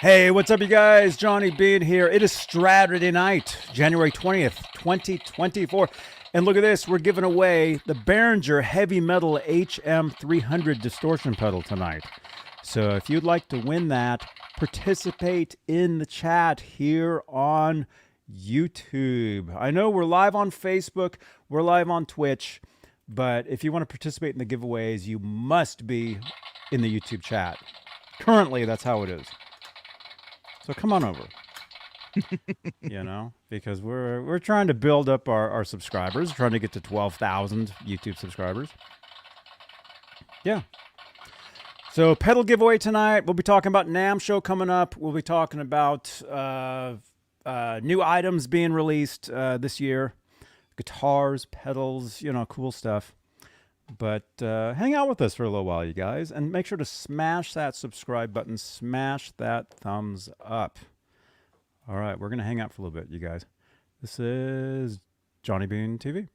Hey, what's up, you guys? Johnny Bean here. It is Straturday night, January 20th, 2024. And look at this. We're giving away the Behringer Heavy Metal HM300 distortion pedal tonight. So if you'd like to win that, participate in the chat here on YouTube. I know we're live on Facebook, we're live on Twitch, but if you want to participate in the giveaways, you must be in the YouTube chat. Currently, that's how it is. So come on over, because we're trying to build up our subscribers, trying to get to 12,000 YouTube subscribers. Yeah. So pedal giveaway tonight. We'll be talking about NAMM show coming up. We'll be talking about new items being released this year, guitars, pedals, cool stuff. But hang out with us for a little while, you guys, and make sure to smash that subscribe button, smash that thumbs up. All right, we're going to hang out for a little bit, you guys. This is Johnny Bean TV.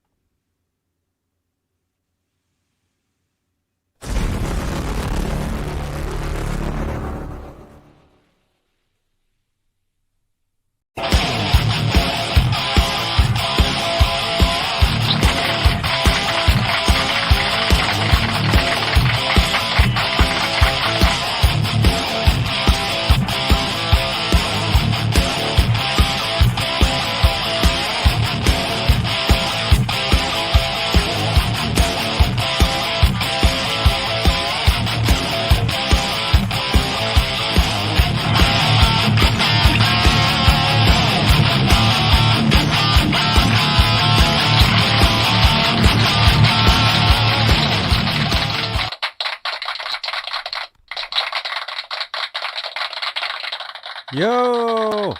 Yo,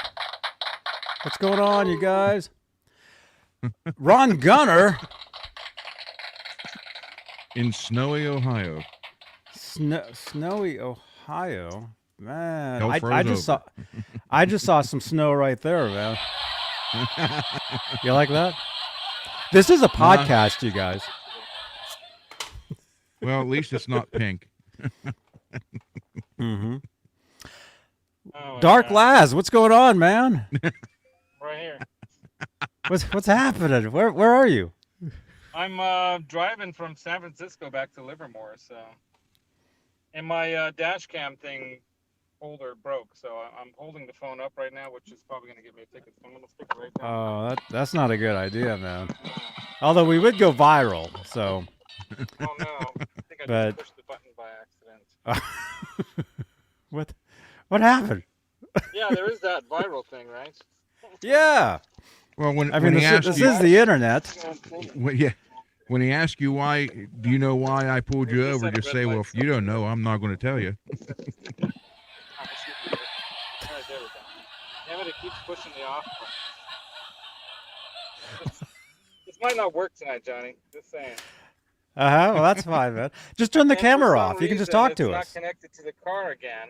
what's going on, you guys? Ron Gunner in snowy Ohio. Snowy Ohio, man. I just saw some snow right there, man. You like that? This is a podcast, you guys. Well, at least it's not pink. Mm-hmm. Oh, Dark Laz, what's going on, man? Right here. What's happening? Where are you? I'm driving from San Francisco back to Livermore, so, and my dash cam thing holder broke, so I'm holding the phone up right now, which is probably going to get me a ticket. So I'm going to stick it right down. Oh, that's not a good idea, man. Although we would go viral, so. Oh no! I think I just pushed the button by accident. What happened? Yeah, there is that viral thing, right? Yeah. Well, when this is the internet. When he asks you why, do you know why I pulled you over? Just say, well, if you don't know, I'm not going to tell you. Damn it! It keeps pushing the off button. This might not work tonight, Johnny. Just saying. Well, that's fine, man. Just turn the camera off. You can just talk to us. It's not connected to the car again.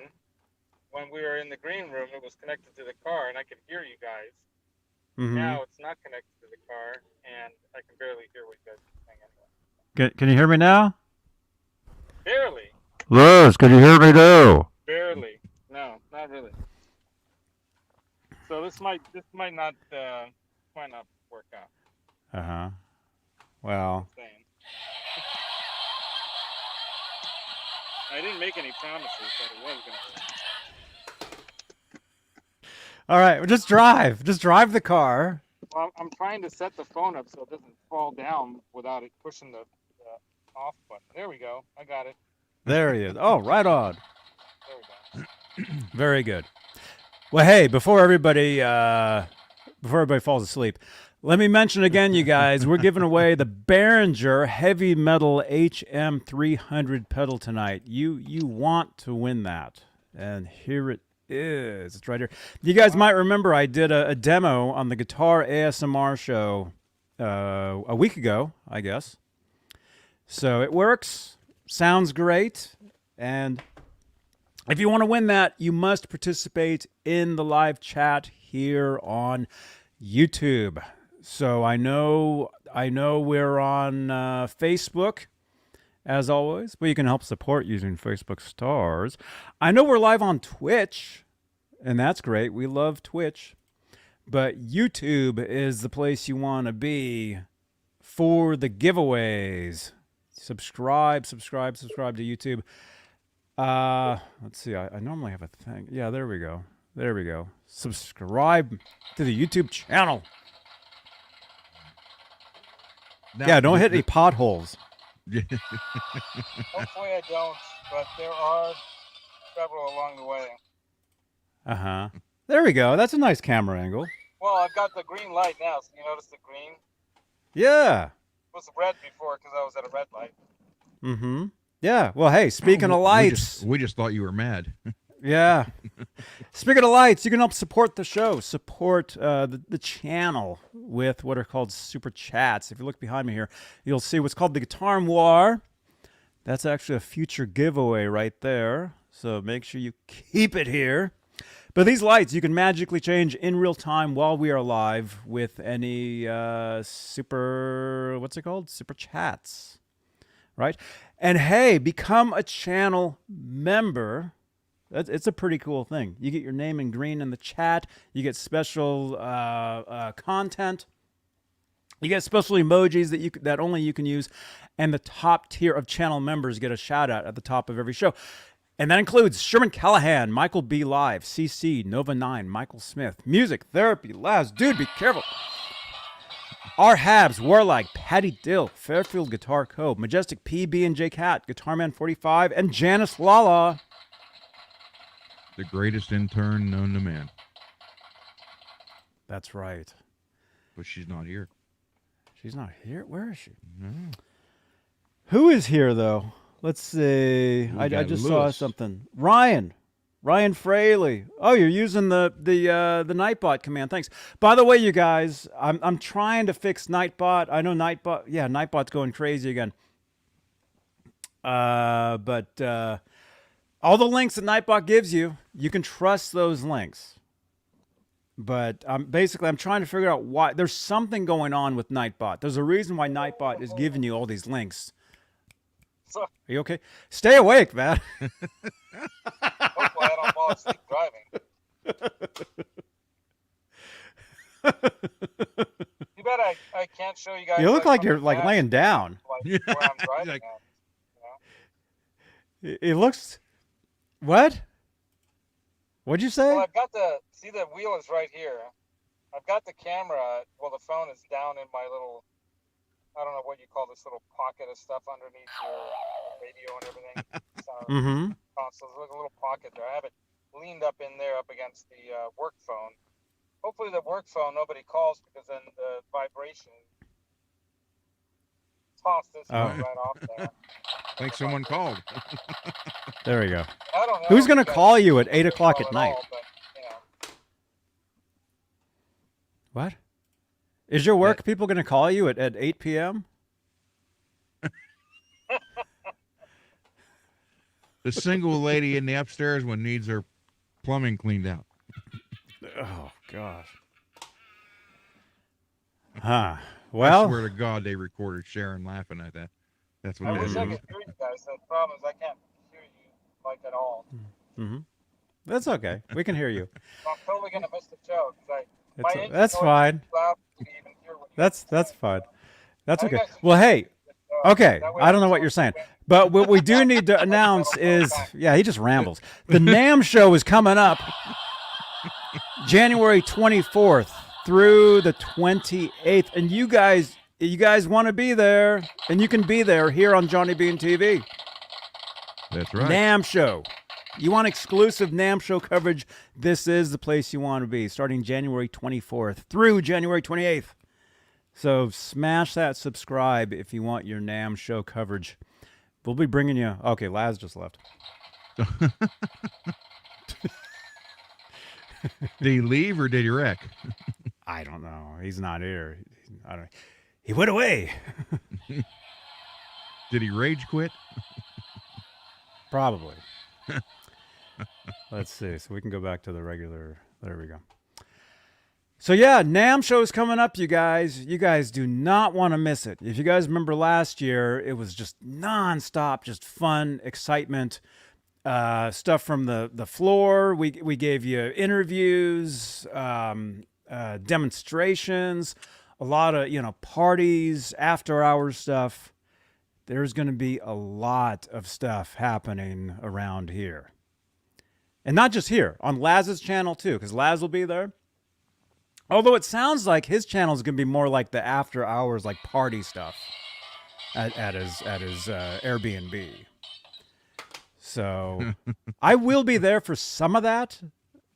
When we were in the green room, it was connected to the car, and I could hear you guys. Mm-hmm. Now it's not connected to the car, and I can barely hear what you guys are saying anyway. Can you hear me now? Barely. Liz, can you hear me now? Barely. No, not really. So this might not work out. Well. I didn't make any promises that it was going to work. All right, just drive. Just drive the car. Well, I'm trying to set the phone up so it doesn't fall down without it pushing the off button. There we go. I got it. There he is. Oh, right on. There we go. Very good. Well, hey, before everybody falls asleep, let me mention again, you guys, we're giving away the Behringer Heavy Metal HM300 pedal tonight. You want to win that, and here it is. It's right here. You guys might remember I did a demo on the Guitar ASMR show a week ago, I guess. So it works, sounds great, and if you want to win that, you must participate in the live chat here on YouTube. So I know we're on Facebook, as always, but you can help support using Facebook stars. I know we're live on Twitch. and that's great. We love Twitch, but YouTube is the place you want to be for the giveaways. Subscribe to YouTube. Let's see. I normally have a thing. Yeah, there we go. Subscribe to the YouTube channel. Now, Yeah, don't hit any potholes. Hopefully I don't, but there are several along the way. Uh-huh. There we go. That's a nice camera angle. Well, I've got the green light now, so you notice the green? Yeah. It was red before because I was at a red light. Mm-hmm. Yeah. Well, hey, speaking of lights. We just thought you were mad. Yeah. Speaking of lights, you can help support the show, support the channel with what are called super chats. If you look behind me here, you'll see what's called the Guitar Noir. That's actually a future giveaway right there. So make sure you keep it here. But these lights, you can magically change in real time while we are live with any super chats, right? And hey, become a channel member. It's a pretty cool thing. You get your name in green in the chat. You get special content. You get special emojis that only you can use. And the top tier of channel members get a shout out at the top of every show. And that includes Sherman Callahan, Michael B. Live, CC, Nova 9, Michael Smith, Music, Therapy, Labs, Dude, be careful. R. Habs, Warlike, Patty Dill, Fairfield Guitar Co., Majestic PB and J Cat, Guitarman 45, and Janice Lala. The greatest intern known to man. That's right. But she's not here. She's not here? Where is she? No. Who is here, though? Let's see. I just saw something. Ryan Fraley. Oh, you're using the Nightbot command. Thanks. By the way, you guys, I'm trying to fix Nightbot. I know Nightbot. Yeah, Nightbot's going crazy again. But all the links that Nightbot gives you, you can trust those links. But I'm trying to figure out why. There's something going on with Nightbot. There's a reason why Nightbot is giving you all these links. Are you okay? Stay awake, man. Hopefully I don't fall asleep driving. Too bad I can't show you guys. You look like you're like laying down. Like where I'm driving Like- at, It looks. What? What'd you say? Well, I've got see the wheel is right here. I've got the camera. Well, the phone is down in my little. I don't know what you call this little pocket of stuff underneath your radio and everything. Mm-hmm. Console. There's like a little pocket there. I have it leaned up in there up against the work phone. Hopefully the work phone nobody calls because then the vibration toss this phone right off there. I think someone called. There we go. I don't know. Who's gonna if you call guys you at 8 o'clock call at night? all, but, you know. What? Is your work people going to call you at 8 p.m.? The single lady in the upstairs one needs her plumbing cleaned out. Oh, gosh. Huh. Well, I swear to God, they recorded Sharon laughing at that. That's what I they wish I did. could hear you guys. The problem is I can't hear you like at all. mm-hmm. That's okay. We can hear you. So I'm totally gonna miss the show because my engine That's noise fine. is loud to even hear what you That's guys say. fine. That's I okay. think I should Well, hey. just- so Okay, that way I don't know can what tell you're saying, when- but what we do need to announce is, yeah, he just rambles. The NAMM show is coming up January 24th through the 28th, and you guys want to be there, and you can be there here on Johnny Bean TV. That's right. NAMM show. You want exclusive NAMM show coverage? This is the place you want to be, starting January 24th through January 28th. So smash that subscribe if you want your NAMM show coverage. We'll be bringing you. Okay, Laz just left. Did he leave or did he wreck? I don't know. He's not here. I don't. He went away. Did he rage quit? Probably. Let's see. So we can go back to the regular. There we go. So yeah, NAMM show is coming up, you guys. You guys do not want to miss it. If you guys remember last year, it was just nonstop, just fun, excitement. stuff from the floor. We gave you interviews, demonstrations, a lot of parties, after hours stuff. There's going to be a lot of stuff happening around here, and not just here on Laz's channel too, because Laz will be there. Although it sounds like his channel is going to be more like the after hours, like party stuff at his Airbnb. So I will be there for some of that,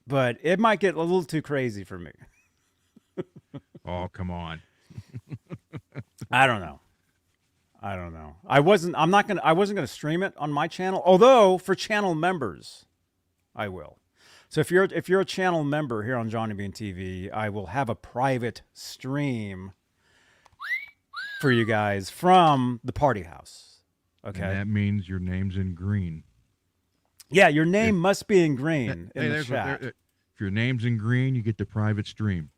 but it might get a little too crazy for me. Oh, come on. I don't know. I wasn't gonna stream it on my channel, although for channel members, I will. So if you're a channel member here on Johnny Bean TV, I will have a private stream for you guys from the party house. Okay. And that means your name's in green. Yeah, your name must be in green in the chat. If your name's in green, you get the private stream.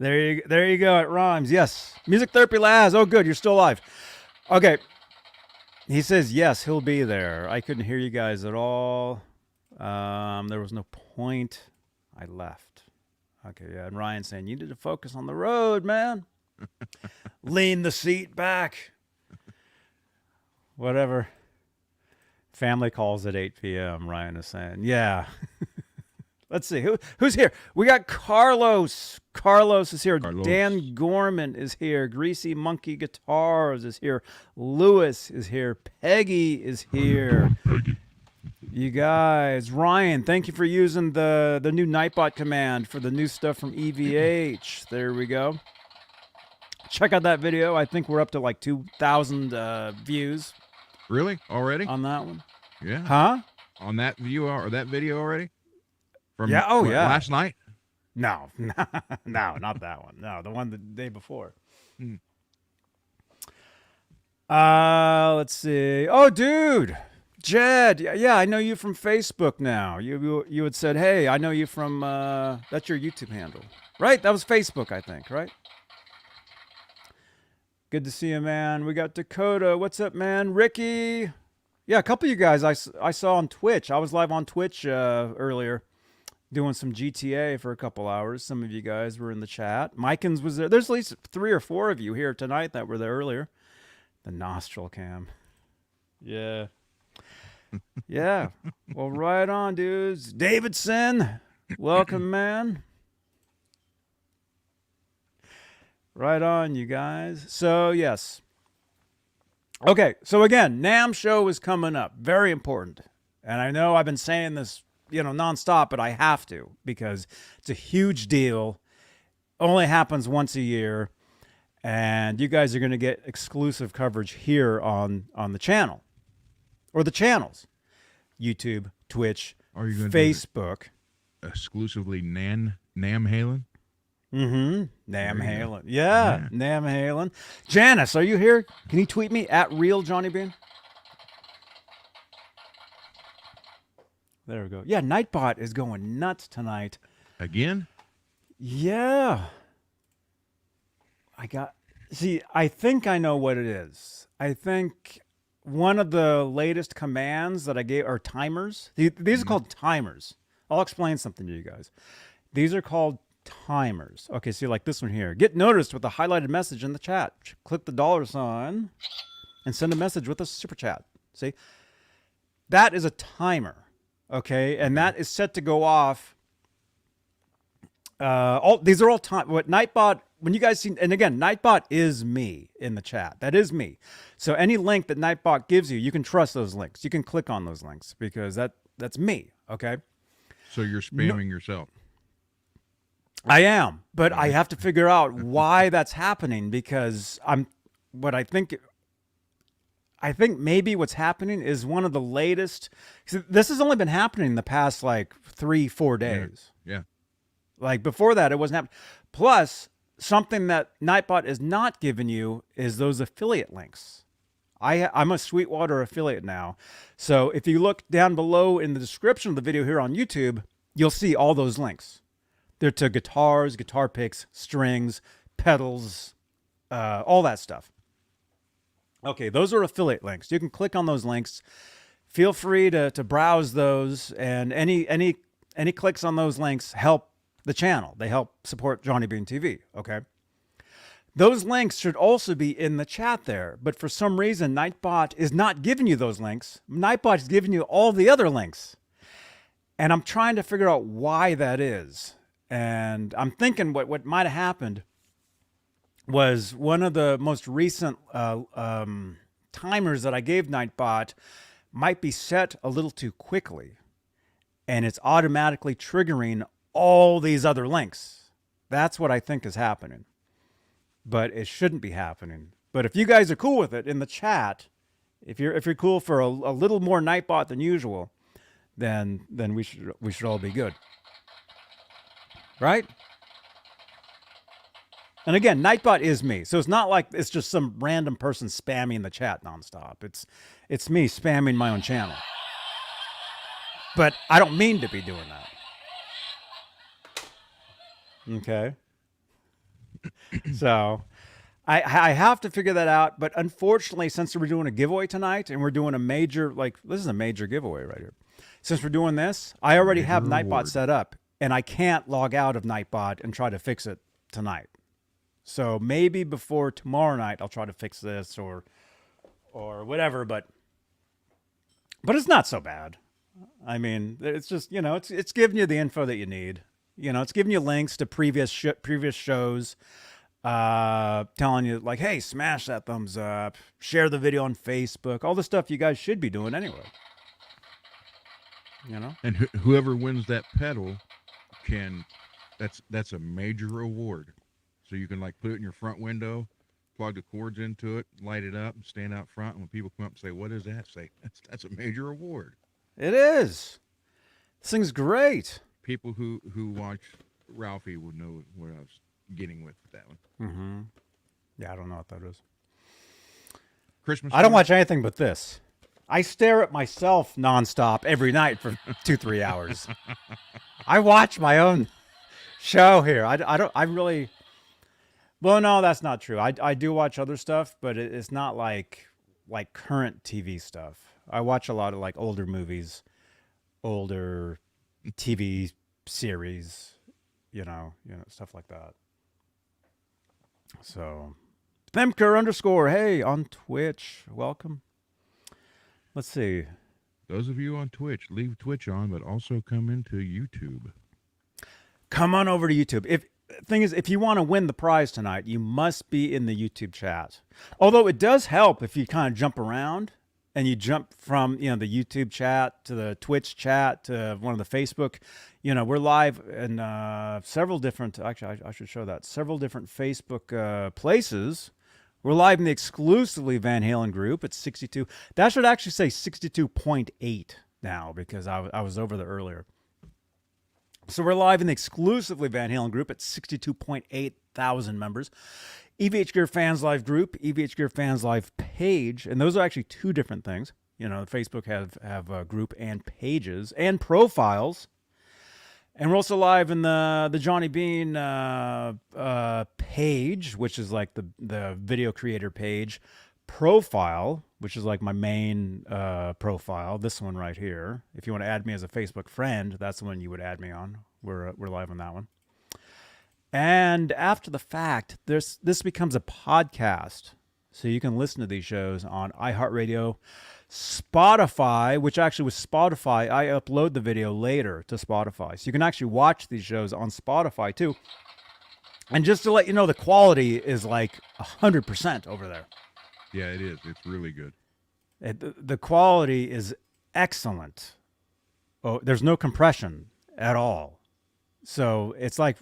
There you go. It rhymes. Yes. Music Therapy Laz. Oh, good. You're still alive. Okay. He says, yes, he'll be there. I couldn't hear you guys at all. There was no point. I left. Okay, yeah. And Ryan saying, you need to focus on the road, man. Lean the seat back. Whatever. Family calls at 8 p.m., Ryan is saying. Yeah. Let's see. Who's here? We got Carlos. Carlos is here. Carlos. Dan Gorman is here. Greasy Monkey Guitars is here. Lewis is here. Peggy is here. You guys. Ryan, thank you for using the new Nightbot command for the new stuff from EVH. There we go. Check out that video. I think we're up to like 2,000 views. Really? Already? On that one? Yeah. Huh? On that view or that video already? From yeah. Oh, yeah. Last night? No, no, not that one. No, the one the day before. Let's see. Oh, dude, Jed. Yeah, I know you from Facebook now. You had said, hey, I know you from. That's your YouTube handle, right? That was Facebook, I think, right? Good to see you, man. We got Dakota. What's up, man? Ricky. Yeah, a couple of you guys I saw on Twitch. I was live on Twitch earlier, doing some GTA for a couple hours. Some of you guys were in the chat. Mikens was there. There's at least 3 or 4 of you here tonight that were there earlier. The nostril cam. Yeah. Yeah. Well, right on, dudes. Davidson. Welcome, man. Right on, you guys. So, yes. Okay, so again, NAMM show is coming up. Very important. And I know I've been saying this, nonstop, but I have to because it's a huge deal. Only happens once a year. And you guys are going to get exclusive coverage here on the channel. Or the channels. YouTube, Twitch, Are you going Facebook. to exclusively NAMM Halen? Mm-hmm. Nam Halen. Yeah, Nam Halen. Janice, are you here? Can you tweet me at Real Johnny Bean? There we go. Yeah, Nightbot is going nuts tonight. Again? Yeah. I think I know what it is. I think one of the latest commands that I gave are timers. These are called timers. I'll explain something to you guys. These are called timers. Okay, see, like this one here. Get noticed with a highlighted message in the chat. Click the $sign and send a message with a super chat. See? That is a timer. Okay, and that is set to go off. These are all time. What Nightbot, when you guys see, and again, Nightbot is me in the chat. That is me. So any link that Nightbot gives you, you can trust those links. You can click on those links because that's me. Okay. So you're spamming yourself. I am, but I have to figure out why that's happening because I think maybe what's happening is one of the latest. This has only been happening in the past like 3-4 days. Yeah. Like before that, it wasn't happening. Plus, something that Nightbot is not giving you is those affiliate links. I'm a Sweetwater affiliate now. So if you look down below in the description of the video here on YouTube, you'll see all those links. They're to guitars, guitar picks, strings, pedals, all that stuff. Okay, those are affiliate links. You can click on those links, feel free to browse those, and any clicks on those links help the channel. They help support Johnny Bean TV. Okay. Those links should also be in the chat there, but for some reason, Nightbot is not giving you those links. Nightbot is giving you all the other links. And I'm trying to figure out why that is. And I'm thinking what might have happened was one of the most recent timers that I gave Nightbot might be set a little too quickly. And it's automatically triggering all these other links. That's what I think is happening. But it shouldn't be happening. But if you guys are cool with it in the chat, if you're cool for a little more Nightbot than usual, then we should all be good, right? And again, Nightbot is me, so it's not like it's just some random person spamming the chat nonstop. It's me spamming my own channel. But I don't mean to be doing that. Okay. So I have to figure that out, but unfortunately, since we're doing a giveaway tonight and we're doing a major, this is a major giveaway right here. Since we're doing this, I already have Nightbot set up, and I can't log out of Nightbot and try to fix it tonight. So maybe before tomorrow night, I'll try to fix this or whatever, but it's not so bad. I mean, it's just, it's giving you the info that you need. It's giving you links to previous shows, telling you like, hey, smash that thumbs up, share the video on Facebook, all the stuff you guys should be doing anyway. And whoever wins that pedal that's a major award. So you can put it in your front window, plug the cords into it, light it up, and stand out front. And when people come up and say, "What is that?" say, "That's a major award." It is. This thing's great. People who watch Ralphie would know what I was getting with that one. Mm-hmm. Yeah, I don't know what that is. Christmas. I don't watch anything but this. I stare at myself nonstop every night for 2-3 hours. I watch my own show here. I really. Well, no, that's not true. I do watch other stuff, but it's not like current TV stuff. I watch a lot of older movies, older TV series, stuff like that. So, Themker_, hey, on Twitch, welcome. Let's see. Those of you on Twitch, leave Twitch on, but also come into YouTube. Come on over to YouTube. Thing is, if you want to win the prize tonight, you must be in the YouTube chat. Although it does help if you kind of jump around and you jump from, the YouTube chat to the Twitch chat to one of the Facebook. We're live in several different, actually, I should show that, several different Facebook places. We're live in the exclusively Van Halen group at 62. That should actually say 62.8 now because I was over there earlier. So we're live in the exclusively Van Halen group at 62.8 thousand members. EVH Gear Fans Live group, EVH Gear Fans Live page, and those are actually two different things. Facebook have a group and pages and profiles. And we're also live in the Johnny Bean page, which is the video creator page, profile, which is my main profile, this one right here. If you want to add me as a Facebook friend, that's the one you would add me on. We're live on that one. And after the fact, this becomes a podcast. So you can listen to these shows on iHeartRadio, Spotify, which actually with Spotify, I upload the video later to Spotify. So you can actually watch these shows on Spotify too. And just to let you know, the quality is 100% over there. Yeah, it is. It's really good. The quality is excellent. Oh, there's no compression at all. So it's a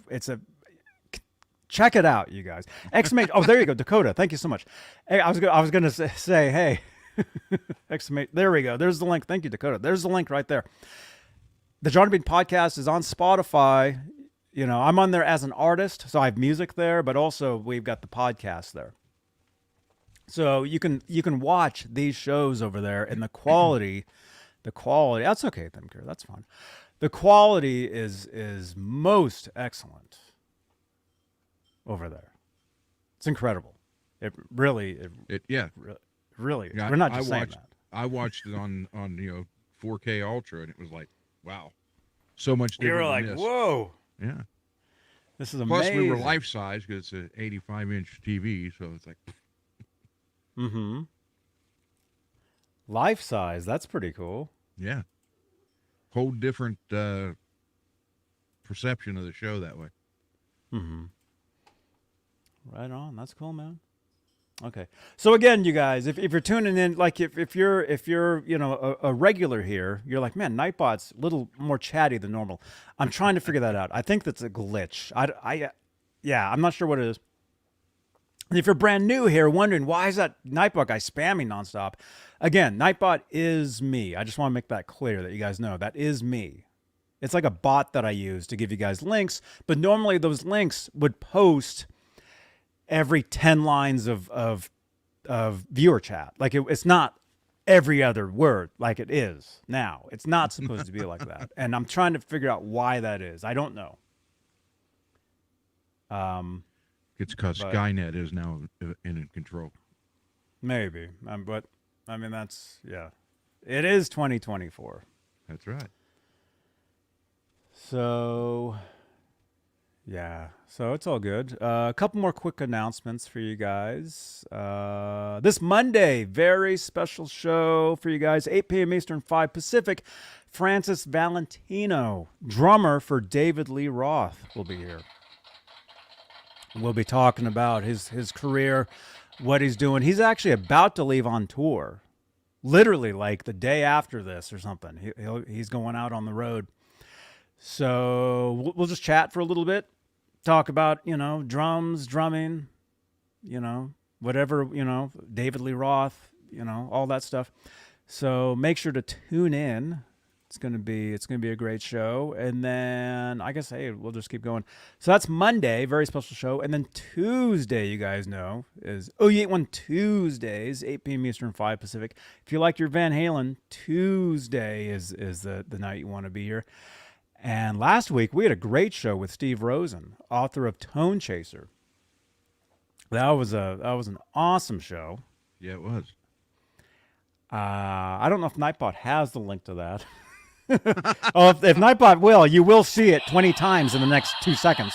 check it out, you guys. Exclamation! Oh, there you go, Dakota. Thank you so much. Hey, I was gonna say, hey, exclamation! There we go. There's the link. Thank you, Dakota. There's the link right there. The Johnny Bean podcast is on Spotify. I'm on there as an artist, so I have music there, but also we've got the podcast there. So you can watch these shows over there, and the quality, that's okay, Themker, that's fine. The quality is most excellent over there. It's incredible. It really. Yeah. Really. Yeah, We're not just saying that. I watched it on 4K Ultra, and it was like, wow, so much different You're than like, this. whoa, Yeah. this is Plus, amazing. we were life size because it's an 85-inch TV, so it's like, Mm-hmm. Life size. That's pretty cool. yeah, whole different perception of the show that way. Mm-hmm. Right on. That's cool, man. Okay. So again, you guys, if you're tuning in, like if you're a regular here, you're like, man, Nightbot's a little more chatty than normal. I'm trying to figure that out. I think that's a glitch. Yeah, I'm not sure what it is. And if you're brand new here, wondering why is that Nightbot guy spamming nonstop? Again, Nightbot is me. I just want to make that clear that you guys know that is me. It's like a bot that I use to give you guys links, but normally those links would post every 10 lines of viewer chat. Like it's not every other word like it is now. It's not supposed to be like that. And I'm trying to figure out why that is. I don't know. It's because But- Skynet is now in control. Maybe. But I mean, yeah. It is 2024. That's right. So, yeah. So it's all good. A couple more quick announcements for you guys. This Monday, very special show for you guys, 8 p.m. Eastern, 5 Pacific. Francis Valentino, drummer for David Lee Roth, will be here. We'll be talking about his career, what he's doing. He's actually about to leave on tour, literally like the day after this or something. He's going out on the road. So we'll just chat for a little bit, talk about, drums, drumming, whatever, David Lee Roth, all that stuff. So make sure to tune in. It's gonna be a great show. And then I guess, hey, we'll just keep going. So that's Monday, very special show. And then Tuesday, you guys know, is OE81 Tuesdays, 8 p.m. Eastern, 5 Pacific. If you like your Van Halen, Tuesday is the night you want to be here. And last week we had a great show with Steve Rosen, author of Tone Chaser. That was an awesome show. Yeah, it was. I don't know if Nightbot has the link to that. Oh, if Nightbot will, you will see it 20 times in the next 2 seconds.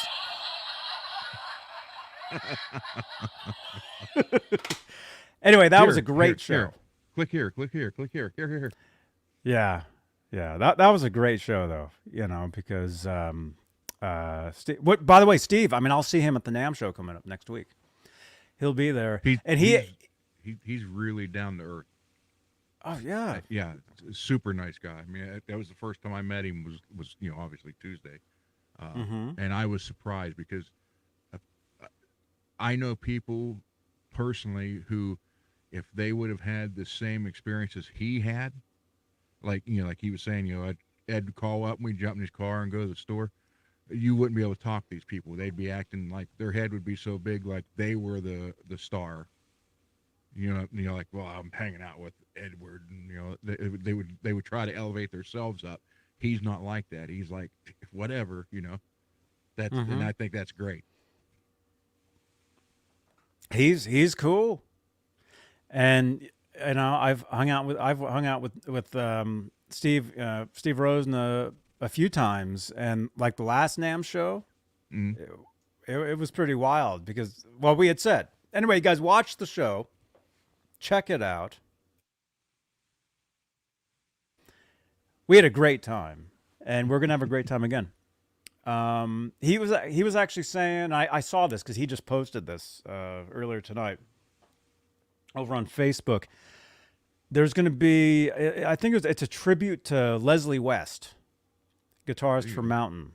Anyway, that was a great show. Here. Click here. Click here. Click here. Here. Yeah. That was a great show, though. Because by the way, Steve. I mean, I'll see him at the NAMM show coming up next week. He'll be there, he's really down to earth. Oh yeah. Yeah, super nice guy. I mean, that was the first time I met him. Was obviously Tuesday, and I was surprised because I know people personally who, if they would have had the same experiences he had, like he was saying, Ed would call up and we'd jump in his car and go to the store. You wouldn't be able to talk to these people. They'd be acting like their head would be so big, like they were the star. Like, well, I'm hanging out with Edward, and they would try to elevate themselves up. He's not like that. He's like, whatever, That's and I think that's great. He's cool, and I've hung out with Steve Rosen a few times, and like the last NAMM show, it was pretty wild because we had said anyway. You guys watch the show. Check it out. We had a great time, and we're gonna have a great time again. He was actually saying, I saw this because he just posted this earlier tonight over on Facebook. There's going to be, I think it's a tribute to Leslie West, guitarist for Mountain,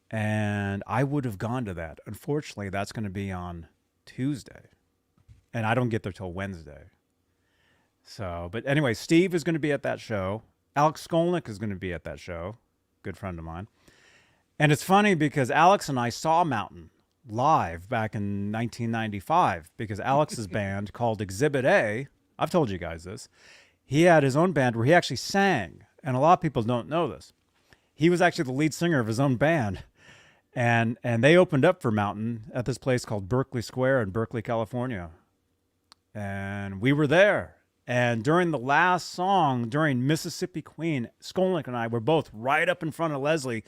and I would have gone to that. Unfortunately, that's going to be on Tuesday. And I don't get there till Wednesday. So, but anyway, Steve is going to be at that show. Alex Skolnick is going to be at that show. Good friend of mine. And it's funny because Alex and I saw Mountain live back in 1995 because Alex's band called Exhibit A, I've told you guys this, he had his own band where he actually sang. And a lot of people don't know this. He was actually the lead singer of his own band. And they opened up for Mountain at this place called Berkeley Square in Berkeley, California. And we were there. And during the last song, during Mississippi Queen, Skolnick and I were both right up in front of Leslie,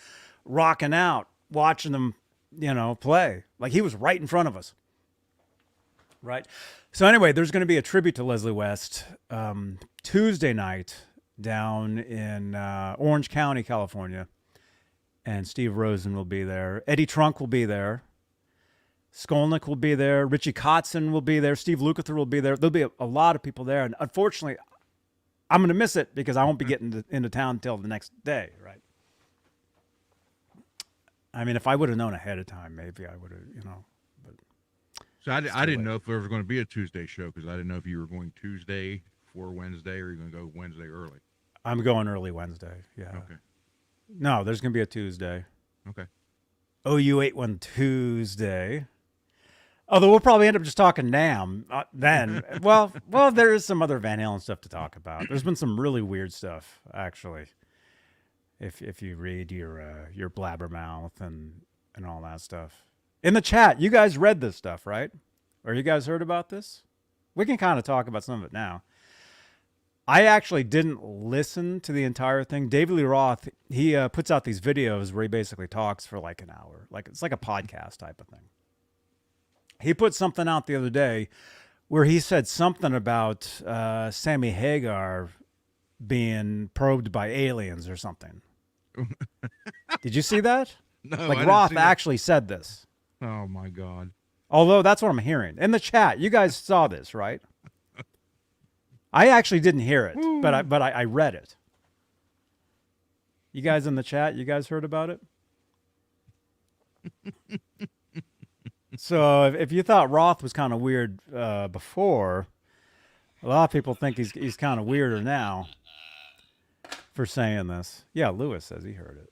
rocking out, watching them, play. Like he was right in front of us. Right. So anyway, there's going to be a tribute to Leslie West Tuesday night down in Orange County, California. And Steve Rosen will be there. Eddie Trunk will be there. Skolnick will be there. Richie Kotzen will be there. Steve Lukather will be there. There'll be a lot of people there. And unfortunately, I'm going to miss it because I won't be getting into town until the next day, right? I mean, if I would have known ahead of time, maybe I would have, But So I didn't know if there was going to be a Tuesday show because I didn't know if you were going Tuesday for Wednesday or you're going to go Wednesday early. I'm going early Wednesday, yeah. Okay. No, there's going to be a Tuesday. Okay. OU81 Tuesday. Although we'll probably end up just talking NAMM then. well, there is some other Van Halen stuff to talk about. There's been some really weird stuff, actually. If you read your blabbermouth and all that stuff. In the chat, you guys read this stuff, right? Or you guys heard about this? We can kind of talk about some of it now. I actually didn't listen to the entire thing. David Lee Roth, he puts out these videos where he basically talks for like an hour. Like it's like a podcast type of thing. He put something out the other day where he said something about Sammy Hagar being probed by aliens or something. Did you see that? No, I like didn't Roth see that. actually said this. Oh my God. Although that's what I'm hearing. In the chat, you guys saw this, right? I actually didn't hear it, but I read it. You guys in the chat, you guys heard about it? So if you thought Roth was kind of weird before, a lot of people think he's kind of weirder now for saying this. Yeah, Lewis says he heard it.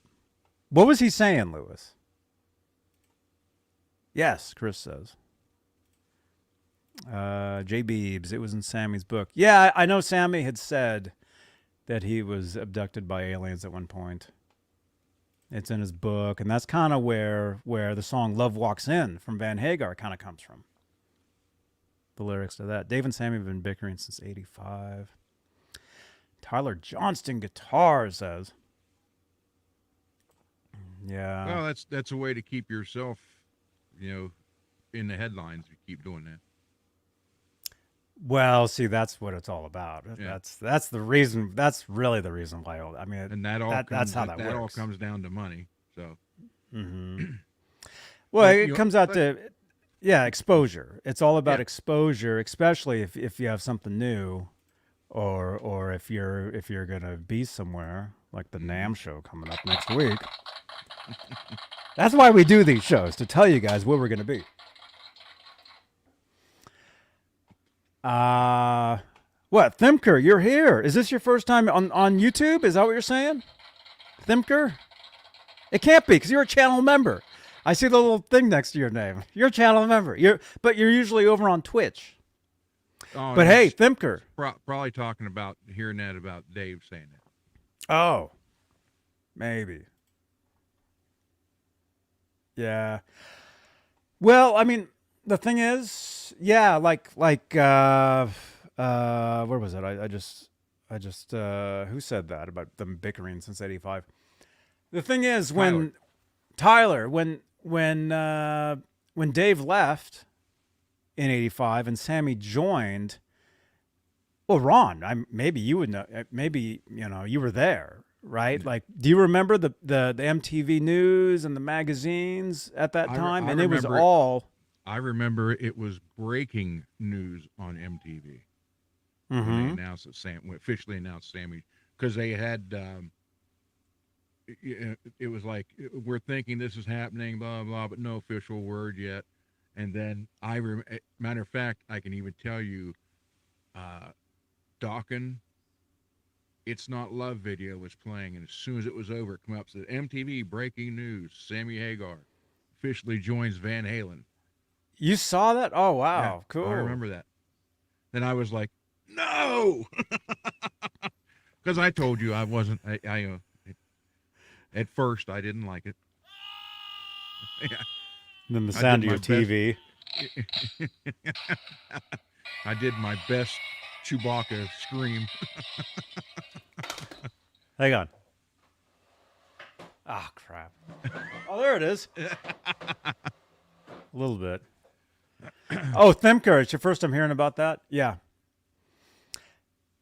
What was he saying, Lewis? Yes, Chris says. J. Beebs, it was in Sammy's book. Yeah, I know Sammy had said that he was abducted by aliens at one point. It's in his book, and that's kind of where the song Love Walks In from Van Hagar kind of comes from. The lyrics to that. Dave and Sammy have been bickering since 85. Tyler Johnston Guitar says. Yeah. Well, that's a way to keep yourself, in the headlines. You keep doing that. Well, see, that's what it's all about. Yeah. That's the reason. That's really the reason why. I mean, And that's how that that all works. comes down to money. So. Mm-hmm. Well, it comes out to, exposure. It's all about exposure, especially if you have something new, or if you're gonna be somewhere like the NAMM show coming up next week. That's why we do these shows, to tell you guys where we're gonna be. What, Thimker, you're here. Is this your first time on YouTube? Is that what you're saying? Thimker? It can't be, because you're a channel member. I see the little thing next to your name. You're a channel member. But you're usually over on Twitch. Oh, But hey, Thimker. Probably talking about hearing that about Dave saying that. Oh. Maybe. Yeah. Well, I mean, the thing is, where was it? I just who said that about them bickering since 85? The thing is, when Dave left in 85 and Sammy joined, well, Ron, maybe you would know, maybe, you were there, right? Like, do you remember the MTV news and the magazines at that time? And it was all... I remember it was breaking news on MTV when they announced that officially announced Sammy, because they had it was like, we're thinking this is happening, blah blah, but no official word yet. And then matter of fact, I can even tell you, Dawkins, It's Not Love video was playing, and as soon as it was over, it came up, said MTV breaking news: Sammy Hagar officially joins Van Halen. You saw that? Oh, wow. Yeah, Cool. I remember that. Then I was like, no! Because I told you I wasn't, at first I didn't like it. Yeah. And then the sound of your my TV. I did my best Chewbacca scream. Hang on. Ah, crap. Oh, there it is. A little bit. Oh, Thimker, it's your first time hearing about that? Yeah.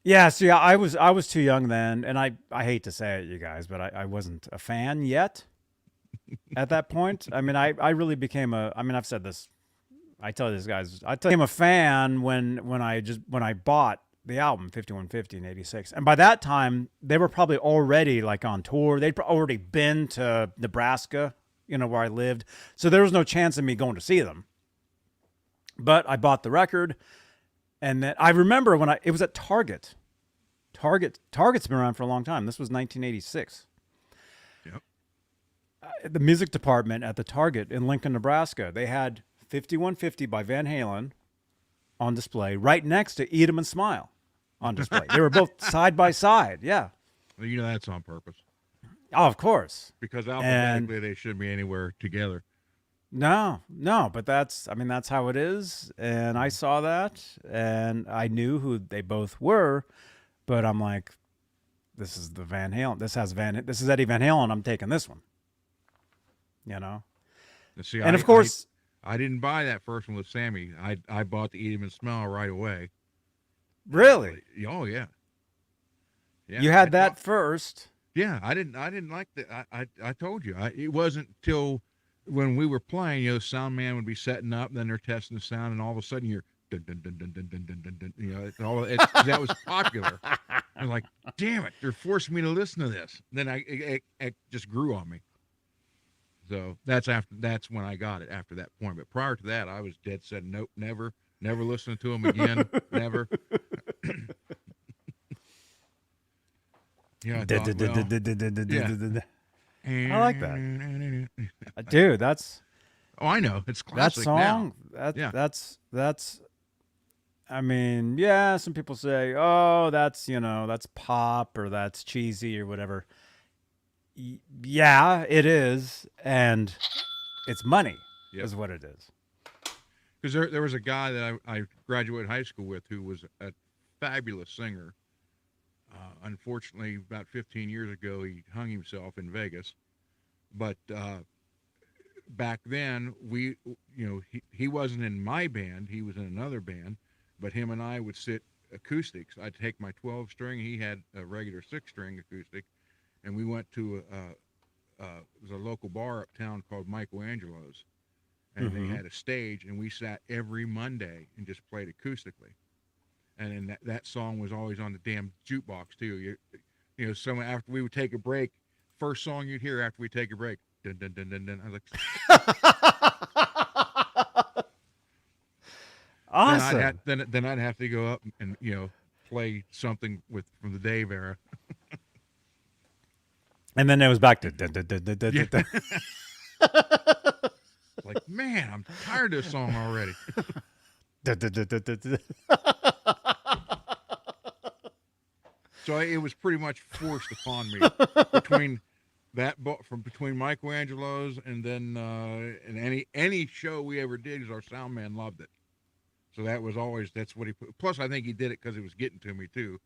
Yeah, see, I was too young then, and I hate to say it, you guys, but I wasn't a fan yet at that point. I mean, I really became I've said this, I tell these guys, I became a fan when I bought the album 5150 in 86. And by that time, they were probably already like on tour. They'd already been to Nebraska, where I lived. So there was no chance of me going to see them. But I bought the record, and then I remember it was at Target. Target's been around for a long time. This was 1986. Yep. The music department at the Target in Lincoln, Nebraska, they had 5150 by Van Halen on display right next to Eat 'Em and Smile on display. They were both side by side. Yeah. Well, that's on purpose. Oh, of course. Because alphabetically they shouldn't be anywhere together. No, but that's how it is. And I saw that, and I knew who they both were, but I'm like, this is the Van Halen. This is Eddie Van Halen. I'm taking this one. See, and of course, I didn't buy that first one with Sammy. I bought the Eat 'Em and Smell right away. Really? Oh yeah. Yeah. You had that first. Yeah, I didn't like that. I told you. It wasn't till when we were playing, sound man would be setting up, and then they're testing the sound, and all of a sudden you're dun dun dun dun dun dun dun dun. That was popular. I'm like, damn it, they're forcing me to listen to this. Then it just grew on me. So that's when I got it after that point. But prior to that, I was dead set. Nope, never listening to them again. Never. Yeah, I like that. Dude, that's... Oh, I know. It's classic that song, now. That's... I mean, yeah, some people say, oh, that's pop, or that's cheesy, or whatever. Yeah, it is, and it's money, is what it is. Because there was a guy that I graduated high school with who was a fabulous singer. Unfortunately, about 15 years ago, he hung himself in Vegas. But back then, he wasn't in my band. He was in another band. But him and I would sit acoustics. I'd take my 12-string. He had a regular 6-string acoustic. And we went to there's a local bar uptown called Michelangelo's. And they had a stage, and we sat every Monday and just played acoustically. And then that song was always on the damn jukebox too. So after we would take a break, first song you'd hear after we take a break, dun dun dun dun dun. I was like, awesome. Then I'd have to go up and play something from the Dave era. And then it was back to dun, dun, dun, dun, dun, Yeah. dun. Like, man, I'm tired of this song already. Dun, dun, dun, dun, dun, dun. So it was pretty much forced upon me between Michelangelo's and then and any show we ever did, because our sound man loved it. So that's what he put. Plus, I think he did it because it was getting to me too.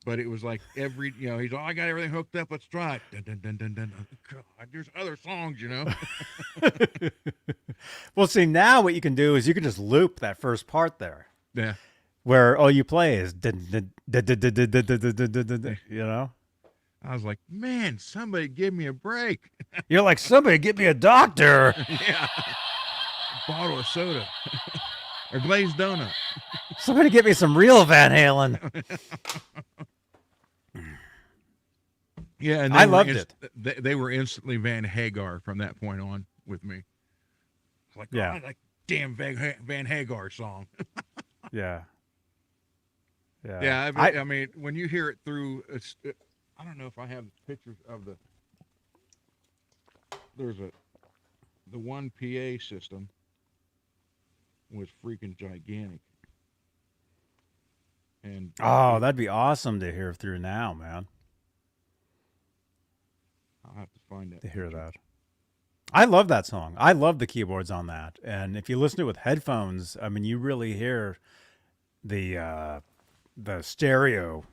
But it was like he's I got everything hooked up. Let's try it. Dun, dun, dun, dun, dun. God, there's other songs, Well, see, now what you can do is you can just loop that first part there. Yeah. Where all you play is dun, dun, dun, dun, dun, dun, dun, dun, dun, dun, dun, I was like, man, somebody give me a break. You're like, somebody get me a doctor. Yeah. A bottle of soda. Or glazed donut. Somebody get me some real Van Halen. Yeah, and I loved it. They were instantly Van Hagar from that point on with me. It's like, yeah, I like damn Van Hagar song. Yeah. Yeah, I mean, when you hear it through, I don't know if I have pictures of there's the one PA system was freaking gigantic. And oh, that'd be awesome to hear through now, man. I'll have to find that. To hear that. I love that song. I love the keyboards on that. And if you listen to it with headphones, I mean, you really hear the the stereo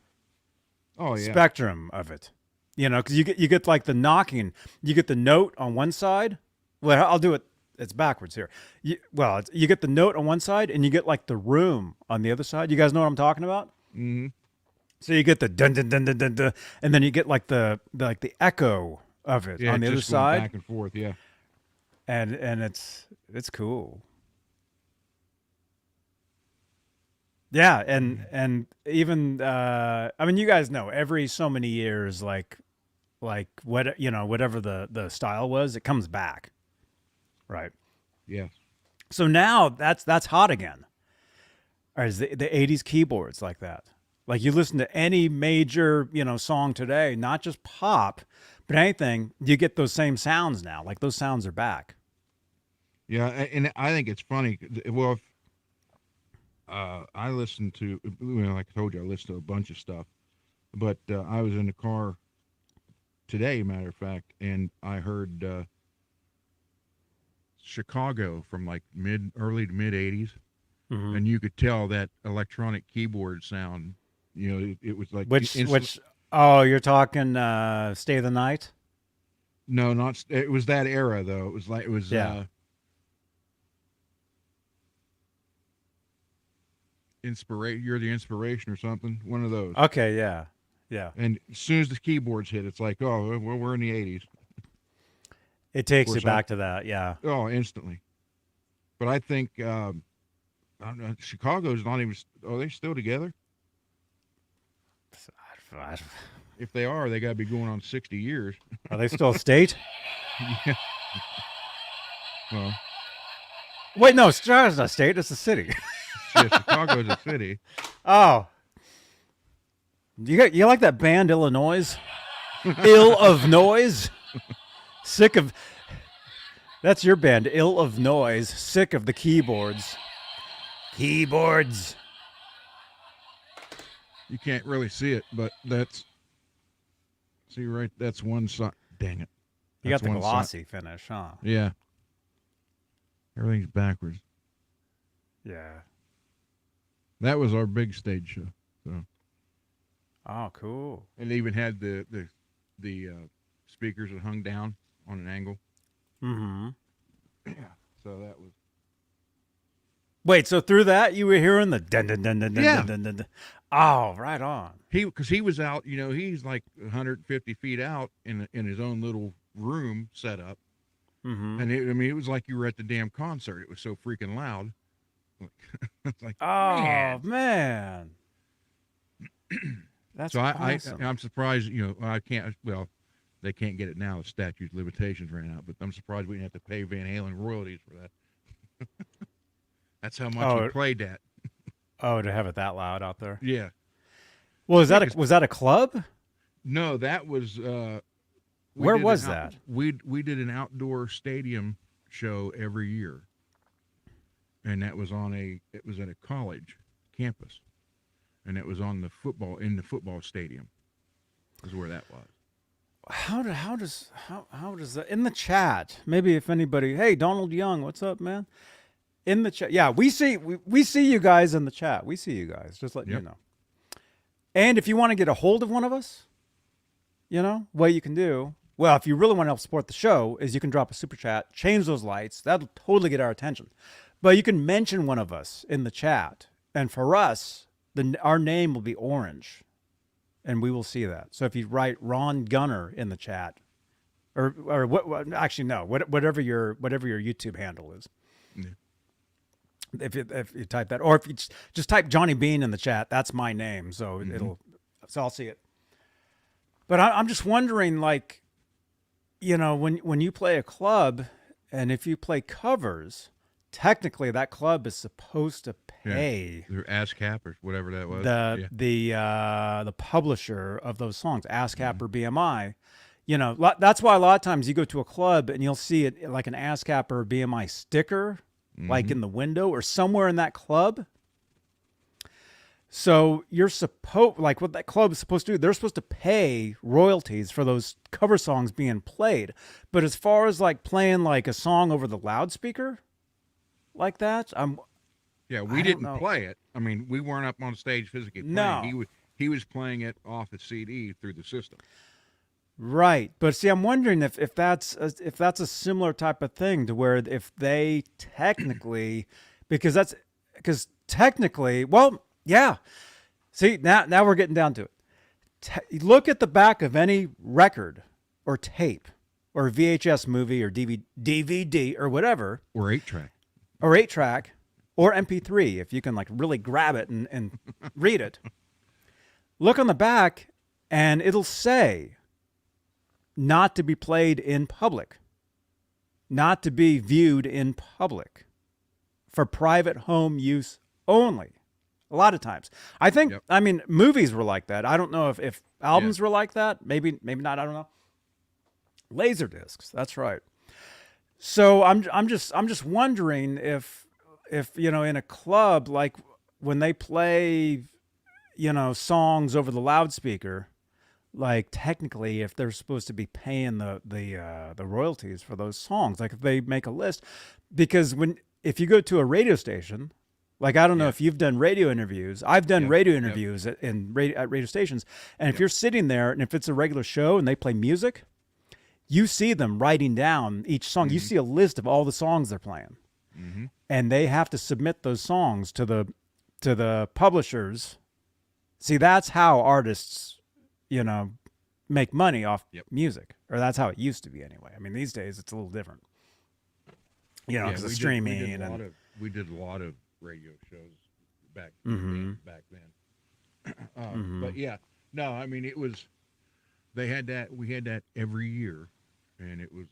Oh yeah. spectrum of it. You know, because you get like the knocking, you get the note on one side. Well, I'll do it. It's backwards here. You get the note on one side, and you get like the room on the other side. You guys know what I'm talking about? Mm-hmm. So you get the dun dun dun dun dun, dun and then you get like the echo of it Yeah, on the other just going side, back and forth. Yeah. and it's cool. Yeah, and even I mean, you guys know every so many years, like what whatever the style was, it comes back, right? Yeah. So now that's hot again. Or is the 80s keyboards like that? Like you listen to any major song today, not just pop, but anything, you get those same sounds now. Like those sounds are back. Yeah, and I think it's funny. Well, if, I listened to, like I told you, I listened to a bunch of stuff, but I was in the car today, matter of fact, and I heard Chicago from like early to mid 80s, and you could tell that electronic keyboard sound. It was like Which oh, you're talking Stay the Night? No, not it was that era though. It was Yeah. You're the inspiration or something. One of those. Okay, yeah. Yeah. And as soon as the keyboards hit, it's like, oh, we're in the 80s. It takes Of you course, back to that, yeah. Oh, instantly. But I think I don't know, Chicago's not even. Are they still together? If they are, they got to be going on 60 years. Are they still a state? Yeah. Well, Wait, no, Chicago's not a state, it's a city. yeah, Chicago's a city. Oh. You like that band Illinois? Ill of Noise? Sick of That's your band, Ill of Noise, sick of the keyboards. Keyboards. You can't really see it, but that's that's one side. Dang it. You got That's the one glossy finish, huh? Yeah. Everything's backwards. Yeah. That was our big stage show. So. Oh, cool. And they even had the speakers that hung down on an angle. Mm-hmm. Yeah. So that was. Wait, so through that you were hearing the dun dun dun dun dun Yeah. dun dun dun. Dun. Oh, right on. Because he was out, he's like 150 feet out in his own little room set up. Mm-hmm. And it was like you were at the damn concert. It was so freaking loud. It's like, Oh man. That's so awesome. I'm surprised, I can't, well, they can't get it now. The statute of limitations ran out, but I'm surprised we didn't have to pay Van Halen royalties for that. That's how much we played that. Oh, to have it that loud out there. Yeah. Well, was that a club? No, that was. Where was that? We did an outdoor stadium show every year, and that was it was at a college campus, and it was on the football stadium. Is where that was. How does that in the chat? Maybe if anybody, hey, Donald Young, what's up, man? In the chat, yeah, we see you guys in the chat. We see you guys. Just letting you know. And if you want to get a hold of one of us, what you can do. Well, if you really want to help support the show, is you can drop a super chat, change those lights. That'll totally get our attention. But you can mention one of us in the chat, and for us, our name will be orange, and we will see that. So if you write Ron Gunner in the chat, or what? Actually, no. Whatever your YouTube handle is. Yeah. If you type that, or if you just type Johnny Bean in the chat, that's my name, so so I'll see it. But I'm just wondering, like, when you play a club, and if you play covers, technically that club is supposed to pay their ASCAP or whatever that was. The publisher of those songs, ASCAP or BMI. That's why a lot of times you go to a club and you'll see it like an ASCAP or BMI sticker. Like in the window or somewhere in that club. So you're like what that club is supposed to do, they're supposed to pay royalties for those cover songs being played. But as far as like playing like a song over the loudspeaker like that, Yeah, I we don't didn't know. play it. I mean, we weren't up on stage physically playing. No. He was playing it off a CD through the system. Right, but see, I'm wondering if that's a similar type of thing to where if they technically, because technically, well, yeah. See, now we're getting down to it. Look at the back of any record or tape or VHS movie or DVD or whatever, Or 8-track. or 8-track or MP3 if you can like really grab it and read it. Look on the back and it'll say not to be played in public, not to be viewed in public, for private home use only. A lot of times. I think, Yep. I mean, movies were like that. I don't know if albums were like that. Maybe not. I don't know. Laser discs. That's right. So I'm just wondering if in a club, like when they play, songs over the loudspeaker, like technically if they're supposed to be paying the royalties for those songs, like if they make a list, because if you go to a radio station, like I don't know if you've done radio interviews. I've done radio interviews at radio stations, and if you're sitting there and if it's a regular show and they play music, you see them writing down each song. You see a list of all the songs they're playing, and they have to submit those songs to the publishers. See, that's how artists, make money off music, or that's how it used to be anyway. I mean, these days it's a little different, because of streaming We did a lot of radio shows back then. But yeah, no, I mean it was. We had that every year, and it was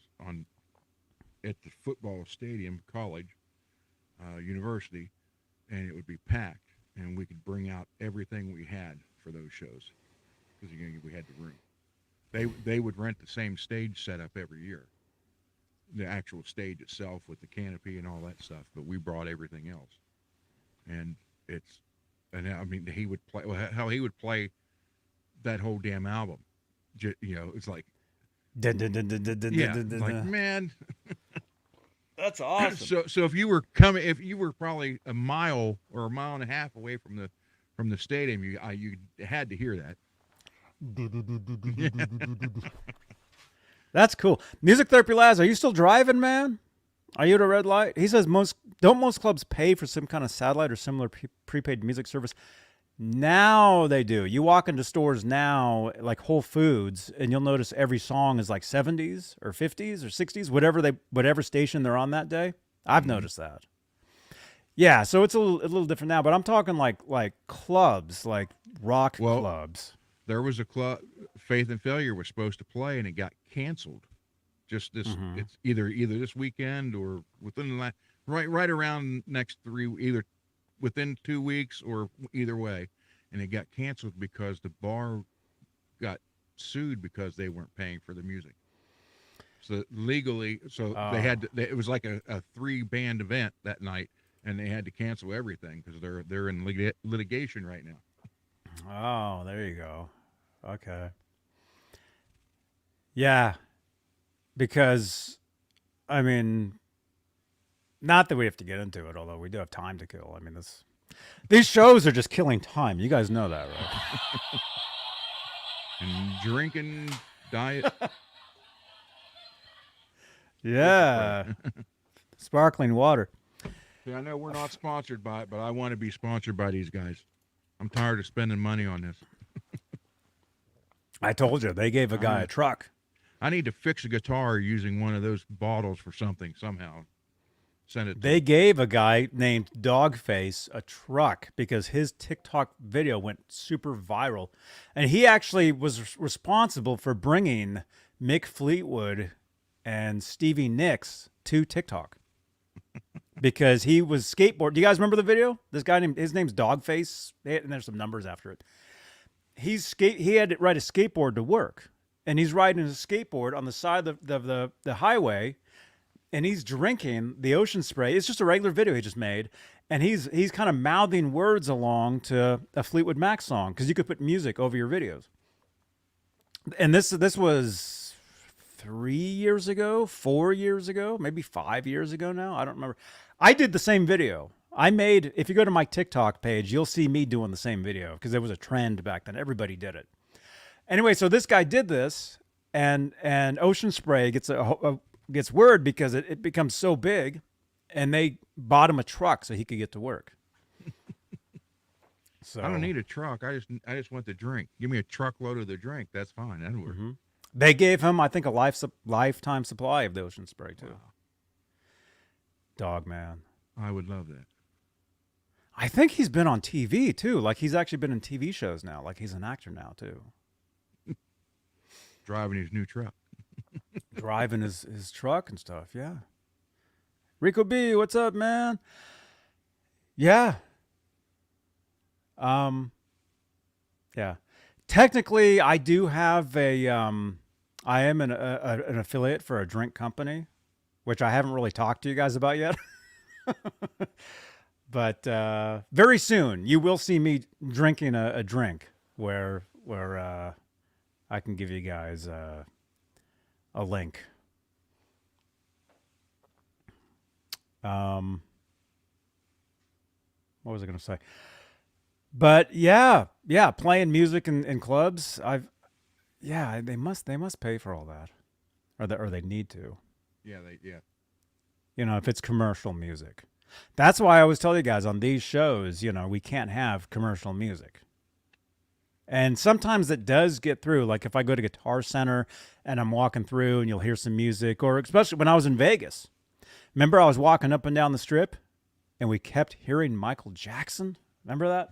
at the football stadium, college, university, and it would be packed, and we could bring out everything we had for those shows because we had the room. They would rent the same stage setup every year, the actual stage itself with the canopy and all that stuff, but we brought everything else. And I mean, he would play how he would play that whole damn album. It's like, like man, that's awesome. So if you were probably a mile or a mile and a half away from the stadium, you had to hear that. That's cool. Music Therapy Labs, are you still driving, man? Are you at a red light? He says most clubs pay for some kind of satellite or similar prepaid music service? Now they do. You walk into stores now, like Whole Foods, and you'll notice every song is like 70s or 50s or 60s, whatever station they're on that day. I've noticed that. Yeah, so it's a little different now, but I'm talking like clubs, like rock clubs. There was a club, Faith and Failure was supposed to play, and it got canceled. Just this, it's either this weekend or within the last, right around next either within 2 weeks or either way, and it got canceled because the bar got sued because they weren't paying for the music. So legally, they had to, it was like a 3-band event that night, and they had to cancel everything because they're in litigation right now. Oh, there you go. Okay. Yeah. Because, I mean, not that we have to get into it, although we do have time to kill. I mean, these shows are just killing time. You guys know that, right? And drinking, diet. Yeah. Sparkling water. See, I know we're not sponsored by it, but I want to be sponsored by these guys. I'm tired of spending money on this. I told you, they gave a guy a truck. I need to fix a guitar using one of those bottles for something somehow. Send it. They gave a guy named Dogface a truck because his TikTok video went super viral. And he actually was responsible for bringing Mick Fleetwood and Stevie Nicks to TikTok. Because he was skateboard. Do you guys remember the video? This guy his name's Dogface, and there's some numbers after it. He had to ride a skateboard to work, and he's riding his skateboard on the side of the highway, and he's drinking the ocean spray. It's just a regular video he just made, and he's kind of mouthing words along to a Fleetwood Mac song because you could put music over your videos. And this was 3 years ago, 4 years ago, maybe 5 years ago now. I don't remember. I did the same video. If you go to my TikTok page, you'll see me doing the same video because there was a trend back then. Everybody did it. Anyway, so this guy did this, and Ocean Spray gets word because it becomes so big, and they bought him a truck so he could get to work. So I don't need a truck. I just want the drink. Give me a truckload of the drink. That's fine. That'll work. Mm-hmm. They gave him, I think, a lifetime supply of the Ocean Spray too. Wow. Dog man. I would love that. I think he's been on TV too. Like he's actually been in TV shows now. Like he's an actor now too. Driving his new truck. Driving his truck and stuff. Yeah. Rico B, what's up, man? Yeah. Yeah. Technically, I do have I am an affiliate for a drink company, which I haven't really talked to you guys about yet. But very soon, you will see me drinking a drink where I can give you guys a link. What was I going to say? But yeah, playing music in clubs. They must pay for all that, or they need to. Yeah. You know, if it's commercial music. That's why I always tell you guys on these shows, you know, we can't have commercial music. And sometimes it does get through. Like if I go to Guitar Center and I'm walking through and you'll hear some music, or especially when I was in Vegas. Remember I was walking up and down the strip and we kept hearing Michael Jackson? Remember that?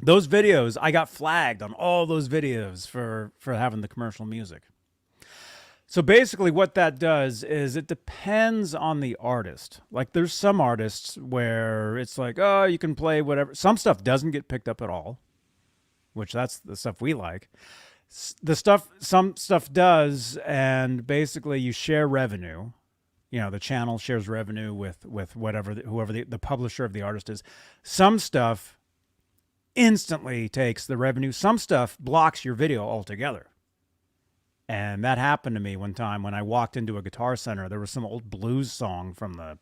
Those videos, I got flagged on all those videos for having the commercial music. So basically what that does is it depends on the artist. Like there's some artists where it's like, oh, you can play whatever. Some stuff doesn't get picked up at all, which that's the stuff we like. Some stuff does, and basically you share revenue. You know, the channel shares revenue with whoever the publisher of the artist is. Some stuff instantly takes the revenue. Some stuff blocks your video altogether. And that happened to me one time when I walked into a Guitar Center. There was some old blues song from the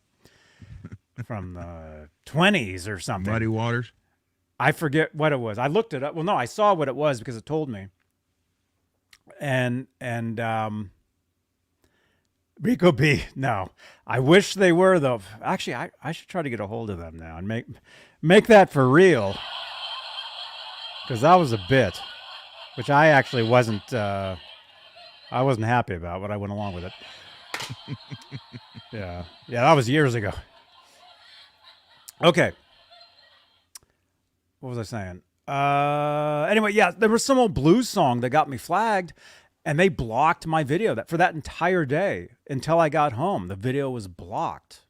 20s or something. Muddy Waters? I forget what it was. I looked it up. Well, no, I saw what it was because it told me. And Rico B, no. I wish they were, though. Actually, I should try to get a hold of them now and make that for real. Because that was a bit, which I actually wasn't happy about, but I went along with it. Yeah, that was years ago. Okay. What was I saying? Anyway, yeah, there was some old blues song that got me flagged, and they blocked my video for that entire day until I got home. The video was blocked.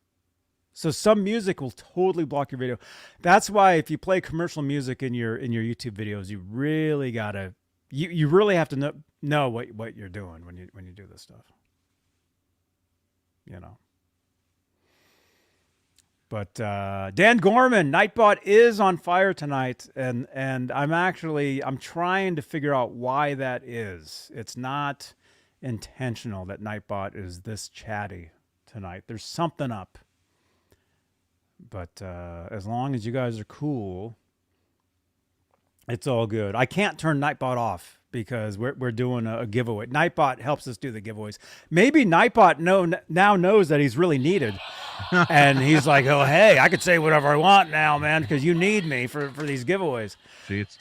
So some music will totally block your video. That's why if you play commercial music in your YouTube videos, you really gotta you really have to know what you're doing when you do this stuff. You know. But Dan Gorman, Nightbot is on fire tonight, and I'm trying to figure out why that is. It's not intentional that Nightbot is this chatty tonight. There's something up. But as long as you guys are cool, it's all good. I can't turn Nightbot off because we're doing a giveaway. Nightbot helps us do the giveaways. Maybe Nightbot now knows that he's really needed. And he's like, oh, hey, I could say whatever I want now, man, because you need me for these giveaways. See, it's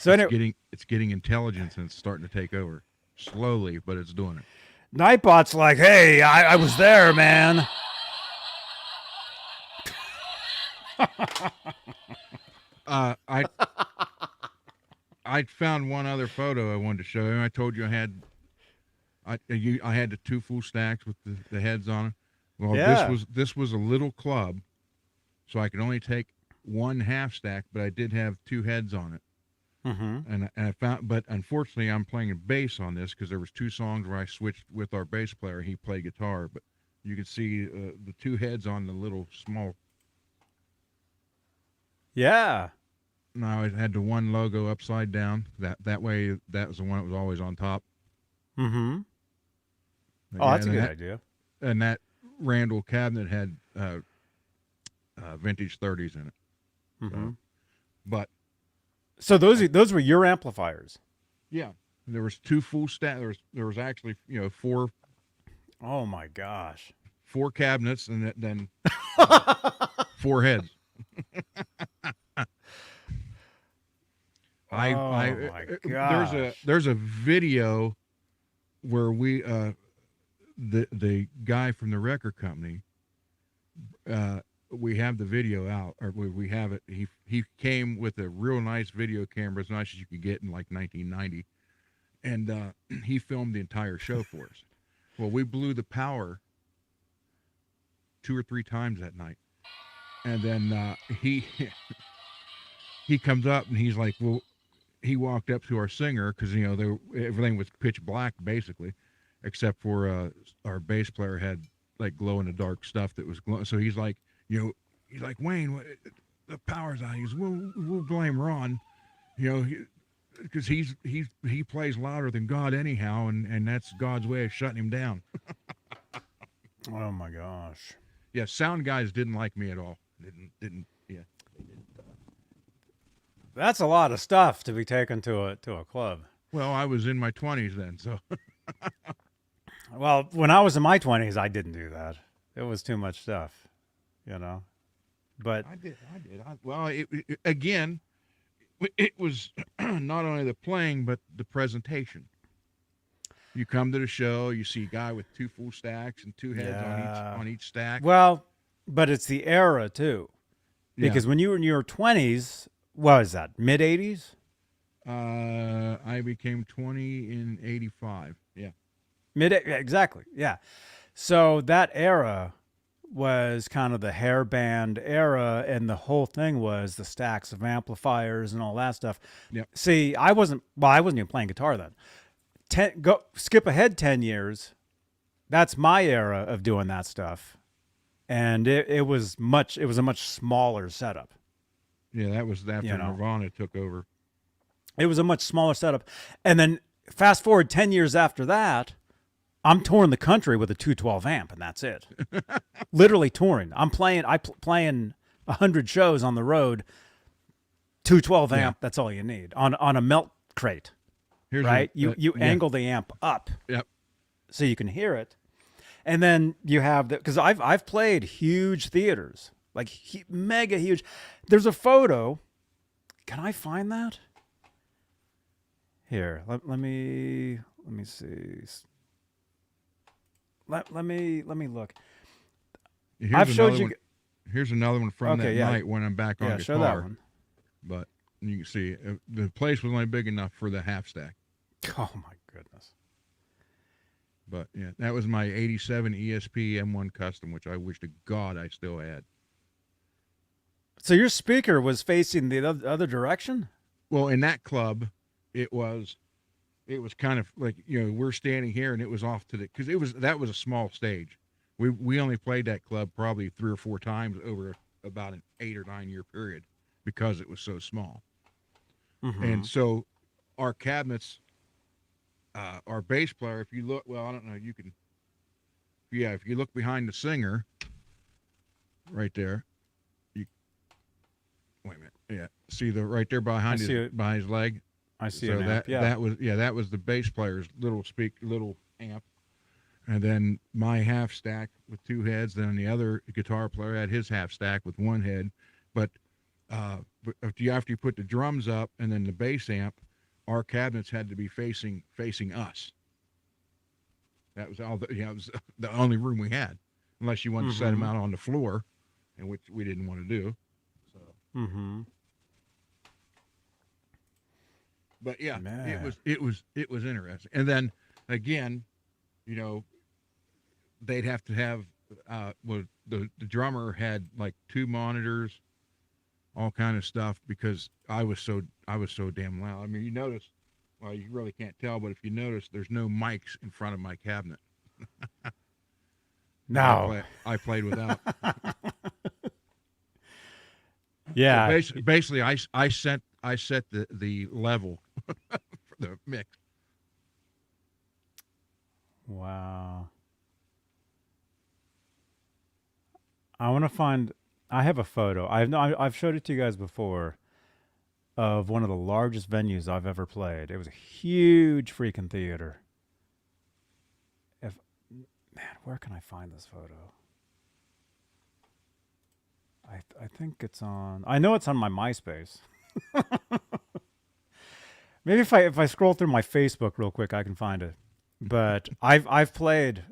getting intelligence and it's starting to take over. Slowly, but it's doing it. Nightbot's like, hey, I was there, man. I found one other photo I wanted to show you. I told you I had the two full stacks with the heads on it. Well, yeah. this was a little club, so I could only take one half stack, but I did have two heads on it. Mm-hmm. And I found, but unfortunately, I'm playing a bass on this because there was two songs where I switched with our bass player. He played guitar, but you could see the two heads on the little small. Yeah. Now it had the one logo upside down. That way, that was the one that was always on top. Mm-hmm. Oh, that's a good idea. And that Randall cabinet had vintage 30s in it. Mm-hmm. But So those were your amplifiers. yeah, there was 2 full stack. There was actually, you know, Oh my gosh. 4 cabinets and then 4 heads. Oh my gosh. There's a video where we the guy from the record company, we have the video out, or we have it. He came with a real nice video camera, as nice as you could get in like 1990, and he filmed the entire show for us. Well, we blew the power 2 or 3 times that night, and then he he comes up and he's like, well, he walked up to our singer because, you know, everything was pitch black basically, except for our bass player had like glow in the dark stuff that was glowing. So he's like, you know, Wayne, the power's out. He's we'll blame Ron, you know, because he plays louder than God anyhow, and that's God's way of shutting him down. Oh my gosh. Yeah, sound guys didn't like me at all. Didn't. That's a lot of stuff to be taken to a club. Well, I was in my 20s then, so. Well, when I was in my 20s, I didn't do that. It was too much stuff, you know. But I did. Well, again, it was not only the playing but the presentation. You come to the show, you see a guy with 2 full stacks and 2 heads on each stack. well, but it's the era too, because when you were in your 20s, what was that? Mid 80s? I became 20 in 85. Yeah. Exactly. Yeah. So that era was kind of the hairband era, and the whole thing was the stacks of amplifiers and all that stuff. Yep. See, I wasn't even playing guitar then. Skip ahead 10 years. That's my era of doing that stuff. And it was a much smaller setup. Yeah, that was after Nirvana took over. It was a much smaller setup. And then fast forward 10 years after that, I'm touring the country with a 212 amp, and that's it. Literally touring. Playing 100 shows on the road, 212 amp, that's all you need. On a melt crate. Right? You angle the amp up. Yep. So you can hear it. And then you have because I've played huge theaters, like mega huge. There's a photo. Can I find that? Here, let me see. Let me look. I've showed you. Here's another one from that night when I'm back on guitar. Show that one. But you can see the place was only big enough for the half stack. Oh my goodness. But yeah, that was my 87 ESP M1 Custom, which I wish to God I still had. So your speaker was facing the other direction? Well, in that club, it was kind of like, you know, we're standing here and it was off to because that was a small stage. We only played that club probably 3 or 4 times over about an 8 or 9 year period because it was so small. Mm-hmm. And so our cabinets, our bass player, if you look, well, I don't know, you can, if you look behind the singer right there, wait a minute. Yeah. See right there behind his leg? I see so an that, amp. that was the bass player's little amp. And then my half stack with 2 heads. Then the other guitar player had his half stack with 1 head. But after you put the drums up and then the bass amp, our cabinets had to be facing us. That was all. It was the only room we had, unless you wanted to set them out on the floor, and which we didn't want to do. So. Mm-hmm. But yeah, Man. it was interesting. And then again, you know, they'd have to have the drummer had like 2 monitors, all kind of stuff, because I was so damn loud. I mean, you notice, well, you really can't tell, but if you notice, there's no mics in front of my cabinet. No, I played without. Yeah. So basically, I set the level for the mix. Wow. I want to find I have a photo. I've showed it to you guys before of one of the largest venues I've ever played. It was a huge freaking theater. If man, where can I find this photo? I think it's on. I know it's on my MySpace. Maybe if I scroll through my Facebook real quick, I can find it. But I've played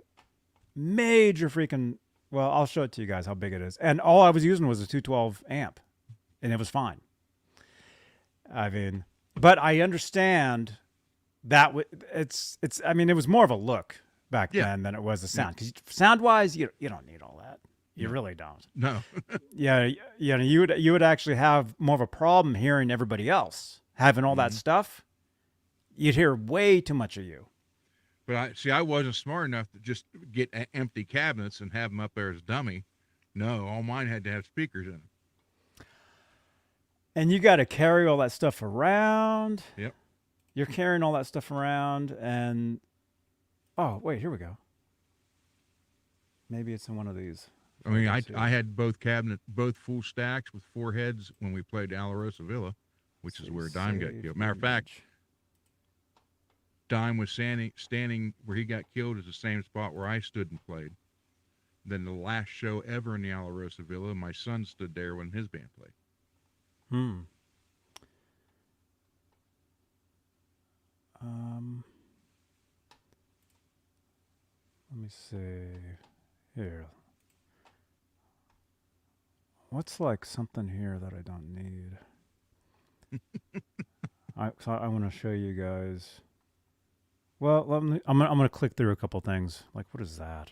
major freaking. Well, I'll show it to you guys how big it is. And all I was using was a 212 amp, and it was fine. I mean, but I understand that it's. I mean, it was more of a look back then than it was a sound. Because sound wise, you don't need all that. You really don't. No. Yeah, you would actually have more of a problem hearing everybody else having all that stuff. You'd hear way too much of you. But I wasn't smart enough to just get empty cabinets and have them up there as a dummy. No, all mine had to have speakers in them. And you got to carry all that stuff around. Yep. You're carrying all that stuff around, and oh wait, here we go. Maybe it's in one of these. I mean, I had both full stacks with 4 heads when we played Alarosa Villa, which is where Dime got killed. Matter of fact, Dime was standing where he got killed is the same spot where I stood and played. Then the last show ever in the Alarosa Villa, my son stood there when his band played. Let me see here. What's like something here that I don't need? I want to show you guys. Well, I'm gonna click through a couple things. Like, what is that?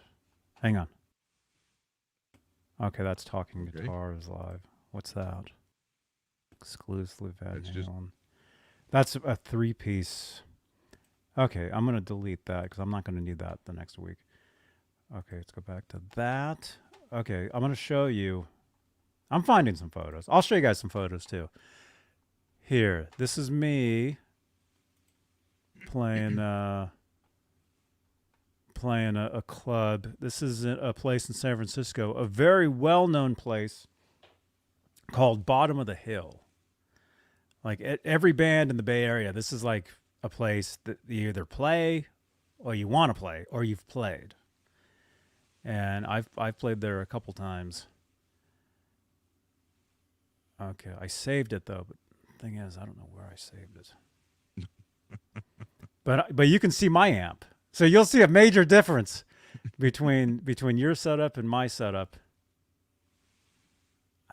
Hang on. Okay, that's Talking Guitars Live. What's that? Exclusively Van Halen. That's a 3-piece. Okay, I'm gonna delete that because I'm not gonna need that the next week. Okay, let's go back to that. Okay, I'm gonna show you. I'm finding some photos. I'll show you guys some photos too. Here, this is me playing a club. This is a place in San Francisco, a very well-known place called Bottom of the Hill. Like every band in the Bay Area, this is like a place that you either play or you want to play or you've played. And I've played there a couple times. Okay, I saved it though, but the thing is, I don't know where I saved it. But you can see my amp, so you'll see a major difference between your setup and my setup.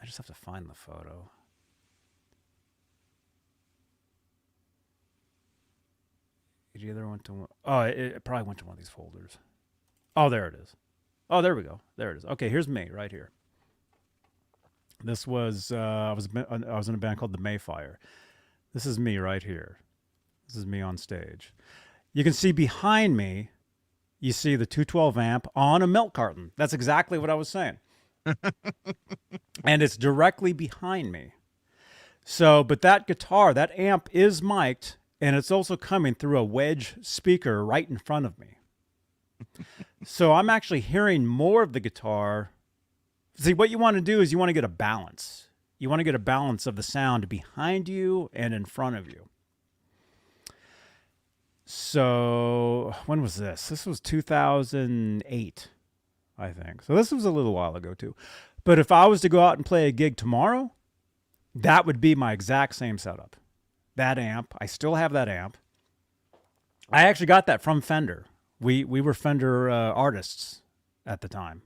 I just have to find the photo. It either went to it probably went to one of these folders. Oh, there it is. Oh, there we go. There it is. Okay, here's me right here. This was I was in a band called the Mayfire. This is me right here. This is me on stage. You can see behind me, you see the 212 amp on a milk carton. That's exactly what I was saying. And it's directly behind me. So, but that guitar, that amp is mic'd, and it's also coming through a wedge speaker right in front of me. So I'm actually hearing more of the guitar. See, what you want to do is you want to get a balance. You want to get a balance of the sound behind you and in front of you. So when was this? This was 2008, I think. So this was a little while ago too. But if I was to go out and play a gig tomorrow, that would be my exact same setup. That amp, I still have that amp. I actually got that from Fender. We were Fender artists at the time.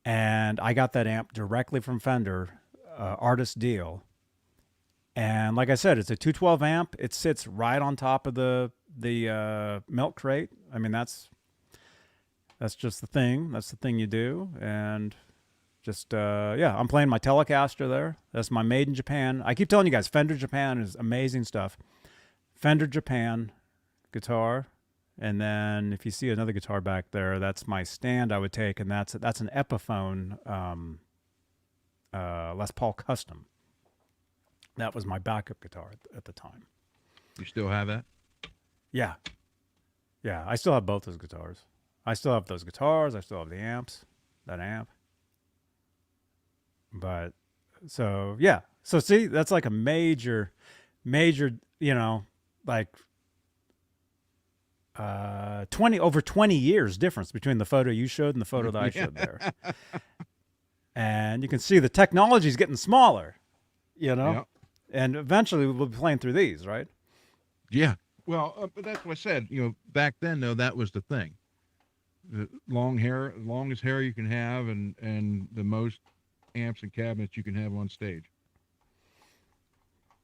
And I got that amp directly from Fender, artist deal. And like I said, it's a 212 amp. It sits right on top of the milk crate. I mean, that's just the thing. That's the thing you do. And just, yeah, I'm playing my Telecaster there. That's my made in Japan. I keep telling you guys, Fender Japan is amazing stuff. Fender Japan guitar. And then if you see another guitar back there, that's my stand I would take, and that's an Epiphone Les Paul Custom. That was my backup guitar at the time. You still have that? Yeah. Yeah, I still have both those guitars. I still have those guitars. I still have the amps, that amp. But so yeah. So see, that's like a major, like 20 years difference between the photo you showed and the photo that I showed there. And you can see the technology's getting smaller, Yep. and eventually we'll be playing through these, right? Yeah. Well, but that's what I said. Back then though, that was the thing. The long hair, longest hair you can have, and the most amps and cabinets you can have on stage.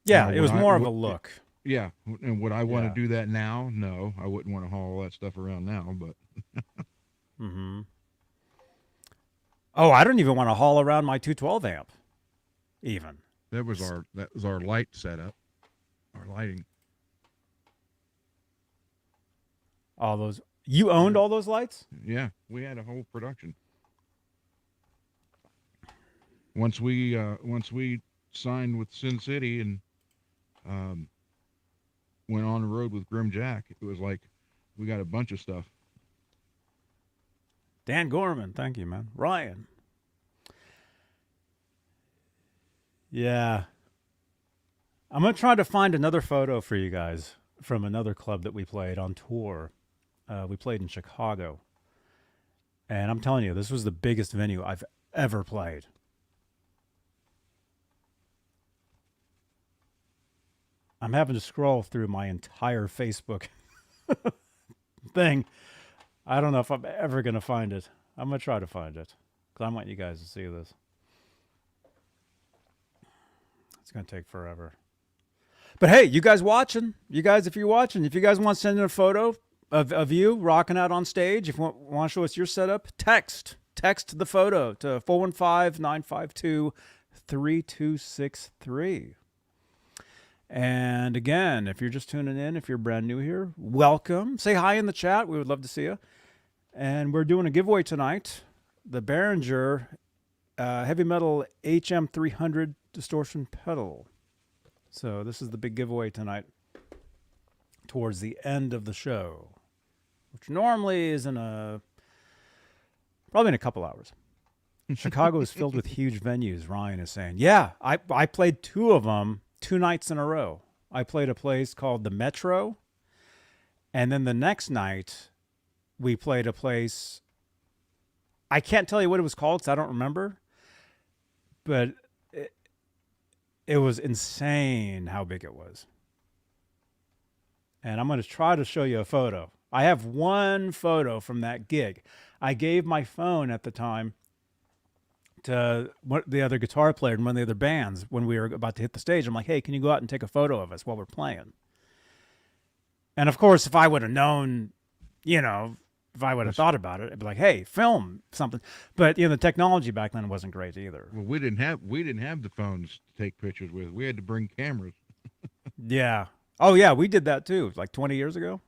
Yeah, it was more of a look. Yeah, and would I want Yeah. to do that now? No, I wouldn't want to haul all that stuff around now. But Mm-hmm. Oh, I don't even want to haul around my 212 amp, even. that was our light setup, our lighting. All those. You owned all those lights? Yeah, we had a whole production. Once we signed with Sin City and went on the road with Grim Jack, it was like we got a bunch of stuff. Dan Gorman, thank you, man. Ryan. Yeah. I'm going to try to find another photo for you guys from another club that we played on tour. We played in Chicago. And I'm telling you, this was the biggest venue I've ever played. I'm having to scroll through my entire Facebook thing. I don't know if I'm ever going to find it. I'm going to try to find it because I want you guys to see this. It's going to take forever. But hey, you guys watching? You guys, if you're watching, if you guys want to send in a photo of you rocking out on stage, if you want to show us your setup, text the photo to 415-952-3263. And again, if you're just tuning in, if you're brand new here, welcome. Say hi in the chat. We would love to see you. And we're doing a giveaway tonight. The Behringer Heavy Metal HM300 Distortion Pedal. So this is the big giveaway tonight towards the end of the show, which normally is probably in a couple hours. Chicago is filled with huge venues, Ryan is saying. Yeah, I played two of them 2 nights in a row. I played a place called the Metro, and then the next night we played a place, I can't tell you what it was called because I don't remember, but it was insane how big it was. And I'm going to try to show you a photo. I have one photo from that gig. I gave my phone at the time to the other guitar player in one of the other bands when we were about to hit the stage. I'm like, hey, can you go out and take a photo of us while we're playing? And of course, if I would have known, if I would have thought about it, I'd be like, hey, film something. But the technology back then wasn't great either. Well, we didn't have the phones to take pictures with. We had to bring cameras. Yeah. Oh yeah, we did that too, like 20 years ago,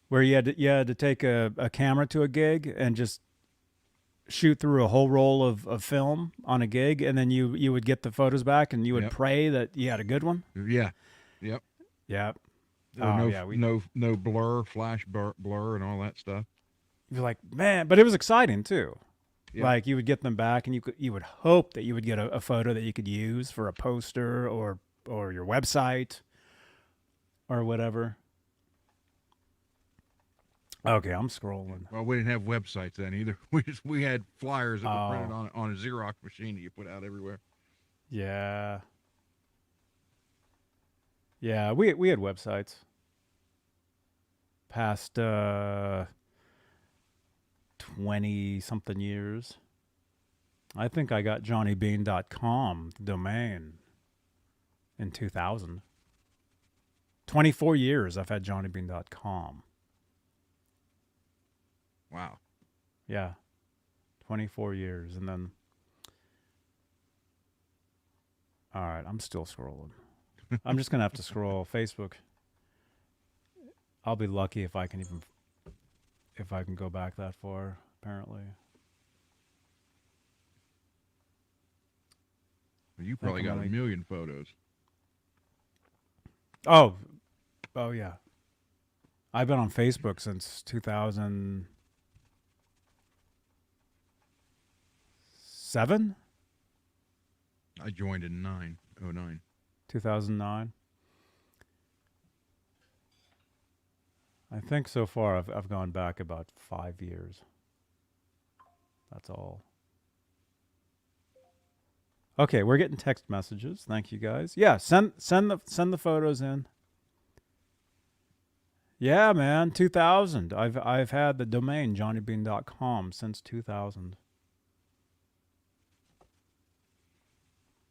where you had to take a camera to a gig and just shoot through a whole roll of film on a gig, and then you would get the photos back, and you would pray that you had a good one. Yeah. Yep. Yeah. No blur, flash blur, and all that stuff. You're like, man, but it was exciting too. Yep. Like you would get them back, and you would hope that you would get a photo that you could use for a poster or your website or whatever. Okay, I'm scrolling. Well, we didn't have websites then either. We had flyers that were printed on a Xerox machine that you put out everywhere. Yeah. Yeah, we had websites. Past 20-something years. I think I got johnnybean.com domain in 2000. 24 years I've had johnnybean.com. Wow. Yeah. 24 years. And then, all right, I'm still scrolling. I'm just going to have to scroll Facebook. I'll be lucky if I can go back that far, apparently. You probably got a million photos. Oh yeah. I've been on Facebook since 2007. I joined in 09. 2009. I think so far I've gone back about 5 years. That's all. Okay, we're getting text messages. Thank you guys. Yeah, send the photos in. Yeah, man, 2000. I've had the domain johnnybean.com since 2000.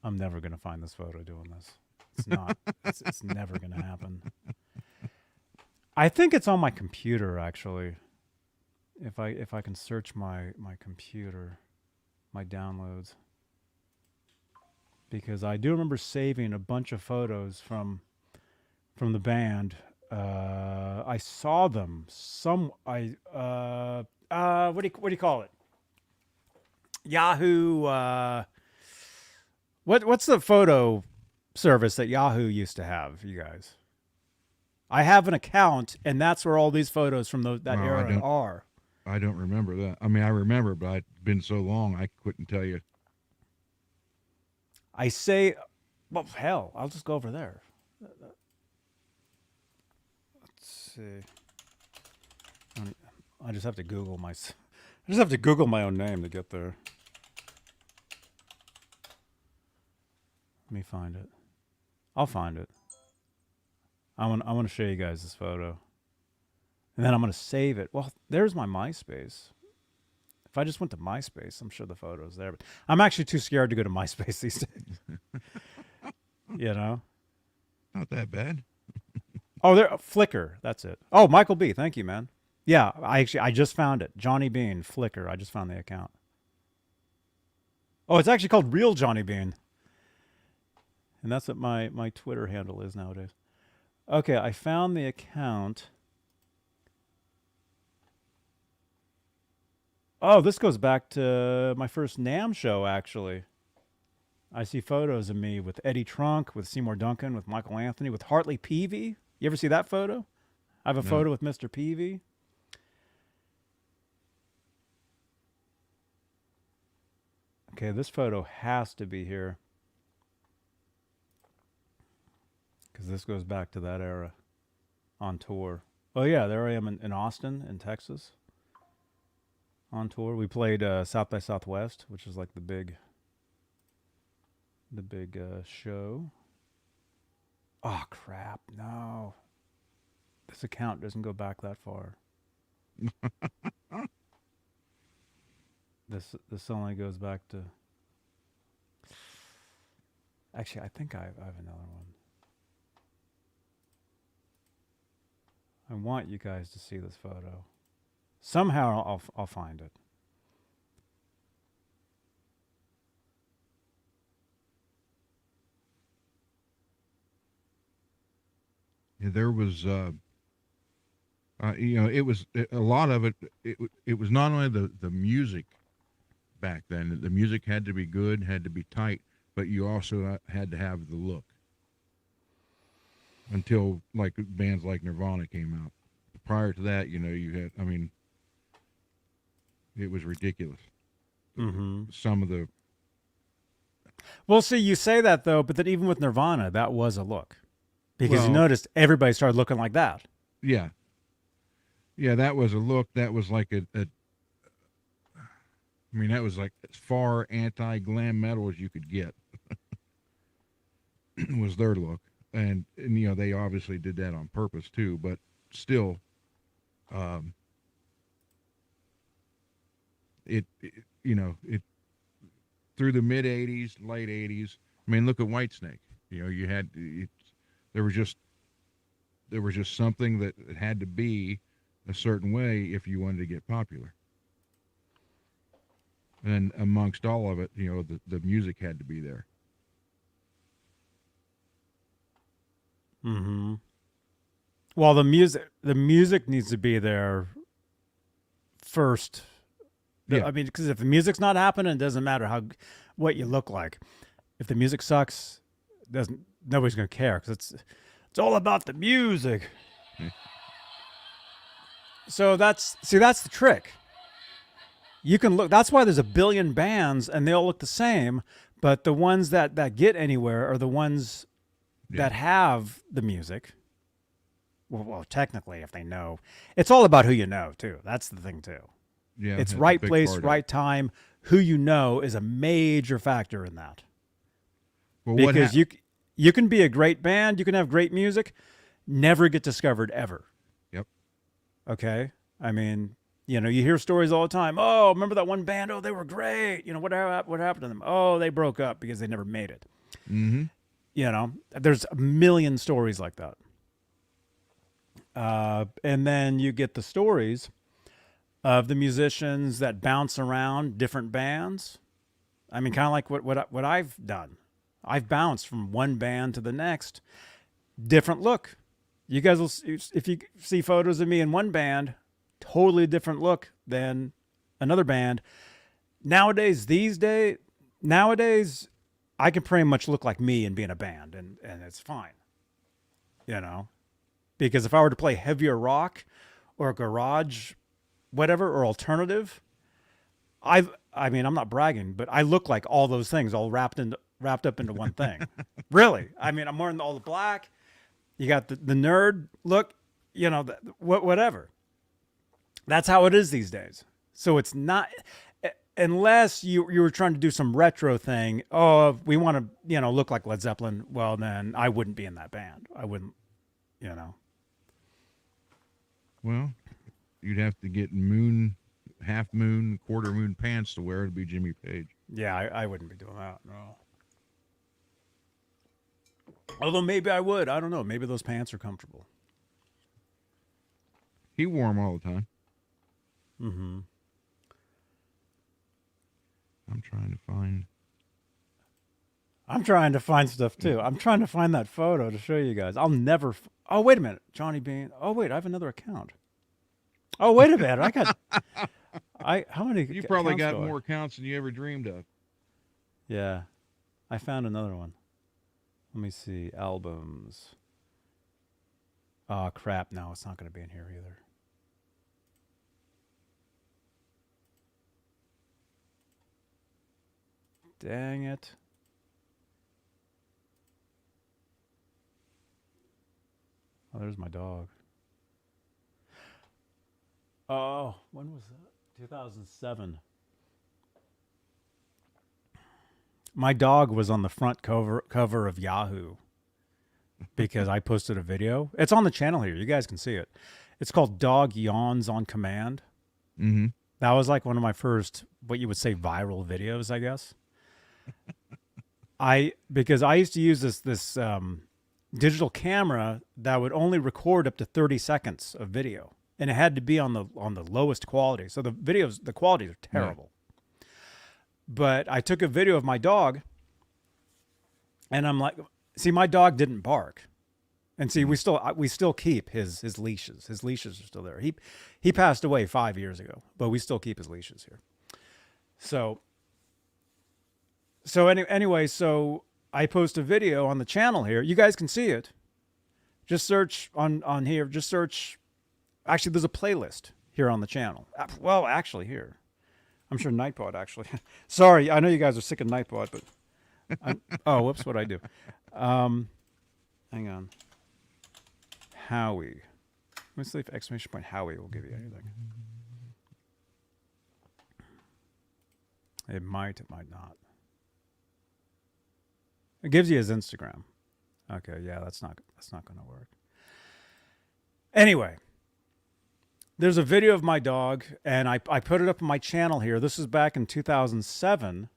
I'm never gonna find this photo doing this. It's not. it's never gonna happen. I think it's on my computer actually. If I can search my computer, my downloads, because I do remember saving a bunch of photos from the band. I saw them. What do you call it? Yahoo. What's the photo service that Yahoo used to have, you guys? I have an account, and that's where all these photos from that era are. I don't remember that. I mean, I remember, but it's been so long, I couldn't tell you. I say, well, hell, I'll just go over there. Let's see. I just have to Google my own name to get there. Let me find it. I'll find it. I want to show you guys this photo. And then I'm going to save it. Well, there's my MySpace. If I just went to MySpace, I'm sure the photo's there. But I'm actually too scared to go to MySpace these days. You know? Not that bad. Oh, there, Flickr. That's it. Oh, Michael B. Thank you, man. Yeah, I just found it. Johnny Bean, Flickr. I just found the account. Oh, it's actually called Real Johnny Bean. And that's what my Twitter handle is nowadays. Okay, I found the account. Oh, this goes back to my first NAMM show, actually. I see photos of me with Eddie Trunk, with Seymour Duncan, with Michael Anthony, with Hartley Peavy. You ever see that photo? I have a photo with Mr. Peavy. Okay, this photo has to be here. Because this goes back to that era on tour. Oh, yeah, there I am in Austin, in Texas. On tour. We played South by Southwest, which is like the big show. Oh, crap. No. This account doesn't go back that far. This only goes back to... Actually, I think I have another one. I want you guys to see this photo. Somehow I'll find it. Yeah, there was, it was a lot of it. It was not only the music back then. The music had to be good, had to be tight, but you also had to have the look. Until like bands like Nirvana came out. Prior to that, you had, I mean, it was ridiculous. Mm-hmm. Some of the... Well, see, you say that, though, but then even with Nirvana, that was a look. Because you noticed everybody started looking like that. Yeah. Yeah, that was a look. That was like I mean, that was like as far anti-glam metal as you could get. Was their look. And they obviously did that on purpose, too. But still, it through the mid 80s, late 80s. I mean, look at Whitesnake. You had there was just something that it had to be a certain way if you wanted to get popular. And amongst all of it, the music had to be there. Mm-hmm. Well, the music needs to be there first. Yeah. I mean, because if the music's not happening, it doesn't matter what you look like. If the music sucks, nobody's gonna care because it's all about the music. So that's the trick. You can look. That's why there's a billion bands and they all look the same. But the ones that get anywhere are the ones that have the music. Well, technically, if they know, it's all about who you know too. That's the thing too. Yeah, It's that's a right big place, part of right it. time. Who you know is a major factor in that. Well, Because you can be a great band, you can have great music, never get discovered ever. Yep. Okay? I mean, you hear stories all the time. Oh, remember that one band? Oh, they were great. What happened to them? Oh, they broke up because they never made it. Mm-hmm. There's a million stories like that. And then you get the stories of the musicians that bounce around different bands. I mean, kind of like what I've done. I've bounced from one band to the next. Different look. You guys will, if you see photos of me in one band, totally different look than another band. Nowadays, I can pretty much look like me and be in a band, and it's fine. Because if I were to play heavier rock or garage, whatever, or alternative, I mean, I'm not bragging, but I look like all those things all wrapped up into one thing. Really. I mean, I'm wearing all the black. You got the nerd look, whatever. That's how it is these days. So it's not, unless you were trying to do some retro thing. Oh, we want to, look like Led Zeppelin. Well, then I wouldn't be in that band. I wouldn't, Well, you'd have to get half moon, quarter moon pants to wear to be Jimmy Page. Yeah, I wouldn't be doing that. No. Although maybe I would. I don't know. Maybe those pants are comfortable. He wore them all the time. Mm-hmm. I'm trying to find stuff too. I'm trying to find that photo to show you guys. I'll never. Oh, wait a minute. Johnny Bean. Oh, wait. I have another account. Oh, wait a minute. How many? You probably accounts got do I- more accounts than you ever dreamed of. Yeah. I found another one. Let me see. Albums. Oh, crap. No, it's not going to be in here either. Dang it. Oh, there's my dog. Oh, when was that? 2007. My dog was on the front cover of Yahoo because I posted a video. It's on the channel here. You guys can see it. It's called Dog Yawns on Command. Mm-hmm. That was like one of my first, what you would say, viral videos, I guess. Because I used to use this digital camera that would only record up to 30 seconds of video, and it had to be on the lowest quality. So the quality are terrible. Yeah. But I took a video of my dog, and I'm like, see, my dog didn't bark, and see, we still keep his leashes. His leashes are still there. He passed away 5 years ago, but we still keep his leashes here. So anyway, so I post a video on the channel here. You guys can see it. Just search on here. Just search. Actually, there's a playlist here on the channel. Well, actually, here. I'm sure Nightbot, actually. Sorry, I know you guys are sick of Nightbot, but... oh, whoops, what'd I do? Hang on. Howie. Let me see if exclamation point Howie will give you anything. It might not. It gives you his Instagram. Okay, yeah, that's not going to work. Anyway, there's a video of my dog, and I put it up on my channel here. This is back in 2007.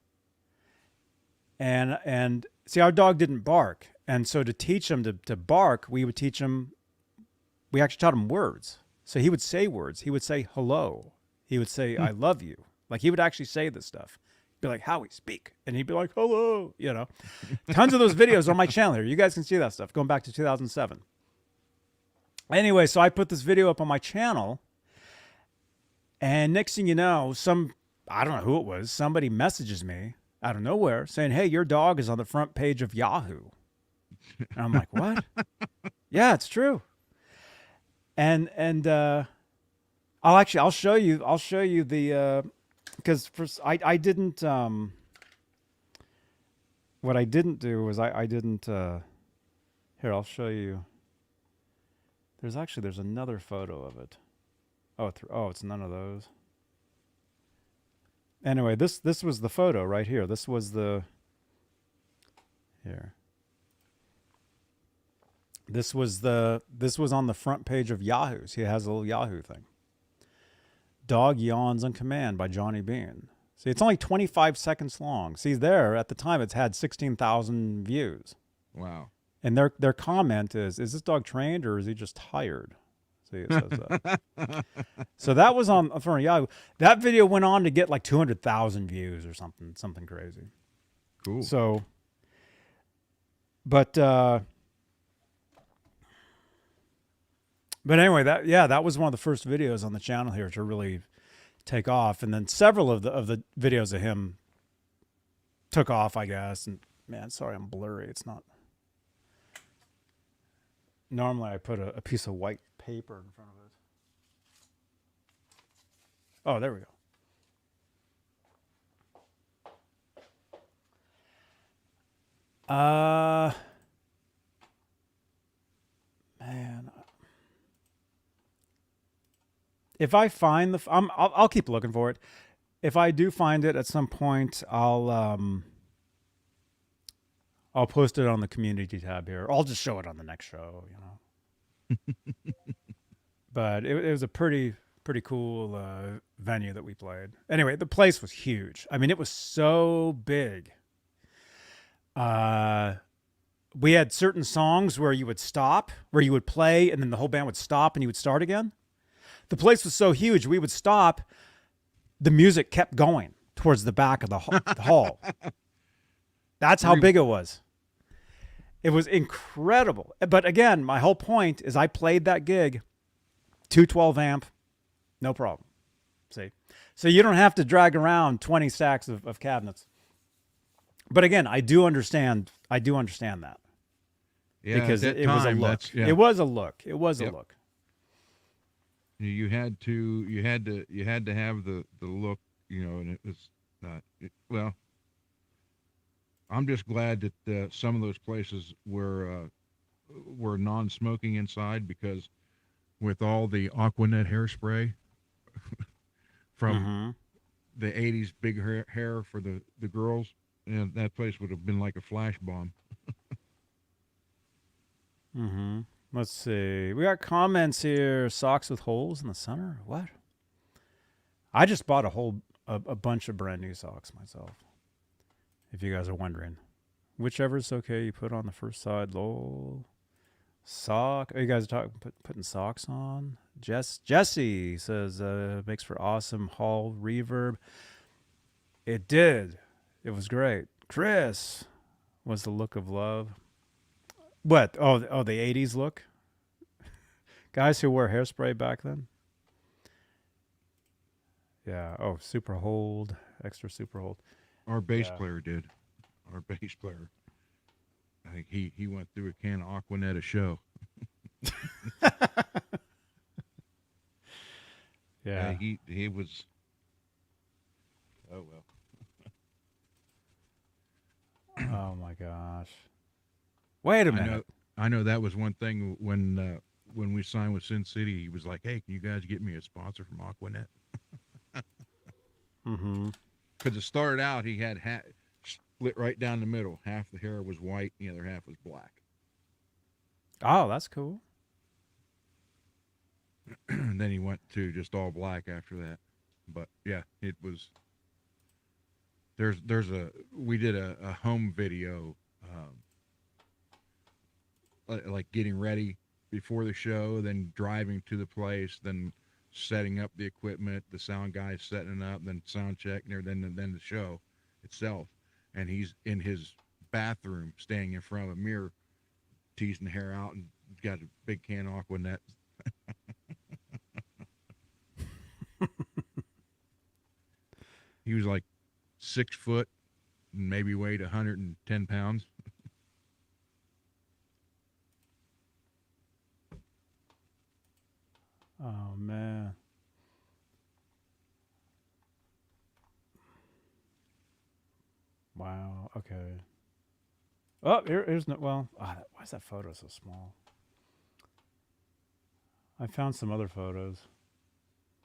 And see, our dog didn't bark. And so to teach him to bark, we actually taught him words. So he would say words. He would say hello. He would say, I love you. Like, he would actually say this stuff. Be like, Howie, speak. And he'd be like, hello, Tons of those videos on my channel here. You guys can see that stuff going back to 2007. Anyway, so I put this video up on my channel, and next thing you know, I don't know who it was, somebody messages me out of nowhere saying, hey, your dog is on the front page of Yahoo. And I'm like, what? Yeah, it's true. And I'll show you the because first I didn't what I didn't do was I didn't. Here, I'll show you. There's another photo of it. Oh, it's none of those. Anyway, this was the photo right here. This was the here. This was on the front page of Yahoo's. He has a little Yahoo thing. Dog Yawns on Command by Johnny Bean. See, it's only 25 seconds long. See, there at the time it's had 16,000 views. Wow. And their comment is this dog trained or is he just tired? See, it says that. So that was on front of Yahoo. That video went on to get like 200,000 views or something crazy. Cool. So, but anyway, that was one of the first videos on the channel here to really take off, and then several of the videos of him took off, I guess. And man, sorry, I'm blurry. It's not. Normally, I put a piece of white paper in front of it. Oh, there we go. Man, if I find I'll keep looking for it. If I do find it at some point, I'll post it on the community tab here. I'll just show it on the next show, you know. But it was a pretty cool venue that we played. Anyway, the place was huge. I mean, it was so big. We had certain songs where you would stop, where you would play, and then the whole band would stop and you would start again. The place was so huge, we would stop. The music kept going towards the back of the hall. That's how big it was. It was incredible. But again, my whole point is I played that gig, 212 amp, no problem. See? So you don't have to drag around 20 stacks of cabinets. But again, I do understand that. Yeah, because at that it was a time, look. that's- yeah. It was a look. It was a Yep. look. You had to have the look, you know, and it was not well. I'm just glad that some of those places were non-smoking inside, because with all the Aquanet hairspray from the 80s big hair for the girls, and that place would have been like a flash bomb. Let's see. We got comments here. Socks with holes in the center. What? I just bought a bunch of brand new socks myself. If you guys are wondering, whichever's okay, you put on the first side. Lol. Sock. Oh, you guys are putting socks on. Jesse says makes for awesome hall reverb. It did. It was great. Chris was the look of love. What? Oh, the 80s look? Guys who wore hairspray back then? Yeah. Oh, super hold. Extra super hold. Our bass player did. Our bass player. I think he went through a can of Aquanet a show. Yeah. He was. Oh well. Oh my gosh. Wait a minute. I know that was one thing when we signed with Sin City. He was like, "Hey, can you guys get me a sponsor from Aquanet?" Because it started out, he had split right down the middle. Half the hair was white, the other half was black. Oh, that's cool. And then he went to just all black after that. But yeah, it was. We did a home video. Like getting ready before the show, then driving to the place, then setting up the equipment, the sound guy setting it up, then sound check, and then the show itself. And he's in his bathroom, standing in front of a mirror, teasing the hair out, and got a big can of Aquanet. He was like 6 foot, and maybe weighed 110 pounds. Oh man. Wow. Okay. Oh, here's no. Well, why is that photo so small? I found some other photos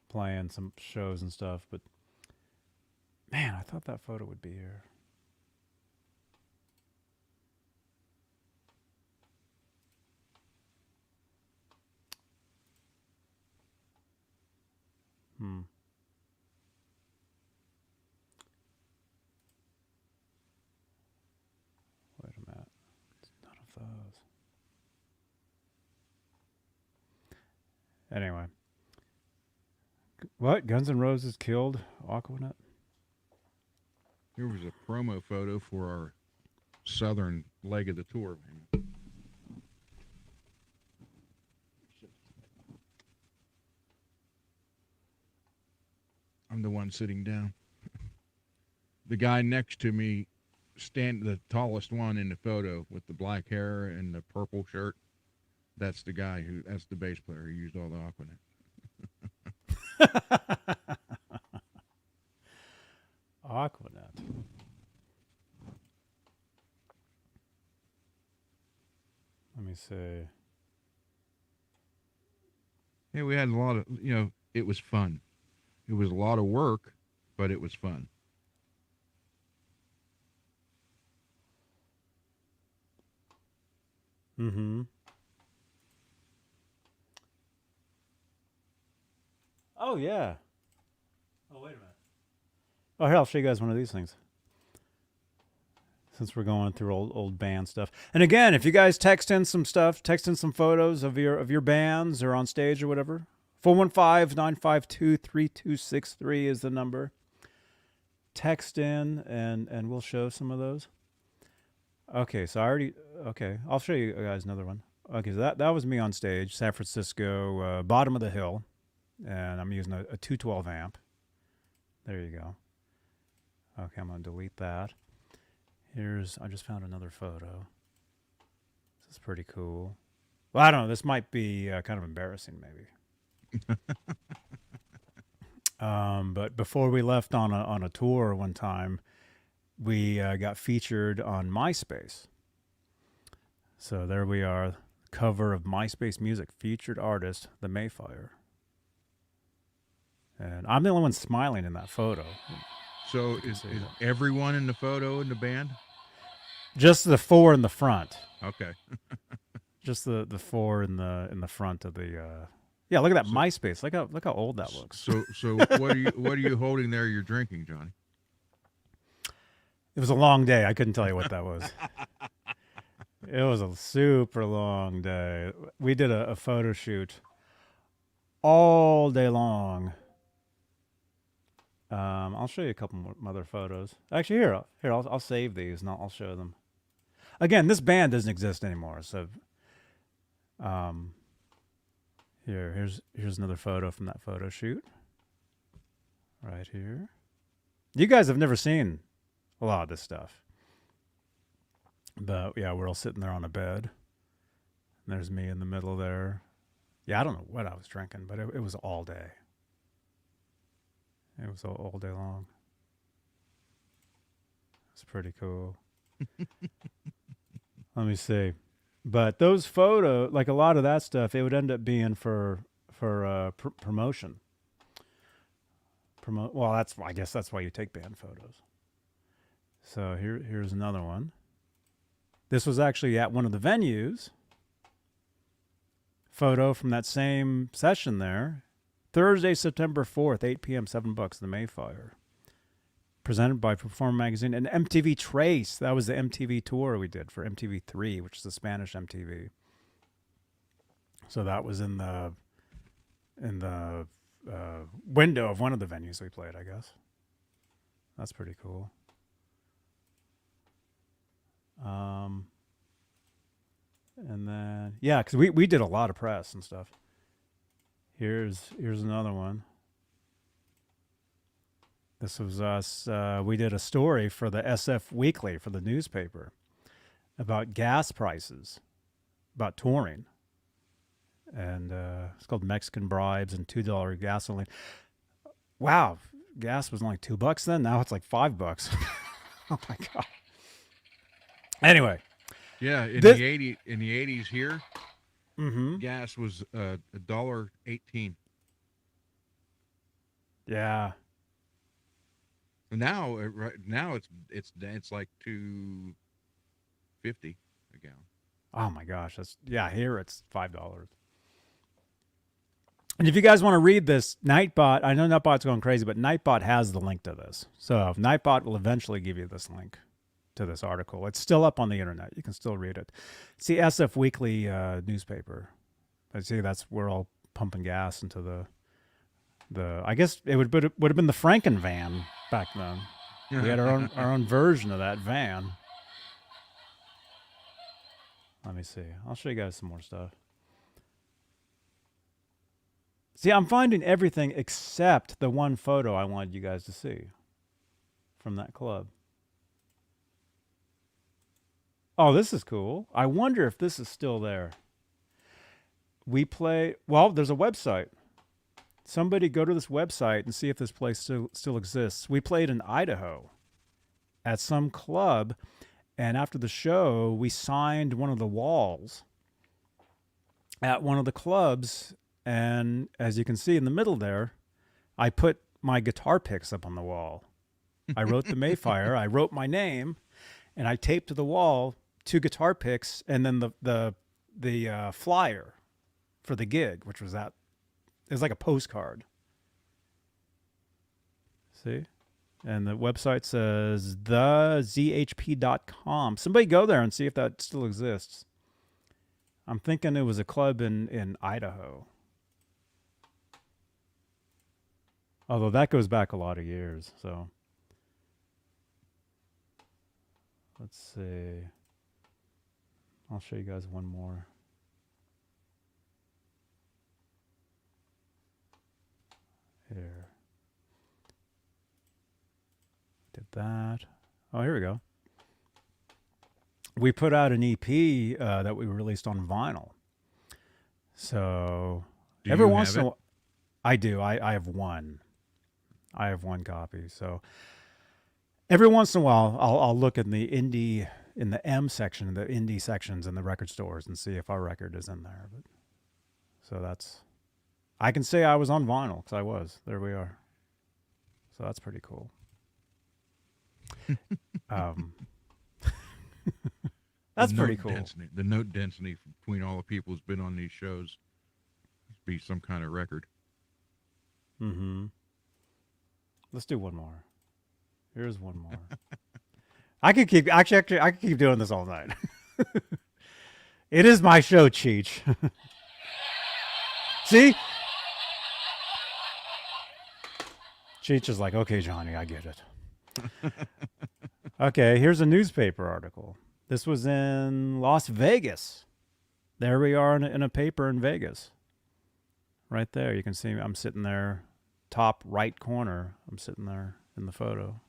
playing some shows and stuff, but man, I thought that photo would be here. Wait a minute. It's none of those. Anyway. What? Guns N' Roses killed Aquanet? Here was a promo photo for our southern leg of the tour. I'm the one sitting down. The guy next to me, the tallest one in the photo with the black hair and the purple shirt, that's the bass player who used all the Aquanet. Aquanet. Let me see. Yeah, we had a lot of, it was fun. It was a lot of work, but it was fun. Mm-hmm. Oh, yeah. Oh, wait a minute. Oh, here, I'll show you guys one of these things. Since we're going through old band stuff. And again, if you guys text in some stuff, text in some photos of your bands or on stage or whatever, 415-952-3263 is the number. Text in and we'll show some of those. Okay, so I'll show you guys another one. Okay, so that was me on stage, San Francisco, bottom of the hill, and I'm using a 212 amp. There you go. Okay, I'm going to delete that. I just found another photo. This is pretty cool. Well, I don't know. This might be kind of embarrassing, maybe. But before we left on a tour one time, we got featured on MySpace. So there we are, cover of MySpace Music, featured artist, The Mayfire. And I'm the only one smiling in that photo. So is everyone in the photo in the band? Just the four in the front. Okay. Just the four in the front of the. Yeah, look at that MySpace. Look how old that looks. So what are you holding there? You're drinking, Johnny. It was a long day. I couldn't tell you what that was. It was a super long day. We did a photo shoot all day long. I'll show you a couple more other photos. Actually, here I'll save these and I'll show them. Again, this band doesn't exist anymore. So, here's another photo from that photo shoot. Right here. You guys have never seen a lot of this stuff. But yeah, we're all sitting there on a bed. And there's me in the middle there. Yeah, I don't know what I was drinking, but it was all day. It was all day long. It's pretty cool. Let me see. But those photos, like a lot of that stuff, it would end up being for promotion. Well, I guess that's why you take band photos. So here's another one. This was actually at one of the venues. Photo from that same session there. Thursday, September 4th, 8 p.m., $7, The Mayfire. Presented by Performer Magazine and MTV Trace. That was the MTV tour we did for MTV3, which is the Spanish MTV. So that was in the window of one of the venues we played, I guess. That's pretty cool. And then, yeah, because we did a lot of press and stuff. Here's another one. This was us. We did a story for the SF Weekly, for the newspaper, about gas prices, about touring. And it's called Mexican Bribes and $2 gasoline. Wow, gas was only $2 then. Now it's like $5. Oh my God. Anyway, Yeah, in This- the '80s here, Mm-hmm. gas was $1.18. Yeah. Now, now it's like $2.50 a gallon. Oh my gosh, here it's $5. And if you guys want to read this, Nightbot, I know Nightbot's going crazy, but Nightbot has the link to this. So Nightbot will eventually give you this link to this article. It's still up on the internet. You can still read it. It's the SF Weekly newspaper. I see we're all pumping gas into the. I guess it would have been the Franken van back then. We had our own version of that van. Let me see. I'll show you guys some more stuff. See, I'm finding everything except the one photo I wanted you guys to see from that club. Oh, this is cool. I wonder if this is still there. There's a website. Somebody go to this website and see if this place still exists. We played in Idaho at some club, and after the show, we signed one of the walls at one of the clubs. And as you can see in the middle there, I put my guitar picks up on the wall. I wrote the Mayfire, I wrote my name, and I taped to the wall 2 guitar picks and then the flyer for the gig, which was it was like a postcard. See? And the website says thezhp.com. Somebody go there and see if that still exists. I'm thinking it was a club in Idaho. Although that goes back a lot of years, so. Let's see. I'll show you guys one more. Here. Did that. Oh, here we go. We put out an EP that we released on vinyl. So every once in a while, I do. I have one. I have one copy. So every once in a while, I'll look in the M section, the indie sections in the record stores, and see if our record is in there. But so I can say I was on vinyl because I was. There we are. So that's pretty cool. That's pretty cool. The note density between all the people who's been on these shows must be some kind of record. Mm-hmm. Let's do one more. Here's one more. I could keep doing this all night. It is my show, Cheech. See? Cheech is like, okay, Johnny, I get it. Okay, here's a newspaper article. This was in Las Vegas. There we are in a paper in Vegas. Right there. You can see I'm sitting there, top right corner. I'm sitting there in the photo.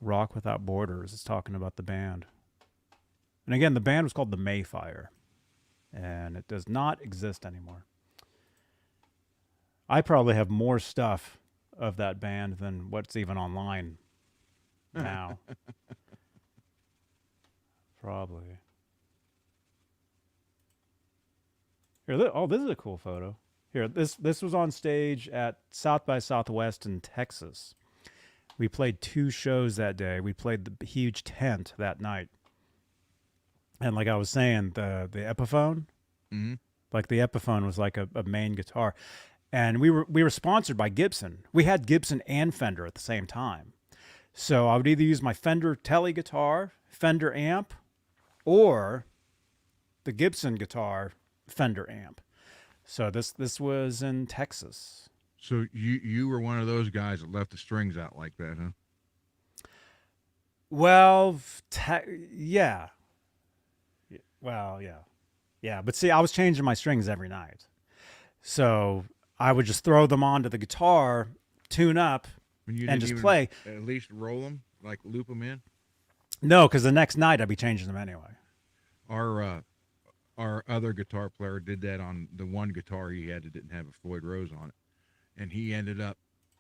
Rock Without Borders is talking about the band. And again, the band was called the Mayfire. And it does not exist anymore. I probably have more stuff of that band than what's even online now. Probably. Here, this is a cool photo. Here, this was on stage at South by Southwest in Texas. We played 2 shows that day. We played the huge tent that night. And like I was saying, the Epiphone, like the Epiphone was like a main guitar. And we were sponsored by Gibson. We had Gibson and Fender at the same time. So I would either use my Fender Tele guitar, Fender amp, or the Gibson guitar, Fender amp. So this was in Texas. So you were one of those guys that left the strings out like that, huh? Well, yeah. Well, yeah. Yeah, but see, I was changing my strings every night. So I would just throw them onto the guitar, tune up, and just play. At least roll them, like loop them in? No, because the next night I'd be changing them anyway. Our other guitar player did that on the one guitar he had that didn't have a Floyd Rose on it. And he ended up,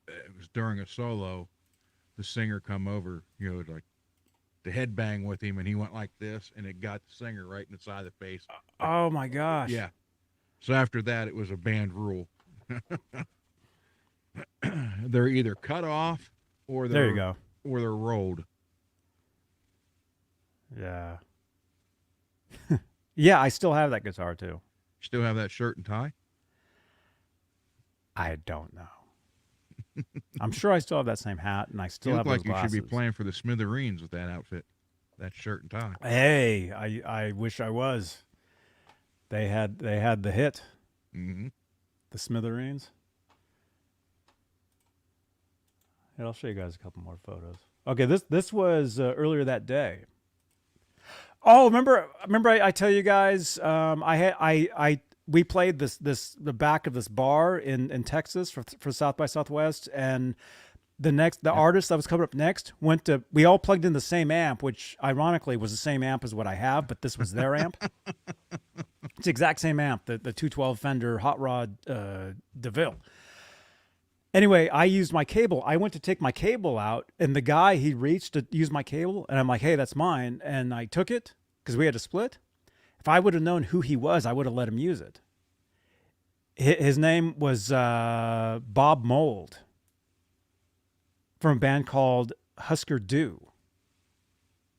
it was during a solo, the singer come over, like headbang with him, and he went like this, and it got the singer right in the side of the face. Oh my gosh. Yeah. So after that, it was a band rule. They're either cut off or There you go. or they're rolled. Yeah. Yeah, I still have that guitar too. Still have that shirt and tie? I don't know. I'm sure I still have that same hat, and I still You have look those like you glasses. should be playing for the Smithereens with that outfit, that shirt and tie. Hey, I wish I was. They had the hit, Mm-hmm. the Smithereens. Here, I'll show you guys a couple more photos. Okay, this was earlier that day. Oh, remember I tell you guys, we played the back of this bar in Texas for South by Southwest, and the artist that was coming up next we all plugged in the same amp, which ironically was the same amp as what I have, but this was their amp. It's the exact same amp, the 212 Fender Hot Rod DeVille. Anyway, I used my cable. I went to take my cable out, and the guy, he reached to use my cable, and I'm like, hey, that's mine. And I took it because we had to split. If I would have known who he was, I would have let him use it. His name was Bob Mold from a band called Husker Du.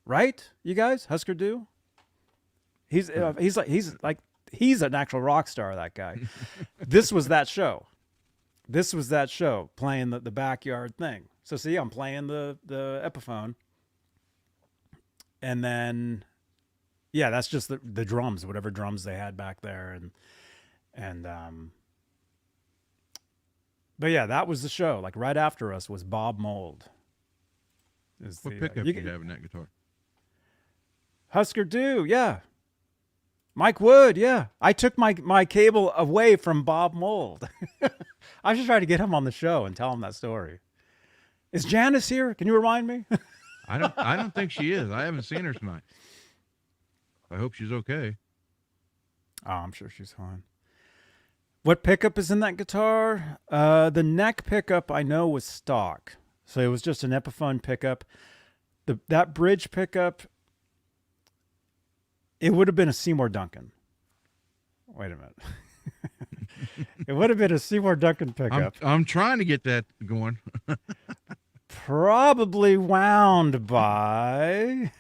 Right, you guys? Husker Du? He's an actual rock star, that guy. This was that show. Playing the backyard thing. So see, I'm playing the Epiphone. And then, yeah, that's just the drums, whatever drums they had back there. But yeah, that was the show. Like right after us was Bob Mold. What pickup you have in that guitar? Husker Du, yeah. Mike Wood, yeah. I took my cable away from Bob Mold. I should try to get him on the show and tell him that story. Is Janice here? Can you remind me? I don't think she is. I haven't seen her tonight. I hope she's okay. Oh, I'm sure she's fine. What pickup is in that guitar? The neck pickup I know was stock. So it was just an Epiphone pickup. That bridge pickup, it would have been a Seymour Duncan. Wait a minute. It would have been a Seymour Duncan pickup. I'm trying to get that going. Probably wound by...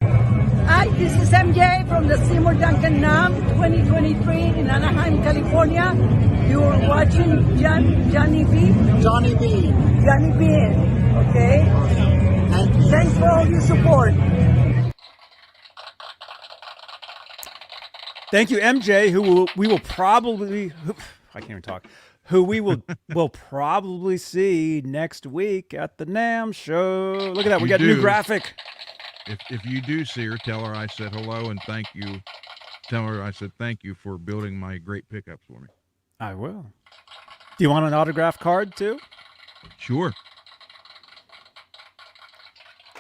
Hi, this is MJ from the Seymour Duncan NAM 2023 in Anaheim, California. You're watching Johnny B. Johnny B. Johnny B. Okay? Thanks for all your support. Thank you, MJ, who I can't even talk. Who we will probably see next week at the NAMM show. Look at that, we got a new graphic. If you do see her, tell her I said hello and thank you. Tell her I said thank you for building my great pickups for me. I will. Do you want an autograph card too? Sure.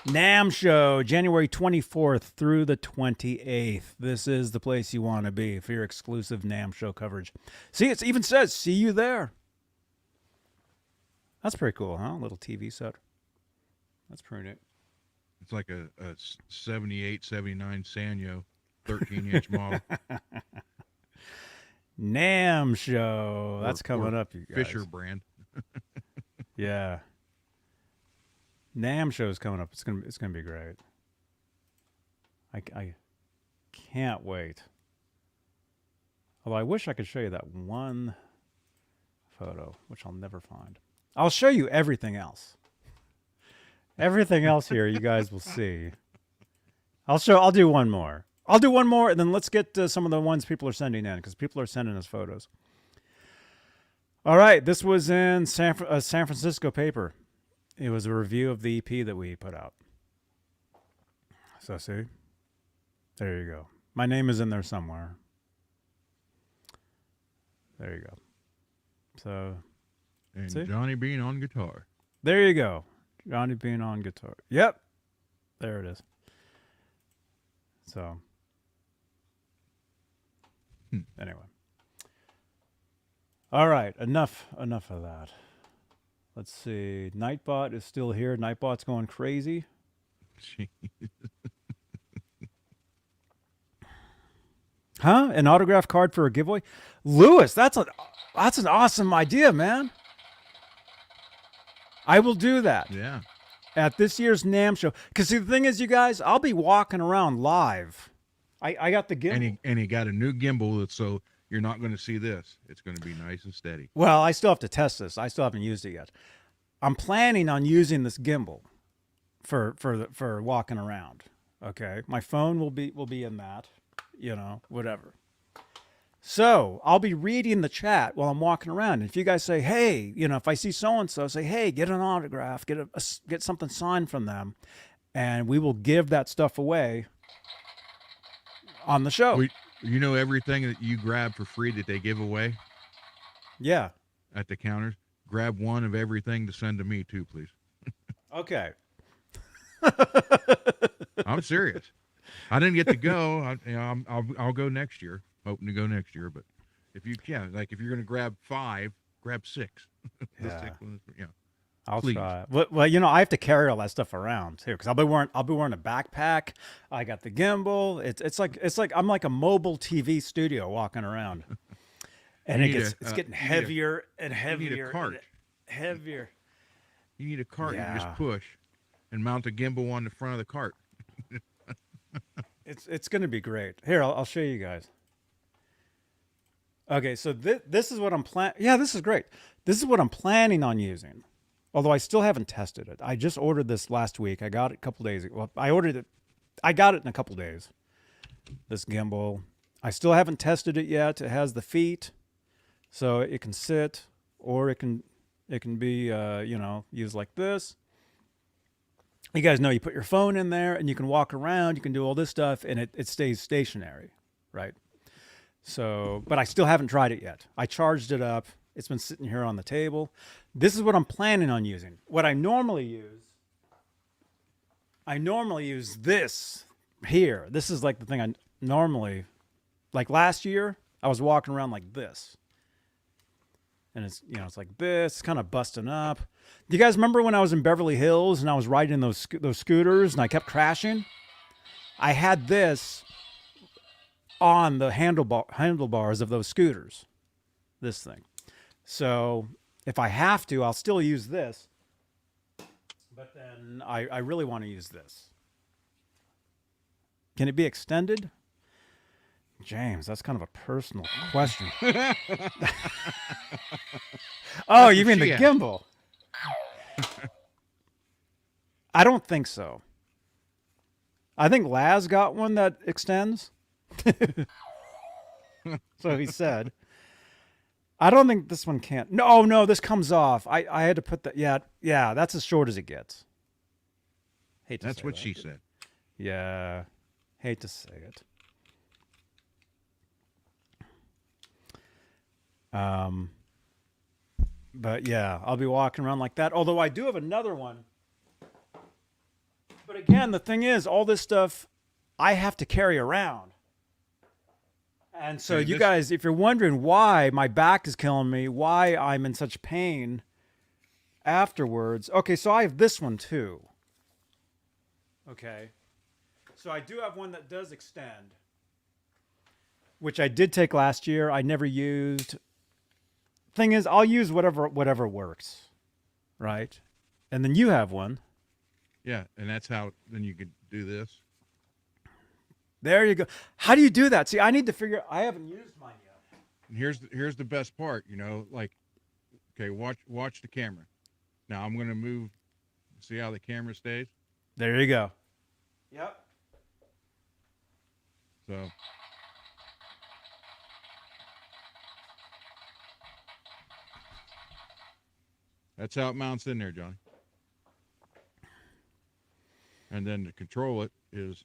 NAMM show, January 24th through the 28th. This is the place you want to be for your exclusive NAMM show coverage. See, it even says, see you there. That's pretty cool, huh? A little TV set. That's pretty neat. It's like a 78, 79 Sanyo, 13-inch model. NAMM show. That's coming up, you guys. Fisher brand. Yeah. NAMM show is coming up. It's gonna be great. I can't wait. Although I wish I could show you that one photo, which I'll never find. I'll show you everything else. Everything else here you guys will see. I'll do one more. I'll do one more, and then let's get to some of the ones people are sending in, because people are sending us photos. All right, this was in San Francisco paper. It was a review of the EP that we put out. So see, there you go. My name is in there somewhere. There you go. So, And see? Johnny Bean on guitar. There you go. Johnny Bean on guitar. Yep. There it is. So, anyway. All right. Enough of that. Let's see. Nightbot is still here. Nightbot's going crazy. Gee. Huh? An autograph card for a giveaway? Lewis, that's an awesome idea, man. I will do that Yeah. at this year's NAMM show. Because see, the thing is, you guys, I'll be walking around live. I got the gimbal. And he got a new gimbal that's so you're not going to see this. It's going to be nice and steady. Well, I still have to test this. I still haven't used it yet. I'm planning on using this gimbal for walking around. Okay, my phone will be in that, whatever. So I'll be reading the chat while I'm walking around. And if you guys say, hey, if I see so and so, say, hey, get an autograph, get something signed from them, and we will give that stuff away on the show. You know everything that you grab for free that they give away Yeah. at the counters? Grab one of everything to send to me too, please. Okay. I'm serious. I didn't get to go. I'll go next year. Hoping to go next year, but if you're going to grab 5, grab 6. Yeah. 6 ones, yeah. I'll Please. try. Well, I have to carry all that stuff around too, because I'll be wearing a backpack. I got the gimbal. It's like I'm like a mobile TV studio walking around, and it's getting heavier and heavier. You need a cart. And heavier. You need a cart. Yeah. You just push and mount the gimbal on the front of the cart. It's going to be great. Here, I'll show you guys. Okay, so this is what I'm planning. Yeah, this is great. This is what I'm planning on using. Although I still haven't tested it. I just ordered this last week. I got it a couple days ago. Well, I got it in a couple days. This gimbal. I still haven't tested it yet. It has the feet, so it can sit, or it can be used like this. You guys know you put your phone in there and you can walk around. You can do all this stuff, and it stays stationary, right? So, but I still haven't tried it yet. I charged it up. It's been sitting here on the table. This is what I'm planning on using. What I normally use this here. This is like the thing I normally, like last year, I was walking around like this. And it's like this, it's kind of busting up. Do you guys remember when I was in Beverly Hills and I was riding those scooters and I kept crashing? I had this on the handlebars of those scooters, this thing. So if I have to, I'll still use this. But then I really want to use this. Can it be extended? James, that's kind of a personal question. Oh, you mean the gimbal? I don't think so. I think Laz got one that extends. So he said. I don't think this one can't. No, this comes off. I had to put that. Yeah, that's as short as it gets. That's what she said. Yeah, hate to say it. But yeah, I'll be walking around like that. Although I do have another one. But again, the thing is, all this stuff I have to carry around. And so you guys, if you're wondering why my back is killing me, why I'm in such pain afterwards. Okay, so I have this one too. Okay. So I do have one that does extend, which I did take last year. I never used. Thing is, I'll use whatever works, right? And then you have one. Yeah, and that's how then you could do this. There you go. How do you do that? See, I need to figure. I haven't used mine yet. And here's the best part. Like, okay, watch the camera. Now I'm gonna move. See how the camera stays. There you go. Yep. So. That's how it mounts in there, Johnny. And then to control it is.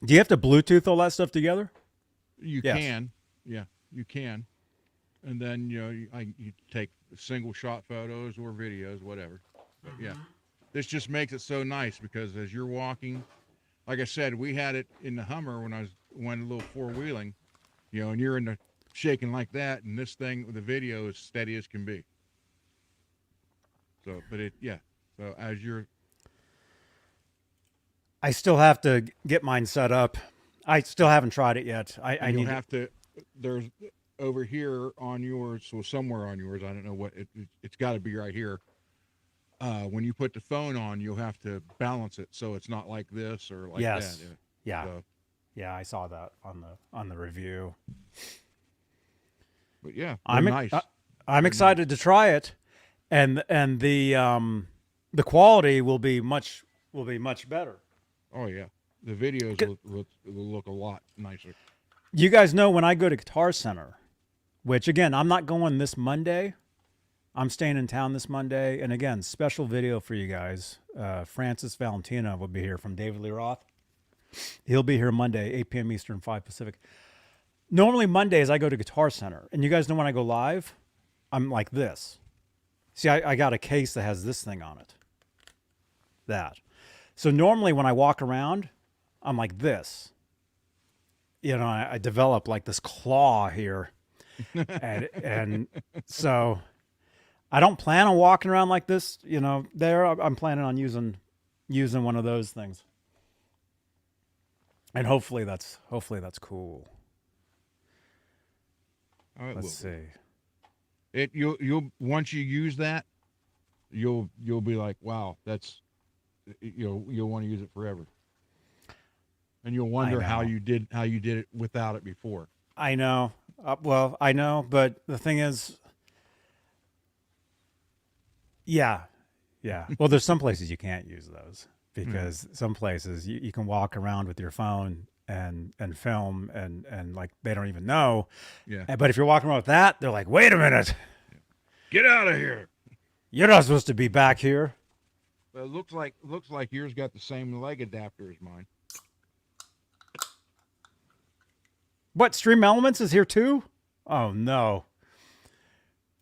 Do you have to Bluetooth all that stuff together? You Yes. can, yeah, you can. And then you take single shot photos or videos, whatever. But yeah, this just makes it so nice because as you're walking, like I said, we had it in the Hummer when I went a little 4-wheeling, and you're in the shaking like that, and this thing with the video is steady as can be. So, but So as you're, I still have to get mine set up. I still haven't tried it yet. I you'll need have to. There's over here on yours, so somewhere on yours. I don't know what it's got to be right here. When you put the phone on, you'll have to balance it so it's not like this or like Yes. that. Yeah. So, Yeah, I saw that on the review. but yeah, I'm nice. I'm excited to try it, and the quality will be much better. Oh yeah, the videos will look a lot nicer. You guys know when I go to Guitar Center, which again I'm not going this Monday. I'm staying in town this Monday, and again special video for you guys. Francis Valentina will be here from David Lee Roth. He'll be here Monday, 8 p.m. Eastern, 5 Pacific. Normally Mondays I go to Guitar Center, and you guys know when I go live, I'm like this. See, I got a case that has this thing on it. That. So normally when I walk around, I'm like this. You know, I develop like this claw here. and so I don't plan on walking around like this, you know, there. I'm planning on using one of those things. And hopefully that's cool. All right, Let's see. You'll once you use that, you'll be like, wow, that's you'll want to use it forever, and you'll wonder how you did it without it before. I know. Well, I know, but the thing is, yeah. Well, there's some places you can't use those because some places you can walk around with your phone and film and like they don't even know. Yeah. But if you're walking around with that, they're like, wait a minute. Get out of here. You're not supposed to be back here. Well, it looks like yours got the same leg adapter as mine. What, Stream Elements is here too? Oh no.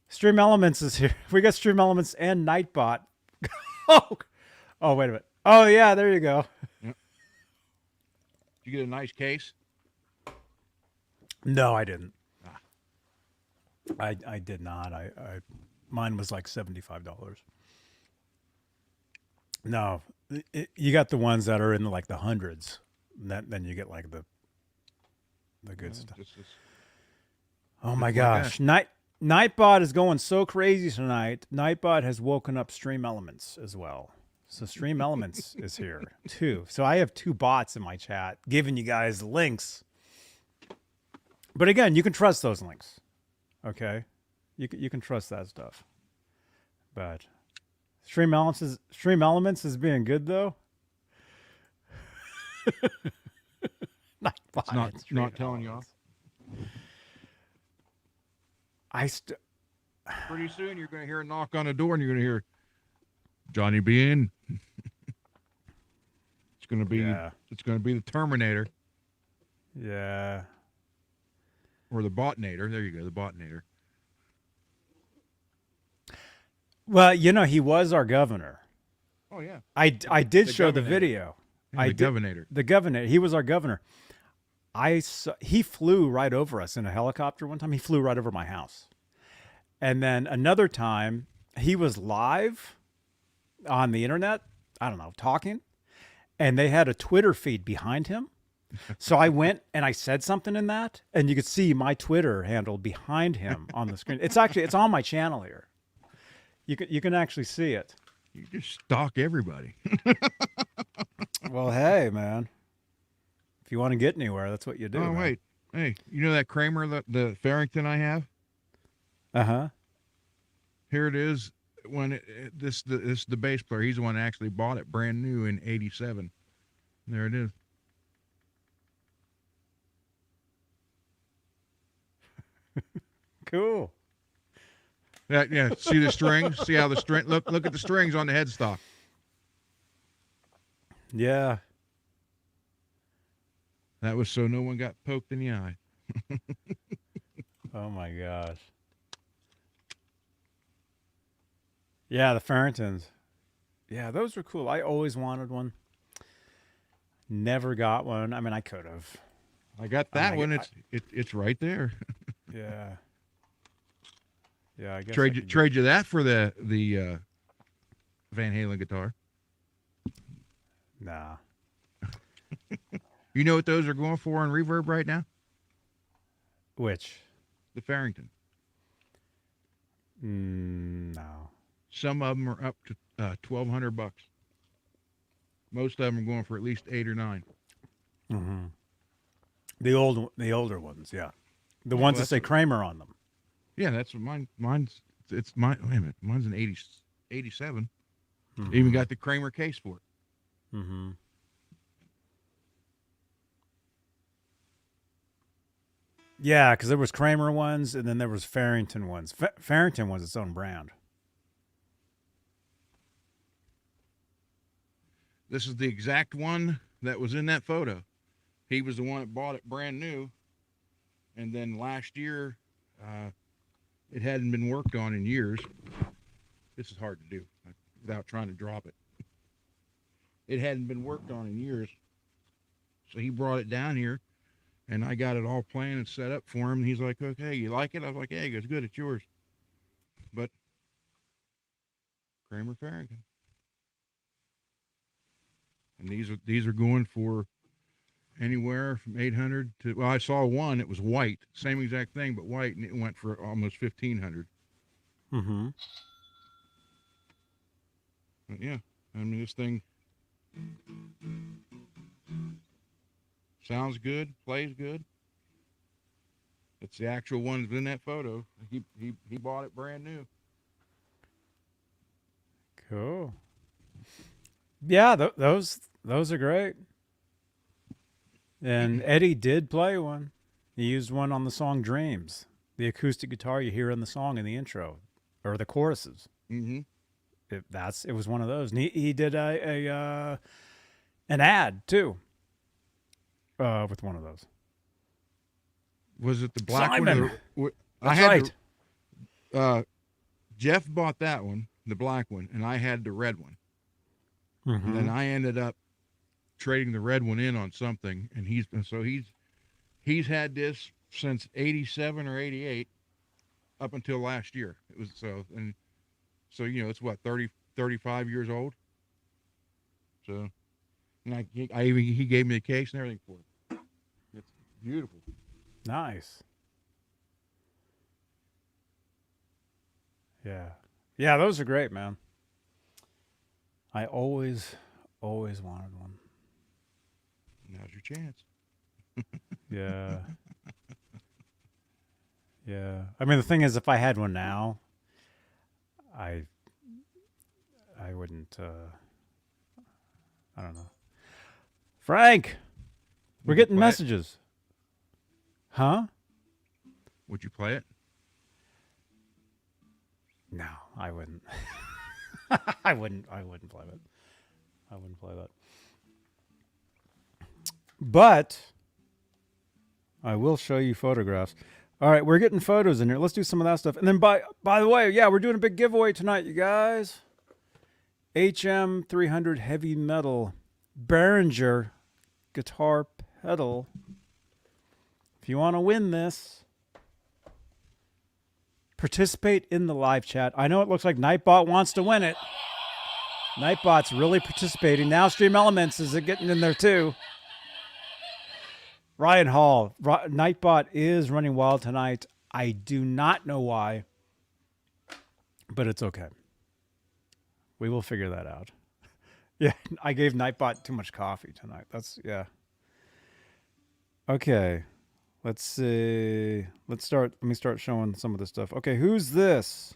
Stream Elements is here. We got Stream Elements and Nightbot. Oh, wait a minute. Oh yeah, there you go. Yep. Did you get a nice case? No, I didn't. I did not. I mine was like $75. No, you got the ones that are in like the hundreds. Then you get like the good stuff. Oh my gosh, Nightbot is going so crazy tonight. Nightbot has woken up Stream Elements as well. So Stream Elements is here too. So I have two bots in my chat giving you guys links. But again, you can trust those links. Okay, you can trust that stuff. But Stream Elements is being good though. It's not telling you off. Pretty soon you're going to hear a knock on the door and you're going to hear Johnny be in. It's going to be the Terminator. Yeah. Or the Botnator. There you go, the Botnator. Well, you know, he was our governor. Oh yeah. I did show the video. The Governor. The governor. He was our governor. He flew right over us in a helicopter one time. He flew right over my house. And then another time, he was live on the internet, I don't know, talking, and they had a Twitter feed behind him. So I went and I said something in that, and you could see my Twitter handle behind him on the screen. It's on my channel here. You can actually see it. You just stalk everybody. Well, hey, man. If you want to get anywhere, that's what you do. Oh, man. wait. Hey, you know that Kramer, the Farrington I have? Uh-huh. Here it is. This is the bass player. He's the one that actually bought it brand new in '87. There it is. Cool. Yeah. See the strings? See how the string? Look at the strings on the headstock. Yeah. That was so no one got poked in the eye. Oh my gosh. Yeah, the Farringtons. Yeah, those were cool. I always wanted one. Never got one. I mean, I could have. I got that one. It's right there. Yeah. Yeah, I guess Trade you that for the Van Halen guitar. Nah. You know what those are going for on reverb right now? Which? The Farrington. No. Some of them are up to $1,200. Most of them are going for at least 8 or 9. Mm-hmm. The older ones, yeah. The Yeah, ones well, that say Kramer on them. Yeah, that's what mine's. It's mine. Wait a minute, mine's an 87. Mm-hmm. Even got the Kramer case for it. Mm-hmm. Yeah, because there was Kramer ones, and then there was Farrington ones. Farrington was its own brand. This is the exact one that was in that photo. He was the one that bought it brand new, and then last year, it hadn't been worked on in years. This is hard to do without trying to drop it. It hadn't been worked on in years, so he brought it down here, and I got it all planned and set up for him. And he's like, "Okay, you like it?" I was like, "Yeah." He goes, "Good, it's yours." But Kramer Farrington, and these are going for anywhere from 800 to. Well, I saw one. It was white, same exact thing, but white, and it went for almost 1,500. Mm-hmm. But yeah, I mean, this thing sounds good, plays good. It's the actual one that's in that photo. He bought it brand new. Cool. Yeah, those are great. And Eddie did play one. He used one on the song Dreams, the acoustic guitar you hear in the song in the intro or the choruses. Mm-hmm. It was one of those. And he did an ad too with one of those. Was it the black Simon. one? That's right. Jeff bought that one, the black one, and I had the red one. Mm-hmm. And then I ended up trading the red one in on something, and he's had this since 87 or 88 up until last year. It was so you know, it's what, 35 years old. So, and he gave me the case and everything for it. It's beautiful. Nice. Yeah. Yeah, those are great, man. I always wanted one. Now's your chance. Yeah. Yeah. I mean, the thing is, if I had one now, I wouldn't, I don't know. Frank, we're Would you getting play it? messages. Huh? Would you play it? No, I wouldn't. I wouldn't play that. I wouldn't play that. But I will show you photographs. All right, we're getting photos in here. Let's do some of that stuff. And then by the way, yeah, we're doing a big giveaway tonight, you guys. HM 300 heavy metal Behringer guitar pedal. If you want to win this, participate in the live chat. I know it looks like Nightbot wants to win it. Nightbot's really participating. Now Stream Elements is getting in there too. Ryan Hall, Nightbot is running wild tonight. I do not know why, but it's okay. We will figure that out. Yeah, I gave Nightbot too much coffee tonight. Yeah. Okay. Let's see. Let me start showing some of this stuff. Okay, who's this?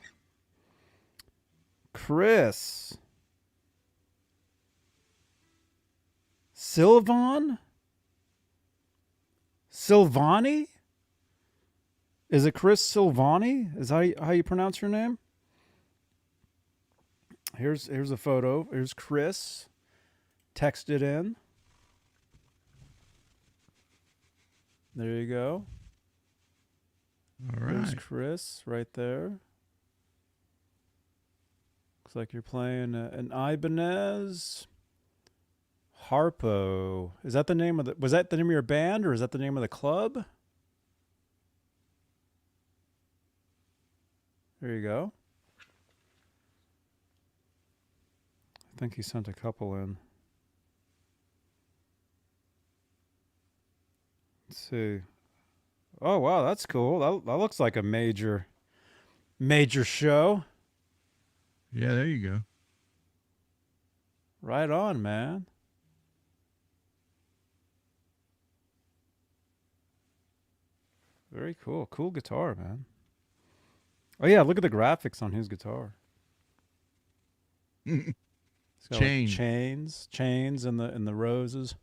Chris. Silvani? Is it Chris Silvani? Is how you pronounce your name? Here's a photo. Here's Chris. Texted in. There you go. All right. There's Chris right there. Looks like you're playing an Ibanez Harpo. Is that the name of was that the name of your band or is that the name of the club? There you go. think he sent a couple in. Let's see. Oh wow, that's cool. That looks like a major show. Yeah, there you go. Right on, man. Very cool. Cool guitar, man. Oh yeah, look at the graphics on his guitar. It's got like chains in the roses.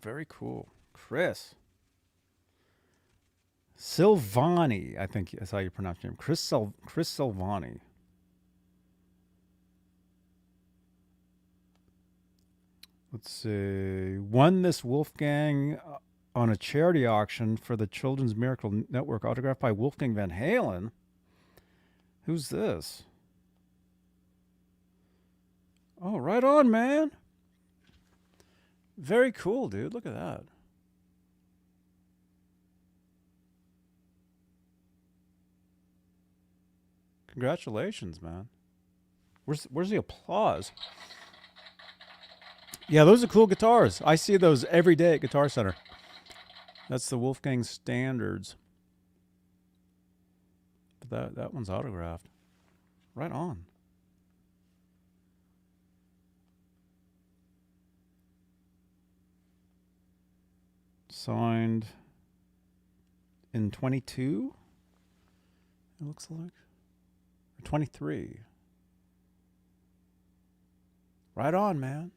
Very cool. Chris Silvani, I think that's how you pronounce your name. Chris Silvani. Let's see. Won this Wolfgang on a charity auction for the Children's Miracle Network, autographed by Wolfgang Van Halen. Who's this? Oh, right on, man. Very cool, dude. Look at that. Congratulations, man. Where's the applause? Yeah, those are cool guitars. I see those every day at Guitar Center. That's the Wolfgang Standards. But that one's autographed. Right on. Signed in 22, it looks like. Or 23. Right on, man.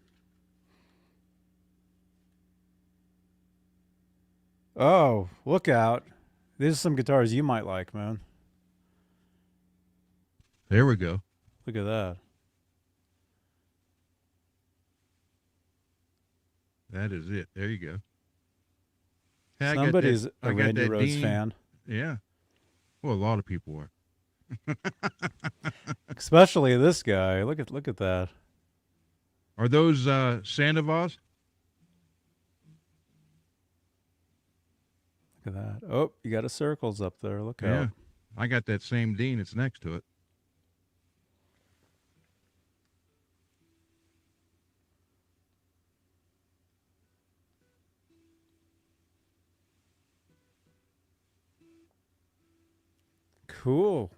Oh, look out. These are some guitars you might like, man. There we go. Look at that. That is it. There you go. Hey, Somebody's a Randy that Rhoads Dean. fan. Yeah. Well, a lot of people are. Especially this guy. Look at that. Are those Sandoval's? Look at that. Oh, you got a circles up there. Look Yeah. out. I got that same Dean. It's next to it. Cool.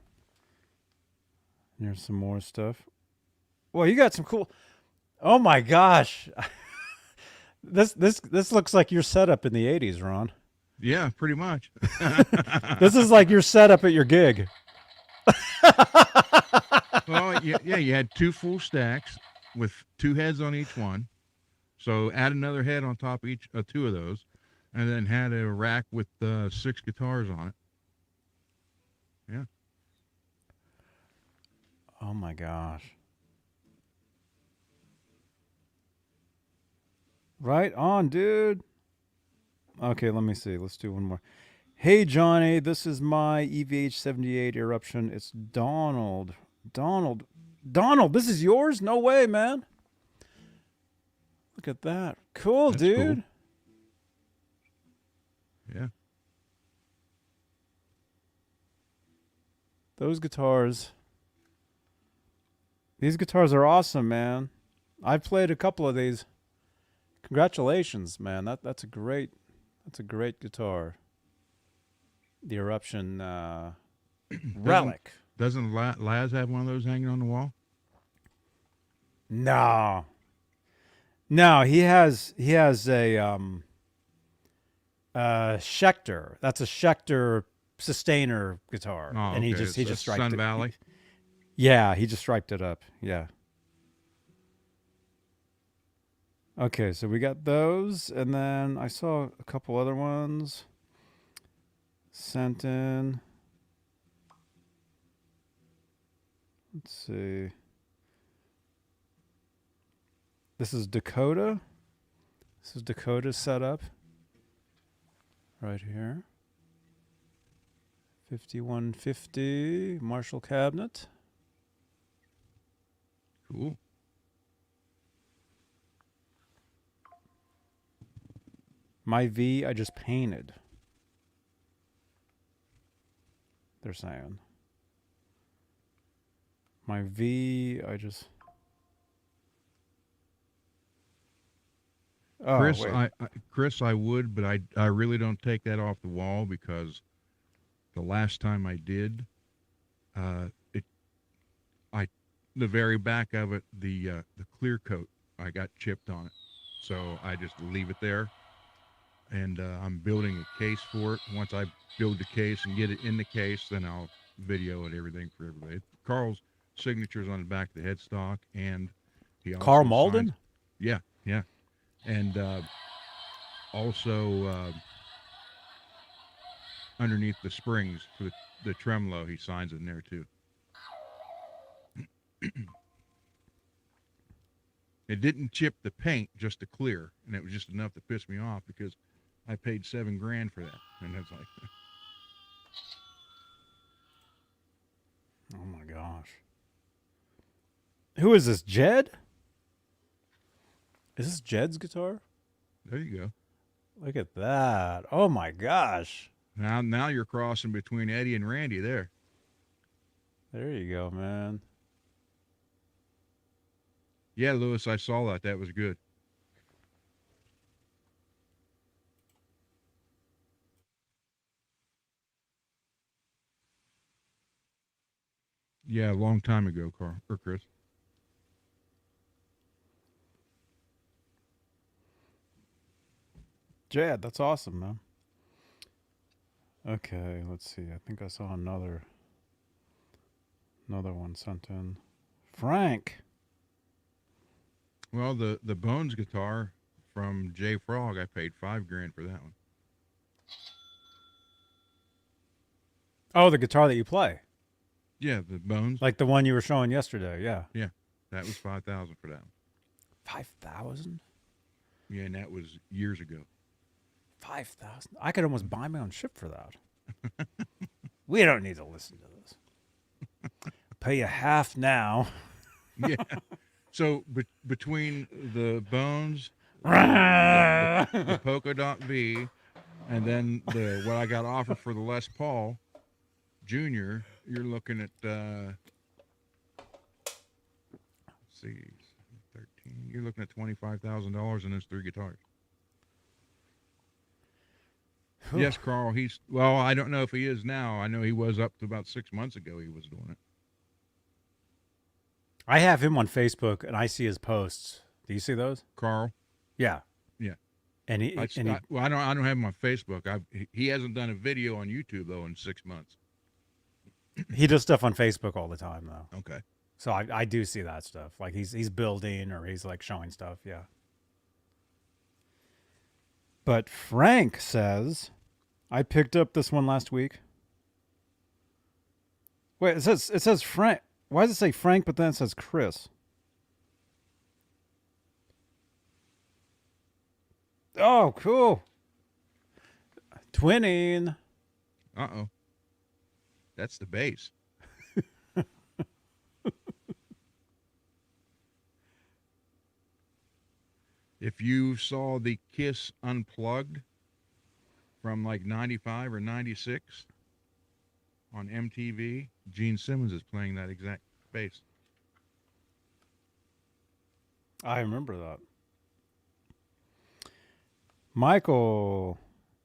Here's some more stuff. Well, you got some cool. Oh my gosh. This looks like your setup in the 80s, Ron. Yeah, pretty much. This is like your setup at your gig. Well, yeah, you had 2 full stacks with 2 heads on each one. So add another head on top of each 2 of those, and then had a rack with 6 guitars on it. Yeah. Oh my gosh. Right on, dude. Okay, let me see. Let's do one more. Hey, Johnny, this is my EVH-78 Eruption. It's Donald. Donald, this is yours? No way, man. Look at that. Cool, That's dude. Cool. Yeah. Those guitars. These guitars are awesome, man. I've played a couple of these. Congratulations, man. That's a great guitar. The Eruption Relic. Doesn't Laz have one of those hanging on the wall? No, he has a Schecter. That's a Schecter Sustainer guitar, Oh, and he okay. just striped Sun it. Valley. Yeah, he just striped it up. Yeah. Okay, so we got those, and then I saw a couple other ones sent in. Let's see. This is Dakota. This is Dakota's setup. Right here. 5150 Marshall cabinet. Cool. My V, I just painted. They're saying. My V, I just. Oh, Chris, wait. Chris, I would, but I really don't take that off the wall because the last time I did, it, the very back of it, the clear coat, I got chipped on it, so I just leave it there, and I'm building a case for it. Once I build the case and get it in the case, then I'll video it, everything for everybody. Carl's signature's on the back of the headstock, and he also Carl signs- Malden? Yeah, yeah. And also underneath the springs for the tremolo, he signs in there too. It didn't chip the paint, just the clear, and it was just enough to piss me off because I paid $7,000 for that, and it's like, Oh my gosh. Who is this, Jed? Is this Jed's guitar? there you go. Look at that. Oh my gosh. Now you're crossing between Eddie and Randy there. There you go, man. Yeah, Lewis, I saw that. That was good. Yeah, a long time ago, Carl or Chris. Jed, that's awesome, man. Okay, let's see. I think I saw another one sent in. Frank. Well, the Bones guitar from Jay Frog, I paid $5,000 for that one. Oh, the guitar that you play. Yeah, the Bones. Like the one you were showing yesterday, yeah. Yeah, that was $5,000 for that one. 5,000? Yeah, and that was years ago. 5,000. I could almost buy my own ship for that. We don't need to listen to this. Pay you half now. Yeah. So between the Bones, Oh, the Polka Dot V, and then what I got offered for the Les Paul Junior, you're looking at let's see, 13. You're looking at $25,000 in those three guitars. Yes, Carl. Well, I don't know if he is now. I know he was up to about 6 months ago. He was doing it. I have him on Facebook, and I see his posts. Do you see those? Carl. Yeah. Yeah. And he, I and he don't have him on Facebook. He hasn't done a video on YouTube though in 6 months. he does stuff on Facebook all the time, though. Okay. So I do see that stuff. Like he's building or he's like showing stuff. Yeah. But Frank says, I picked up this one last week. Wait, it says Frank. Why does it say Frank, but then it says Chris? Oh, cool. Twinning. Uh-oh. That's the bass. If you saw the Kiss Unplugged from like 95 or 96 on MTV, Gene Simmons is playing that exact bass. I remember that. Michael.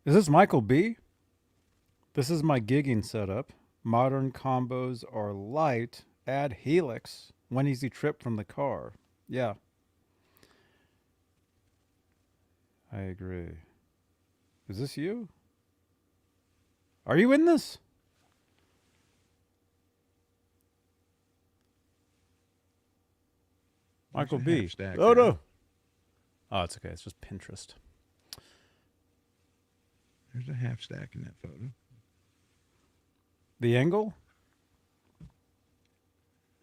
Is this Michael B? This is my gigging setup. Modern combos are light. Add helix. One easy trip from the car. Yeah. I agree. Is this you? Are you in this? Michael There's a B. half stack Oh, there. no. Oh, it's okay. It's just Pinterest. There's a half stack in that photo. The angle?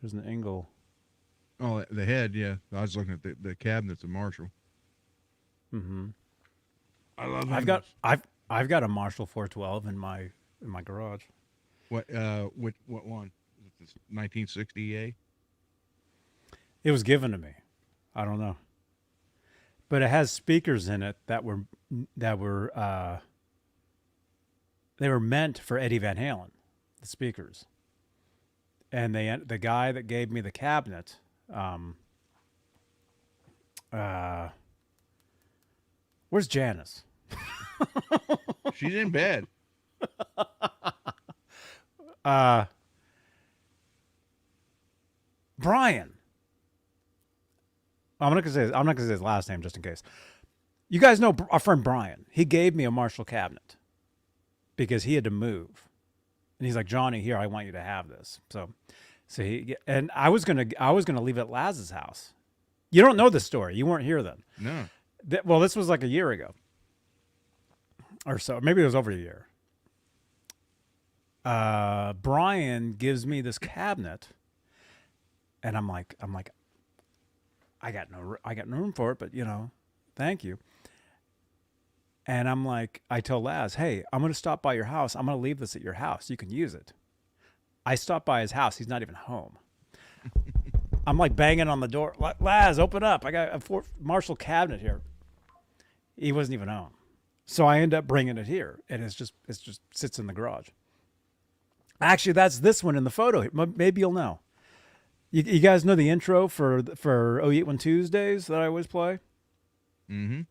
There's an angle. Oh, the head, yeah. I was looking at the cabinets of Marshall. Mm-hmm. I love I've got a Marshall 412 in my garage. What one? Is it this 1960 EA? It was given to me. I don't know. But it has speakers in it that were they were meant for Eddie Van Halen, the speakers. and the guy that gave me the cabinet, where's Janice? She's in bed. Brian. I'm not gonna say his last name just in case. You guys know our friend Brian. He gave me a Marshall cabinet because he had to move, and he's like, Johnny, here, I want you to have this. So I was gonna leave it at Laz's house. You don't know this story. You weren't here then. No. Well, this was like a year ago, or so. Maybe it was over a year. Brian gives me this cabinet, and I'm like, I got no room for it, but thank you. And I'm like, I tell Laz, hey, I'm going to stop by your house. I'm going to leave this at your house. You can use it. I stop by his house. He's not even home. I'm like banging on the door. Laz, open up. I got a Marshall cabinet here. He wasn't even home. So I end up bringing it here, and it's just sits in the garage. Actually, that's this one in the photo. Maybe you'll know. You guys know the intro for 081 Tuesdays that I always play? Mm-hmm.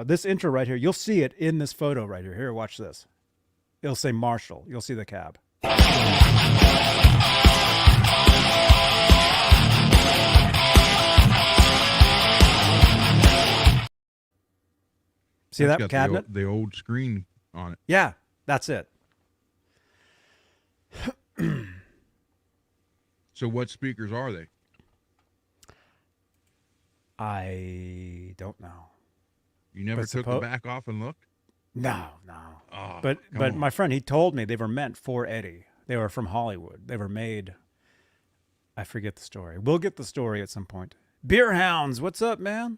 This intro right here, you'll see it in this photo right here. Here, watch this. It'll say Marshall. You'll see the cab. See That's that got cabinet? The old screen on it. Yeah, that's it. So what speakers are they? I don't know. You never But took the back off and looked? No. Oh, But come on. my friend, he told me they were meant for Eddie. They were from Hollywood. They were made. I forget the story. We'll get the story at some point. Beer Hounds, what's up, man?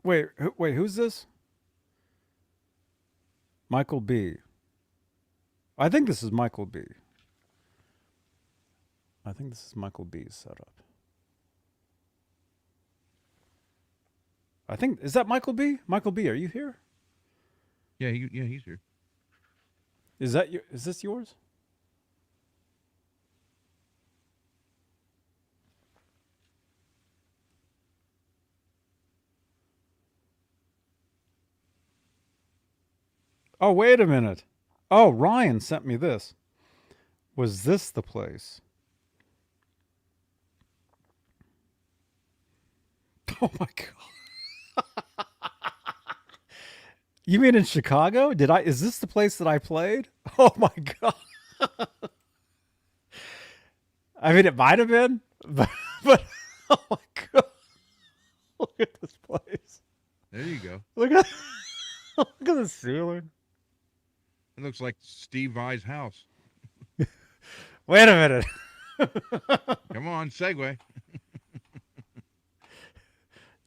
Wait, who's this? Michael B. I think this is Michael B. I think this is Michael B's setup. Is that Michael B? Michael B, are you here? Yeah, he's here. Is this yours? Oh, wait a minute. Oh, Ryan sent me this. Was this the place? Oh my God. You mean in Chicago? Is this the place that I played? Oh my God. I mean, it might have been, but oh my God. Look at this place. There you go. Look at the ceiling. It looks like Steve Vai's house. Wait a minute. Come on, segue.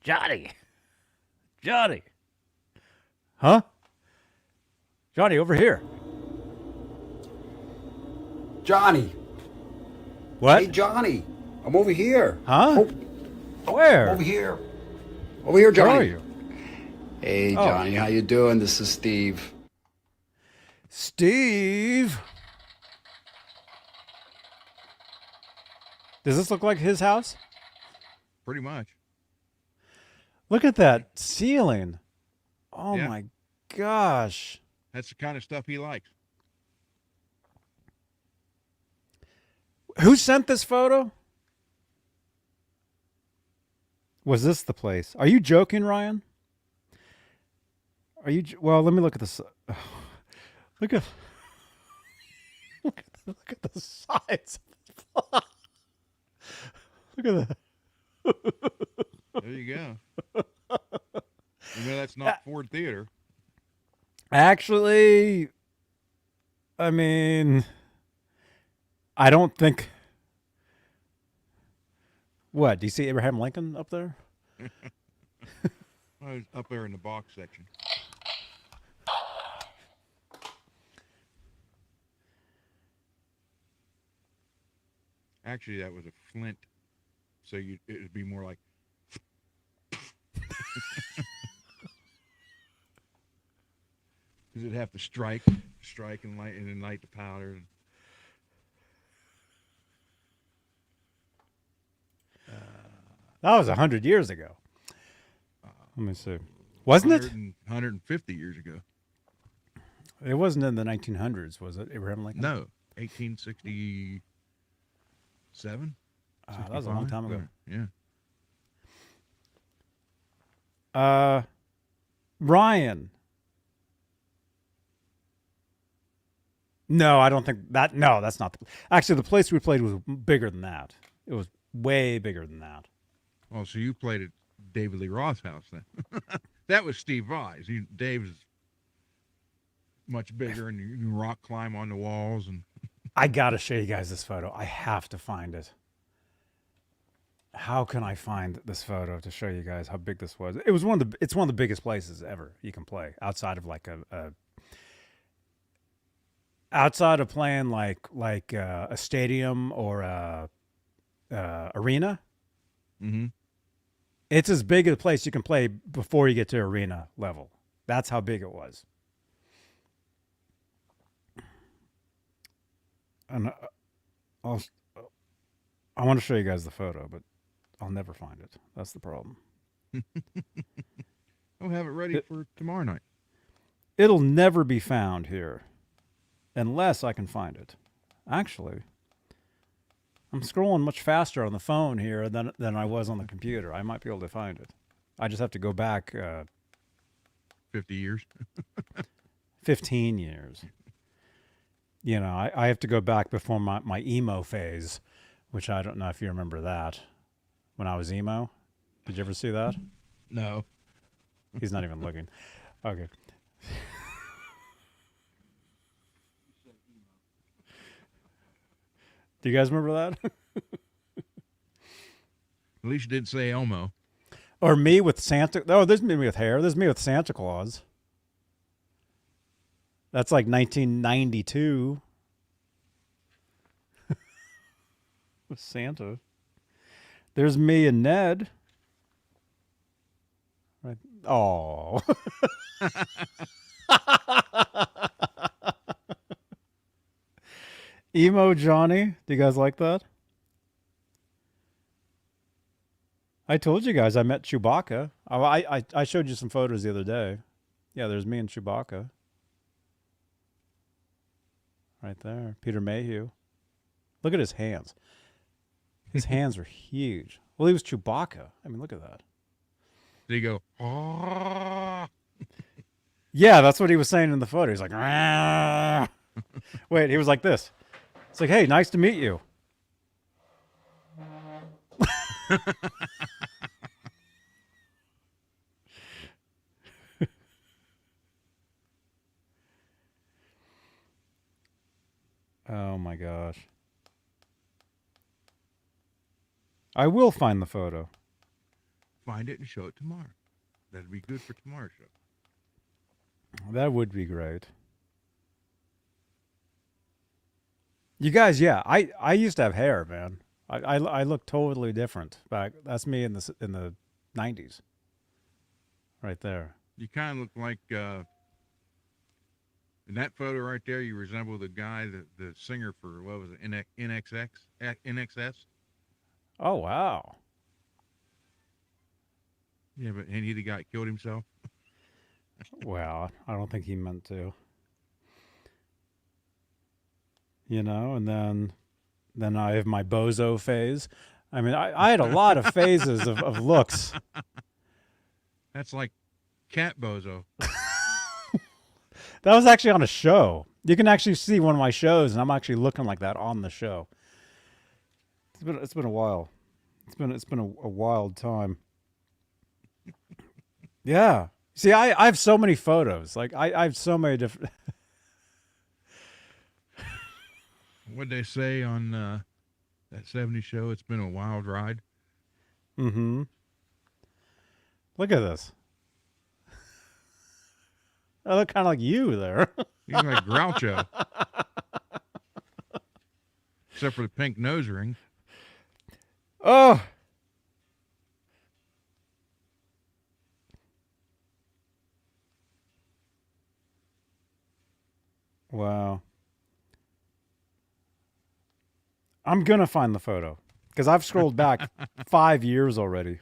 Johnny. Huh? Johnny, over here. Johnny. What? Hey, Johnny. I'm over here. Huh? Where? Over here. Over here, Johnny. Where are you? Hey, Oh. Johnny. How you doing? This is Steve. Steve. Does this look like his house? Pretty much. Look at that ceiling. Oh Yeah. my gosh. That's the kind of stuff he likes. Who sent this photo? Was this the place? Are you joking, Ryan? Well, let me look at this. Look at the sides. Look at that. There you go. That's not Ford Theater. Actually, I mean, I don't think. What? Do you see Abraham Lincoln up there? I was up there in the box section. Actually, that was a flint, so it would be more like. Because it'd have to strike strike and light the powder. That was 100 years ago. Let me see. Wasn't it? 150 years ago. It wasn't in the 1900s, was it, Abraham Lincoln? No, 1867. That was a long time ago. Yeah. Ryan. No, I don't think that. No, that's not. Actually, the place we played was bigger than that. It was way bigger than that. Oh, so you played at David Lee Roth's house then? That was Steve Vai's. Dave's much bigger, and you can rock climb on the walls. And I gotta show you guys this photo. I have to find it. How can I find this photo to show you guys how big this was? It's one of the biggest places ever you can play outside of like outside of playing like a stadium or a arena. mm-hmm. It's as big a place you can play before you get to arena level. That's how big it was. And I want to show you guys the photo, but I'll never find it. That's the problem. I'll have it ready for tomorrow night. It'll never be found here unless I can find it. Actually, I'm scrolling much faster on the phone here than I was on the computer. I might be able to find it. I just have to go back 50 years. 15 years. You know, I have to go back before my emo phase, which I don't know if you remember that. When I was emo. Did you ever see that? No. He's not even looking. Okay. Do you guys remember that? At least you didn't say Elmo. Or me with Santa. Oh, there's me with hair. There's me with Santa Claus. That's like 1992. With Santa. There's me and Ned. Right. Oh. Emo Johnny. Do you guys like that? I told you guys I met Chewbacca. I showed you some photos the other day. Yeah, there's me and Chewbacca. Right there. Peter Mayhew. Look at his hands. His hands are huge. Well, he was Chewbacca. I mean, look at that. Did he go, oh? Yeah, that's what he was saying in the photo. He's like, "Rah." Wait, he was like this. It's like, hey, nice to meet you. Oh my gosh. I will find the photo. Find it and show it tomorrow. That'd be good for tomorrow's show. That would be great. You guys, yeah, I used to have hair, man. I look totally different back. That's me in the 90s. Right there. You kind of look like in that photo right there. You resemble the guy, the singer for what was it, NXS. Oh wow. Yeah, but and he the guy that killed himself. Well, I don't think he meant to. You know, and then I have my bozo phase. I mean, I had a lot of phases of looks. That's like cat bozo. That was actually on a show. You can actually see one of my shows, and I'm actually looking like that on the show. It's been a while. It's been a wild time. Yeah. See, I have so many photos. Like I have so many different. What'd they say on that '70s show? It's been a wild ride. Mm-hmm. Look at this. I look kind of like you there. You look like Groucho. Except for the pink nose ring. Oh. Wow. I'm gonna find the photo because I've scrolled back 5 years already.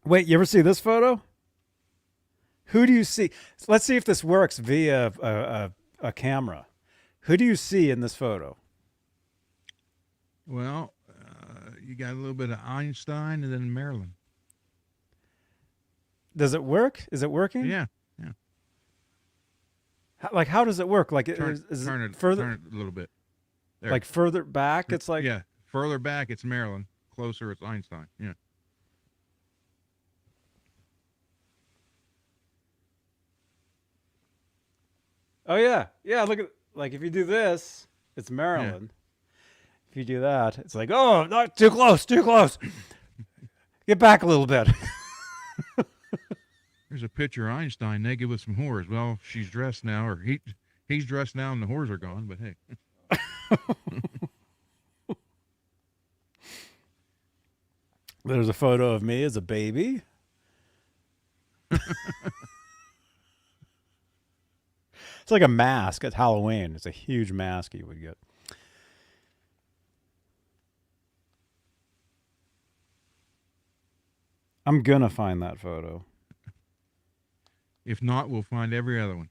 Wait, you ever see this photo? Who do you see? Let's see if this works via a camera. Who do you see in this photo? Well, you got a little bit of Einstein and then Marilyn. Does it work? Is it working? Yeah. Like, how does it work? Like, Turn it further? Turn it a little bit. There. Like further back? It's like yeah. Further back, it's Marilyn. Closer, it's Einstein. Yeah. Oh yeah, yeah. Look at like if you do this, it's Maryland. If you do that, it's like, oh, not too close, too close. Get back a little bit. There's a picture of Einstein naked with some whores. Well, she's dressed now, or he's dressed now, and the whores are gone. But hey. There's a photo of me as a baby. It's like a mask at Halloween. It's a huge mask you would get. I'm gonna find that photo. If not, we'll find every other one.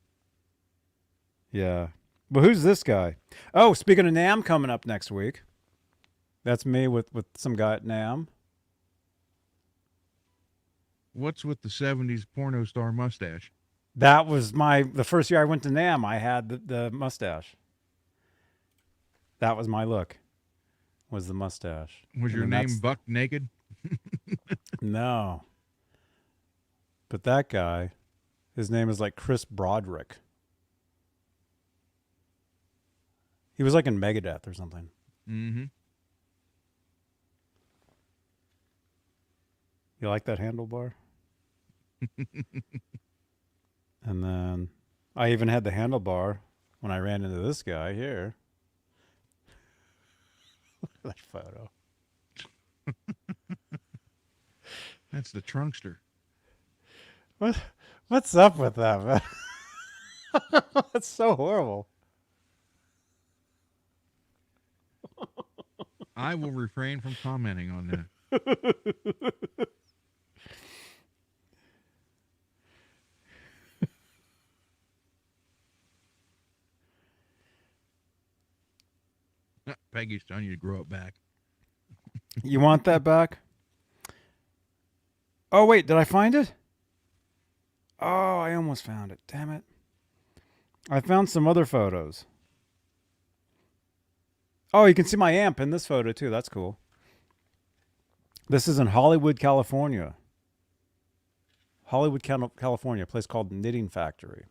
Yeah. But who's this guy? Oh, speaking of NAMM coming up next week. That's me with some guy at NAMM. What's with the 70s porno star mustache? That was the first year I went to NAMM. I had the mustache. That was my look. Was the mustache. Was your name Buck Naked? No. But that guy, his name is like Chris Broderick. He was like in Megadeth or something. Mm-hmm. You like that handlebar? And then I even had the handlebar when I ran into this guy here. Look at that photo. That's the Trunkster. What's up with that, man? That's so horrible. I will refrain from commenting on that. Peggy's telling you to grow it back. You want that back? Oh, wait, did I find it? Oh, I almost found it. Damn it. I found some other photos. Oh, you can see my amp in this photo, too. That's cool. This is in Hollywood, California. Hollywood, California, a place called Knitting Factory.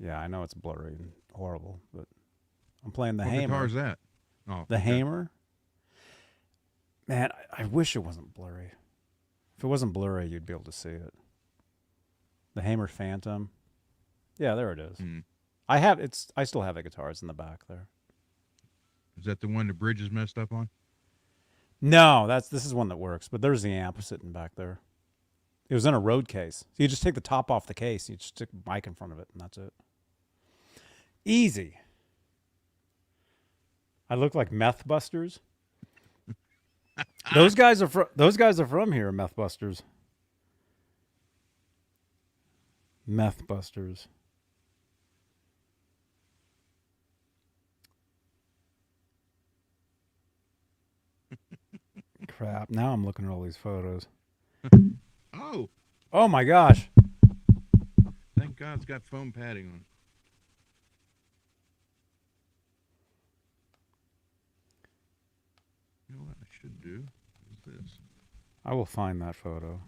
Yeah, I know it's blurry and horrible, but I'm playing the What Hammer. guitar is that? Oh, The Hammer. Man, I wish it wasn't blurry. If it wasn't blurry, you'd be able to see it. The Hammer Phantom. Yeah, there it is. Mm. I still have the guitars in the back there. Is that the one the bridge is messed up on? No, this is one that works, but there's the amp sitting back there. It was in a road case. So you just take the top off the case, you just stick a mic in front of it, and that's it. Easy. I look like Meth Busters. Those guys are from here, Meth Busters. Meth Busters. Crap. Now I'm looking at all these photos. Oh, Oh my gosh. thank God it's got foam padding on it. You know what I should do is this. I will find that photo.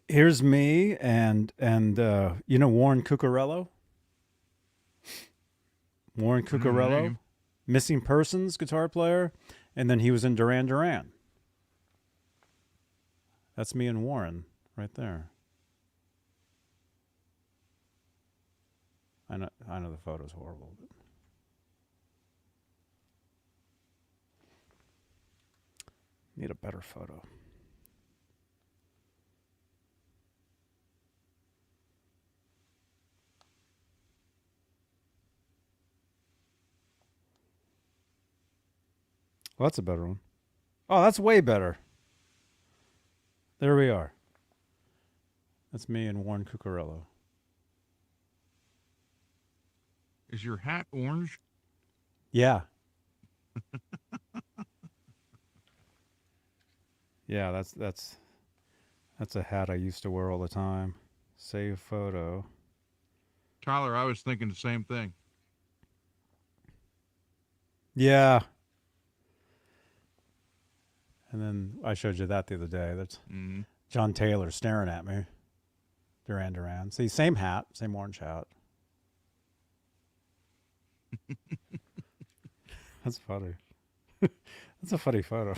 Here's me and you know Warren Cucurello? Warren Cucurello, name. Missing Persons guitar player, and then he was in Duran Duran. That's me and Warren right there. I know the photo's horrible. But need a better photo. Well, that's a better one. Oh, that's way better. There we are. That's me and Warren Cucurello. Is your hat orange? Yeah. Yeah, that's a hat I used to wear all the time. Save photo. Tyler, I was thinking the same thing. Yeah. And then I showed you that the other day. That's John Taylor staring at me. Duran Duran. See, same hat, same orange hat. That's funny. That's a funny photo.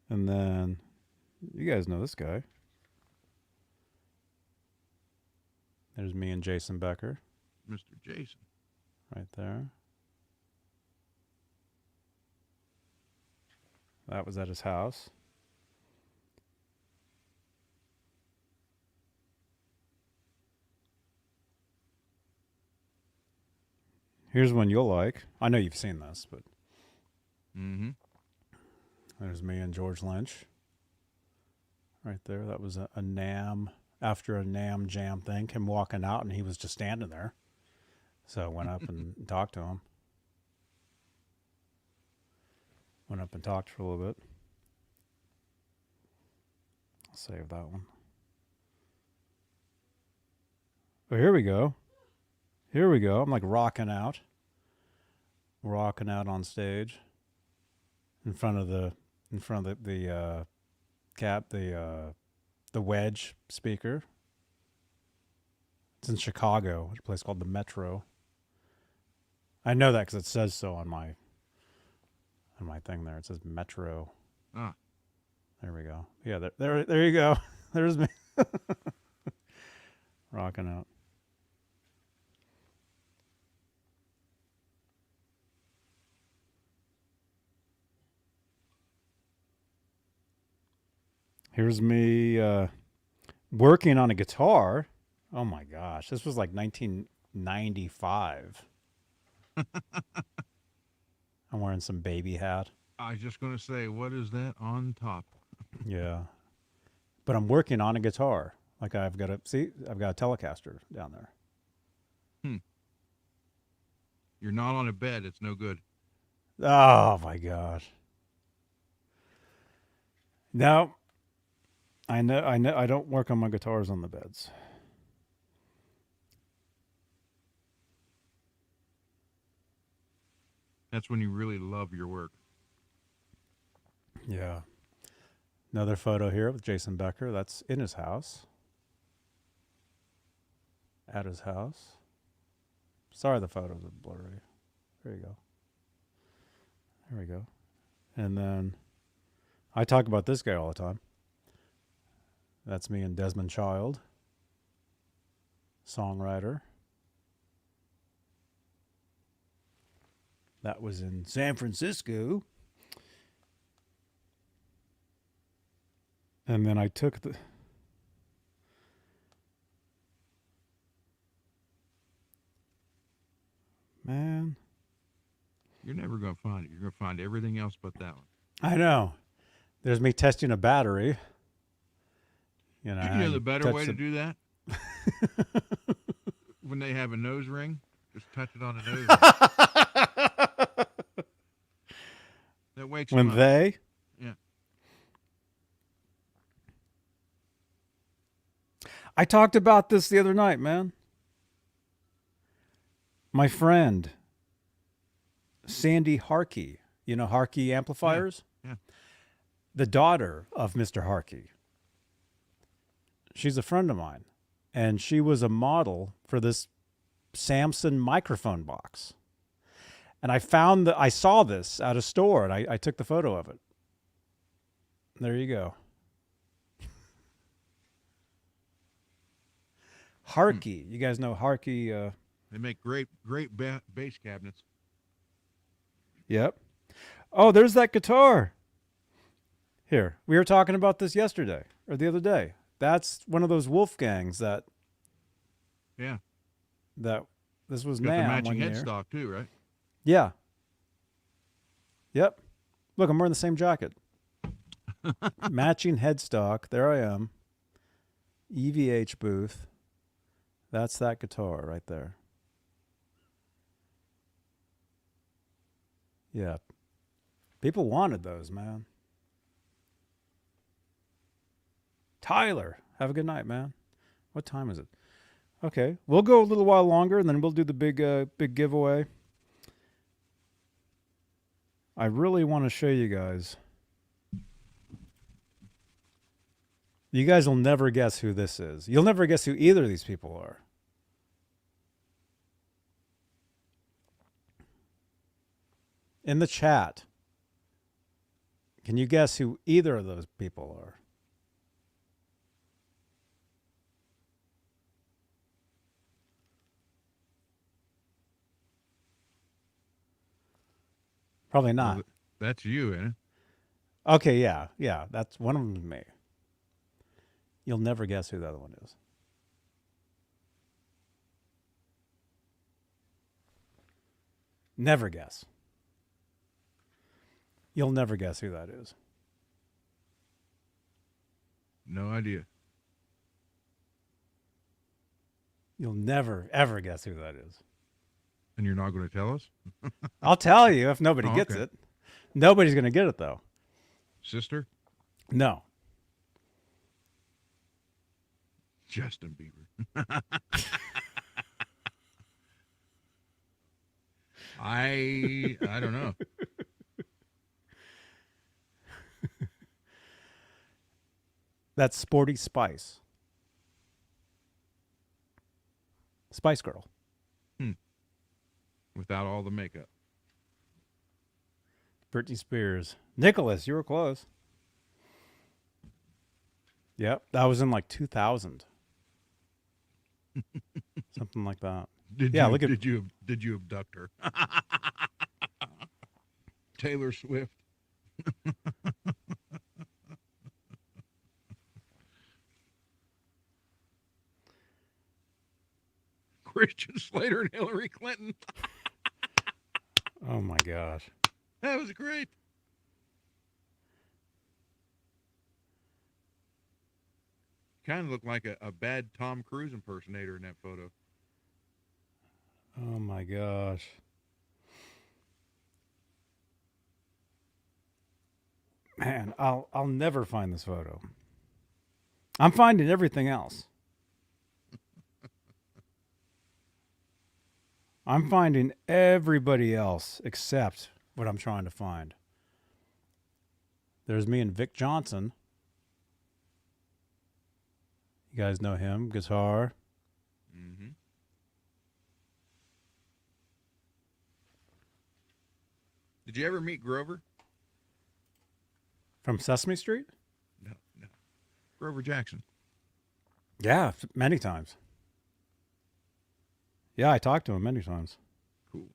And then, you guys know this guy. There's me and Jason Becker. Mr. Jason. Right there. That was at his house. Here's one you'll like. I know you've seen this, but there's me and George Lynch. Right there. That was a NAMM, after a NAMM jam thing. Him walking out, and he was just standing there. So I went up and talked to him. Went up and talked for a little bit. I'll save that one. Oh, here we go. Here we go. I'm like rocking out on stage in front of the wedge speaker. It's in Chicago, a place called the Metro. I know that because it says so on my thing there. It says Metro. Ah. There we go. Yeah, there you go. There's me. Rocking out. Here's me working on a guitar. Oh my gosh. This was like 1995. I'm wearing some baby hat. I was just going to say, what is that on top? Yeah. But I'm working on a guitar. Like I've got a Telecaster down there. You're not on a bed. It's no good. Oh my gosh. No. I know I don't work on my guitars on the beds. That's when you really love your work. Yeah. Another photo here with Jason Becker. That's in his house. At his house. Sorry the photos are blurry. There you go. There we go. And then I talk about this guy all the time. That's me and Desmond Child. Songwriter. That was in San Francisco. And then I took the... Man. You're never going to find it. You're going to find everything else but that one. I know. There's me testing a battery. You know the better way to do that? When they have a nose ring, just touch it on the nose ring. That wakes them up. they? Yeah. I talked about this the other night, man. My friend, Sandy Harkey. You know Harkey amplifiers? Yeah. The daughter of Mr. Harkey. She's a friend of mine. And she was a model for this Samson microphone box. And I saw this at a store, and I took the photo of it. There you go. Harkey. You guys know Harkey? They make great bass cabinets. Yep. Oh, there's that guitar. Here, we were talking about this yesterday or the other day. That's one of those Wolfgangs that Yeah. this was Got the NAMM matching one year. headstock too, right? Yeah. Yep. Look, I'm wearing the same jacket. Matching headstock. There I am. EVH booth. That's that guitar right there. Yeah. People wanted those, man. Tyler, have a good night, man. What time is it? Okay, we'll go a little while longer, and then we'll do the big giveaway. I really want to show you guys. You guys will never guess who this is. You'll never guess who either of these people are. In the chat, can you guess who either of those people are? Probably not. Well, that's you, isn't it? Okay, yeah. That's one of them is me. You'll never guess who the other one is. Never guess. You'll never guess who that is. No idea. You'll never, ever guess who that is. And you're not going to tell us? I'll tell you if nobody Oh, gets okay. it. Nobody's going to get it, though. Sister? No. Justin Bieber. I don't know. That's Sporty Spice. Spice Girl. Without all the makeup. Britney Spears. Nicholas, you were close. Yep, that was in like 2000. Something like that. Did Yeah, you, look at- did you abduct her? Taylor Swift. Christian Slater and Hillary Clinton. Oh my gosh. That was great. Kind of looked like a bad Tom Cruise impersonator in that photo. Oh my gosh. Man, I'll never find this photo. I'm finding everything else. I'm finding everybody else except what I'm trying to find. There's me and Vic Johnson. You guys know him, guitar. Mm-hmm. Did you ever meet Grover? From Sesame Street? No. Grover Jackson. Yeah, many times. Yeah, I talked to him many times. Cool.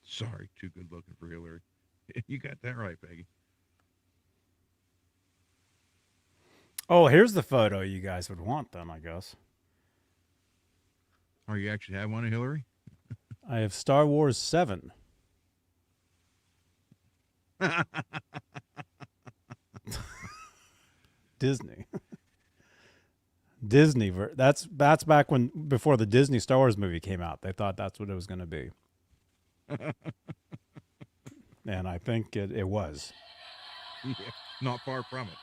Sorry, too good looking for Hillary. You got that right, Peggy. Oh, here's the photo you guys would want then, I guess. Oh, you actually have one of Hillary? I have Star Wars 7. Disney. That's back when before the Disney Star Wars movie came out. They thought that's what it was going to be. And I think it was. Yeah, not far from it.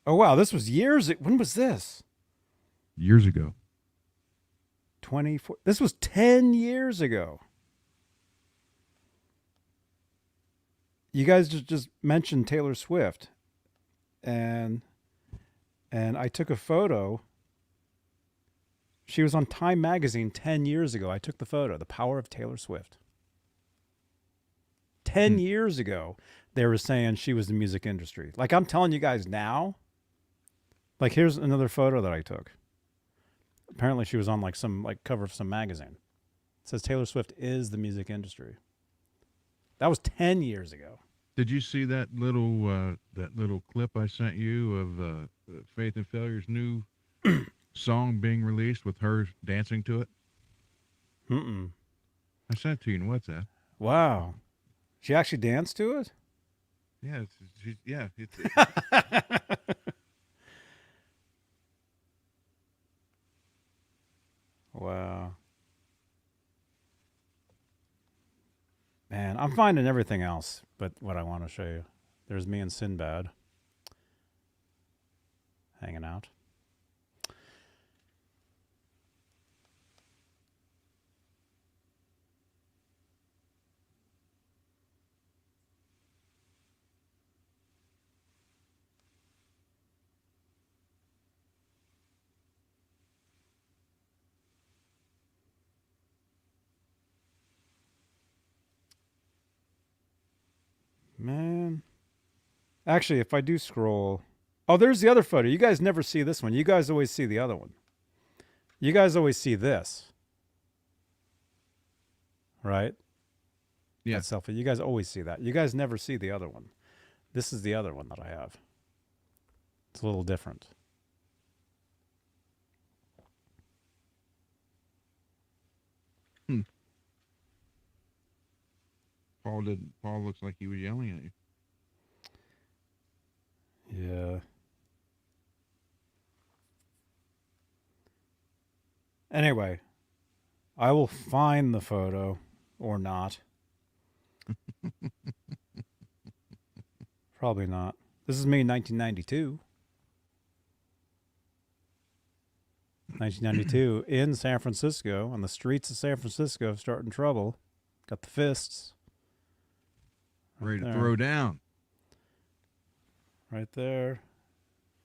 Oh wow, this was years. When was this? Years ago. 24. This was 10 years ago. You guys just mentioned Taylor Swift, and and I took a photo. She was on Time magazine 10 years ago. I took the photo, The Power of Taylor Swift. 10 years ago, they were saying she was the music industry. Like I'm telling you guys now, like here's another photo that I took. Apparently she was on like some like cover of some magazine. It says Taylor Swift is the music industry. That was 10 years ago. Did you see that little clip I sent you of Faith and Failure's new song being released with her dancing to it? Mm-mm. I sent it to you in WhatsApp. Wow. She actually danced to it? Yeah, it's Wow. Man, I'm finding everything else but what I want to show you. There's me and Sinbad hanging out. Man. Actually, if I do scroll... Oh, there's the other photo. You guys never see this one. You guys always see the other one. You guys always see this. Right? yeah. That selfie. You guys always see that. You guys never see the other one. This is the other one that I have. It's a little different. Paul looks like he was yelling at you. Yeah. Anyway, I will find the photo or not. Probably not. This is me in 1992. 1992 in San Francisco, on the streets of San Francisco, starting trouble. Got the fists. Ready to there. throw down. Right there.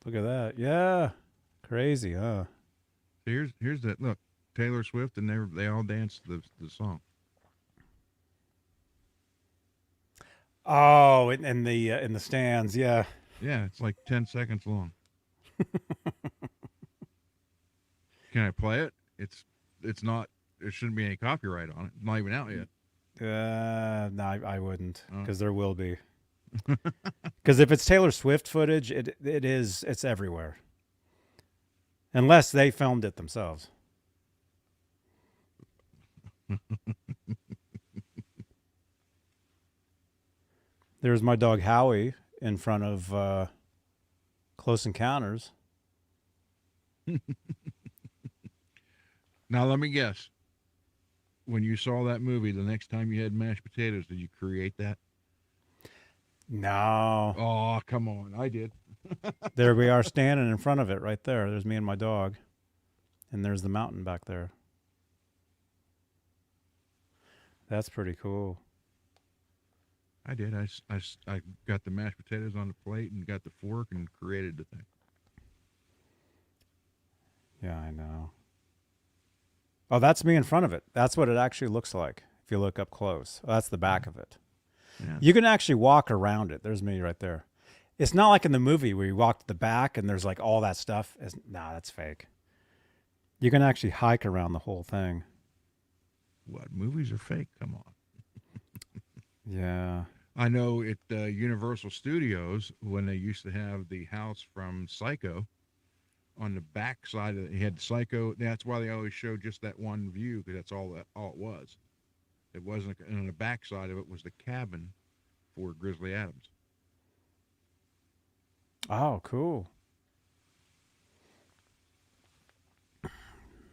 Look at that. Yeah. Crazy, huh? Here's that. Look, Taylor Swift, and they all danced the song. Oh, in the stands, yeah. Yeah, it's like 10 seconds long. Can I play it? It's not. There shouldn't be any copyright on it. It's not even out yet. No, I wouldn't, because there will be. Because if it's Taylor Swift footage, it's everywhere. Unless they filmed it themselves. There's my dog Howie in front of Close Encounters. Now let me guess. When you saw that movie, the next time you had mashed potatoes, did you create that? No. Oh, come on. I did. There we are standing in front of it right there. There's me and my dog. And there's the mountain back there. That's pretty cool. I did. I got the mashed potatoes on the plate and got the fork and created the thing. Yeah, I know. Oh, that's me in front of it. That's what it actually looks like if you look up close. Oh, that's the back of it. Yeah. You can actually walk around it. There's me right there. It's not like in the movie where you walk to the back and there's like all that stuff. Nah, that's fake. You can actually hike around the whole thing. What? Movies are fake? Come on. Yeah. I know at Universal Studios, when they used to have the house from Psycho, on the back side of it, he had Psycho. That's why they always showed just that one view, because that's all it was. It wasn't, and on the back side of it was the cabin for Grizzly Adams. Oh, cool.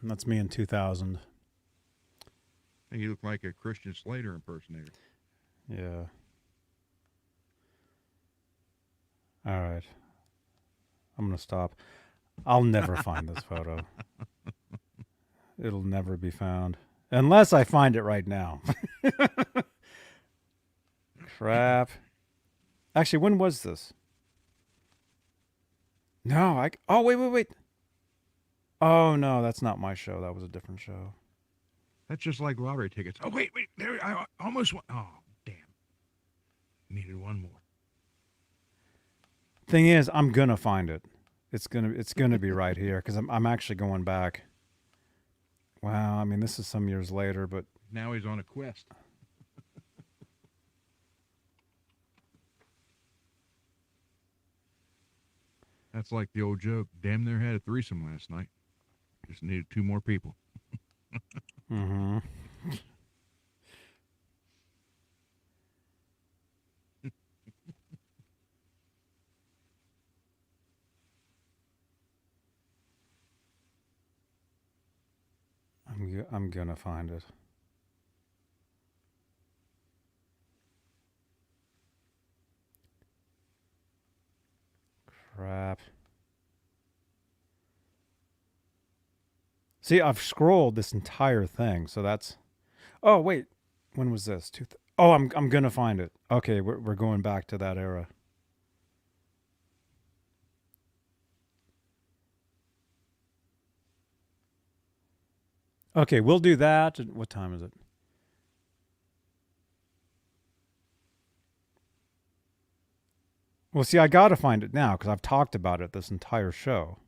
That's me in 2000. And he looked like a Christian Slater impersonator. Yeah. All right. I'm going to stop. I'll never find this photo. It'll never be found. Unless I find it right now. Crap. Actually, when was this? No, oh, wait. Oh, no, that's not my show. That was a different show. That's just like lottery tickets. Oh, wait. There, I almost won. Oh, damn. Needed one more. Thing is, I'm going to find it. It's gonna be right here because I'm actually going back. Wow, I mean, this is some years later, but Now he's on a quest. That's like the old joke. Damn near had a threesome last night. Just needed 2 more people. mm-hmm. I'm gonna find it. Crap. See, I've scrolled this entire thing, so that's. Oh wait, when was this? Oh, I'm gonna find it. Okay, we're going back to that era. Okay, we'll do that. What time is it? Well, see, I got to find it now because I've talked about it this entire show.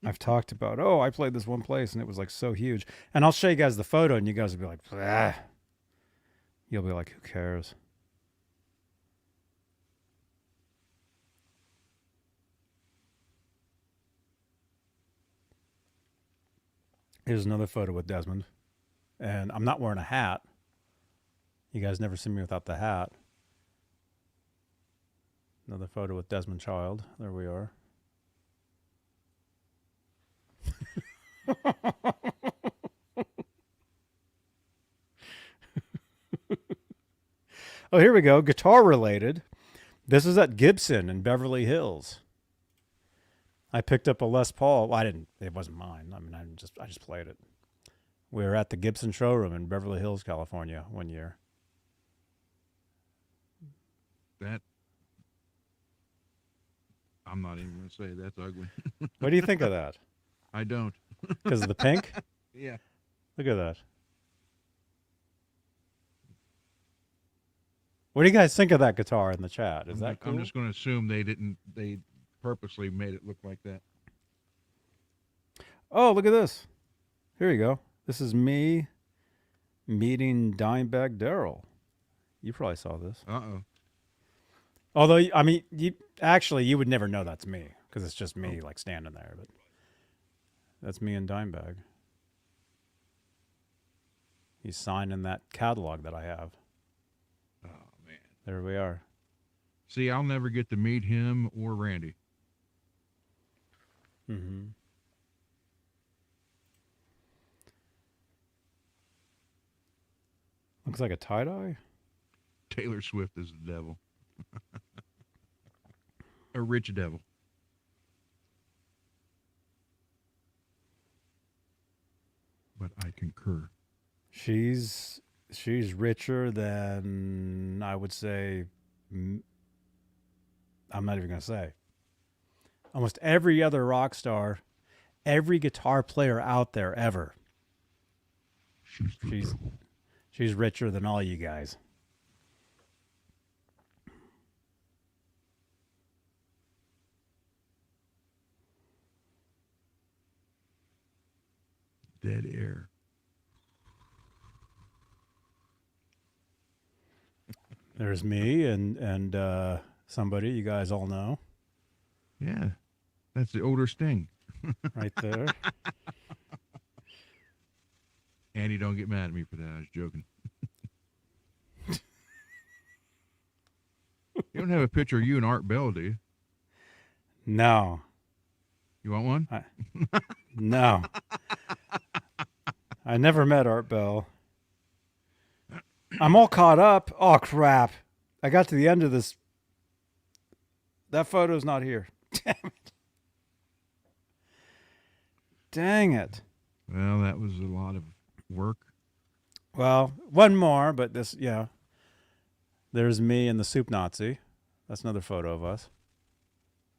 I've talked about, I played this one place and it was like so huge. And I'll show you guys the photo and you guys will be like, ah. You'll be like, who cares? Here's another photo with Desmond. And I'm not wearing a hat. You guys never see me without the hat. Another photo with Desmond Child. There we are. Oh, here we go. Guitar related. This is at Gibson in Beverly Hills. I picked up a Les Paul. Well, it wasn't mine. I mean, I just played it. We were at the Gibson showroom in Beverly Hills, California one year. I'm not even going to say that's ugly. What do you think of that? I don't. Because of the pink? Yeah. Look at that. What do you guys think of that guitar in the chat? Is that cool? I'm just going to assume they purposely made it look like that. Oh, look at this. Here you go. This is me meeting Dimebag Darrell. You probably saw this. Uh-oh. Although, I mean, you would never know that's me because it's just me like standing there. But that's me and Dimebag. He's signing that catalog that I have. Oh, man. There we are. See, I'll never get to meet him or Randy. Mm-hmm. Looks like a tie-dye. Taylor Swift is the devil. A rich devil. But I concur. She's richer than, I would say, I'm not even going to say. Almost every other rock star, every guitar player out there ever. She's richer than all you guys. Dead air. There's me and somebody you guys all know. Yeah, that's the older Sting. Right there. Andy, don't get mad at me for that. I was joking. You don't have a picture of you and Art Bell, do you? No. You want one? No. I never met Art Bell. I'm all caught up. Oh, crap. I got to the end of this. That photo's not here. Damn it. Dang it. Well, that was a lot of work. Well, one more, but this, yeah. There's me and the Soup Nazi. That's another photo of us.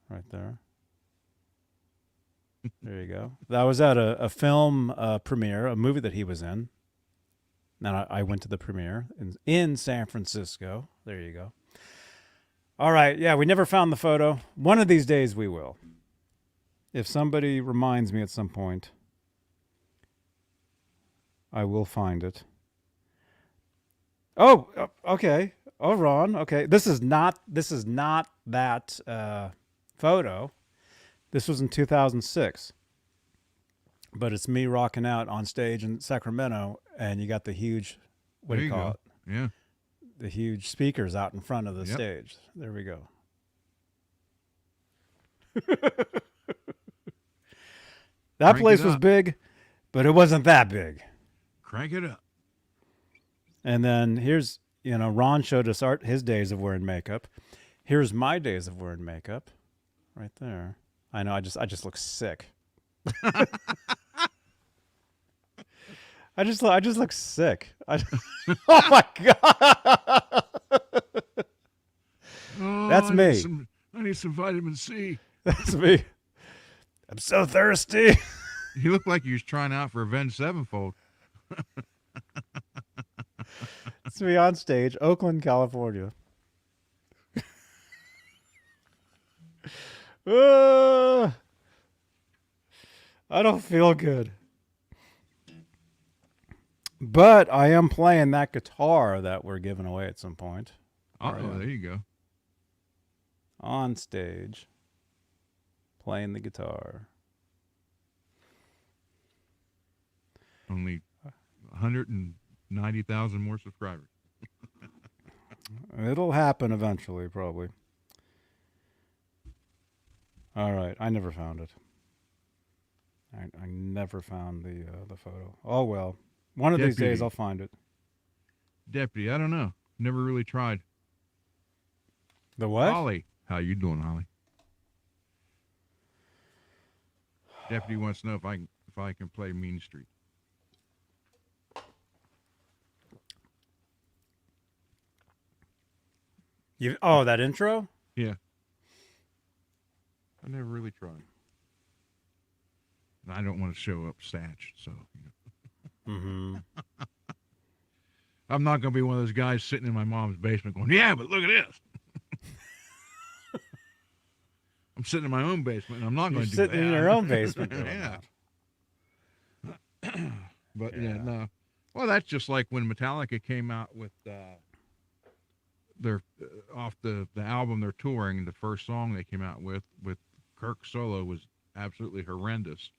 Right there. There you go. That was at a film premiere, a movie that he was in. And I went to the premiere in San Francisco. There you go. All right. Yeah, we never found the photo. One of these days we will. If somebody reminds me at some point, I will find it. Oh, okay. Oh, Ron. Okay. This is not that photo. This was in 2006. But it's me rocking out on stage in Sacramento, and you got the huge, what do you call it? Yeah. The huge speakers out in front of the stage. There we go. That place was big, but it wasn't that big. Crank it up. And then here's, Ron showed us his days of wearing makeup. Here's my days of wearing makeup, right there. I know. I just look sick. I just look sick. Oh my god! That's me. I need some vitamin C. That's me. I'm so thirsty. You look like you was trying out for Avenged Sevenfold. It's me on stage, Oakland, California. I don't feel good. But I am playing that guitar that we're giving away at some point. There you go. On stage, playing the guitar. Only 190,000 more subscribers. It'll happen eventually, probably. All right, I never found it. I never found the photo. Oh well, one of these days I'll find it. Deputy, I don't know. Never really tried. The what? Holly, how you doing, Holly? Deputy wants to know if I can play Mean Street. That intro? Yeah. I never really tried. I don't want to show up satch, so. Mm-hmm. I'm not going to be one of those guys sitting in my mom's basement going, yeah, but look at this. I'm sitting in my own basement, and I'm not going to do that. Sitting in your own basement. Yeah. But, no. Well, that's just like when Metallica came out with their off the album they're touring, the first song they came out with Kirk's solo was absolutely horrendous.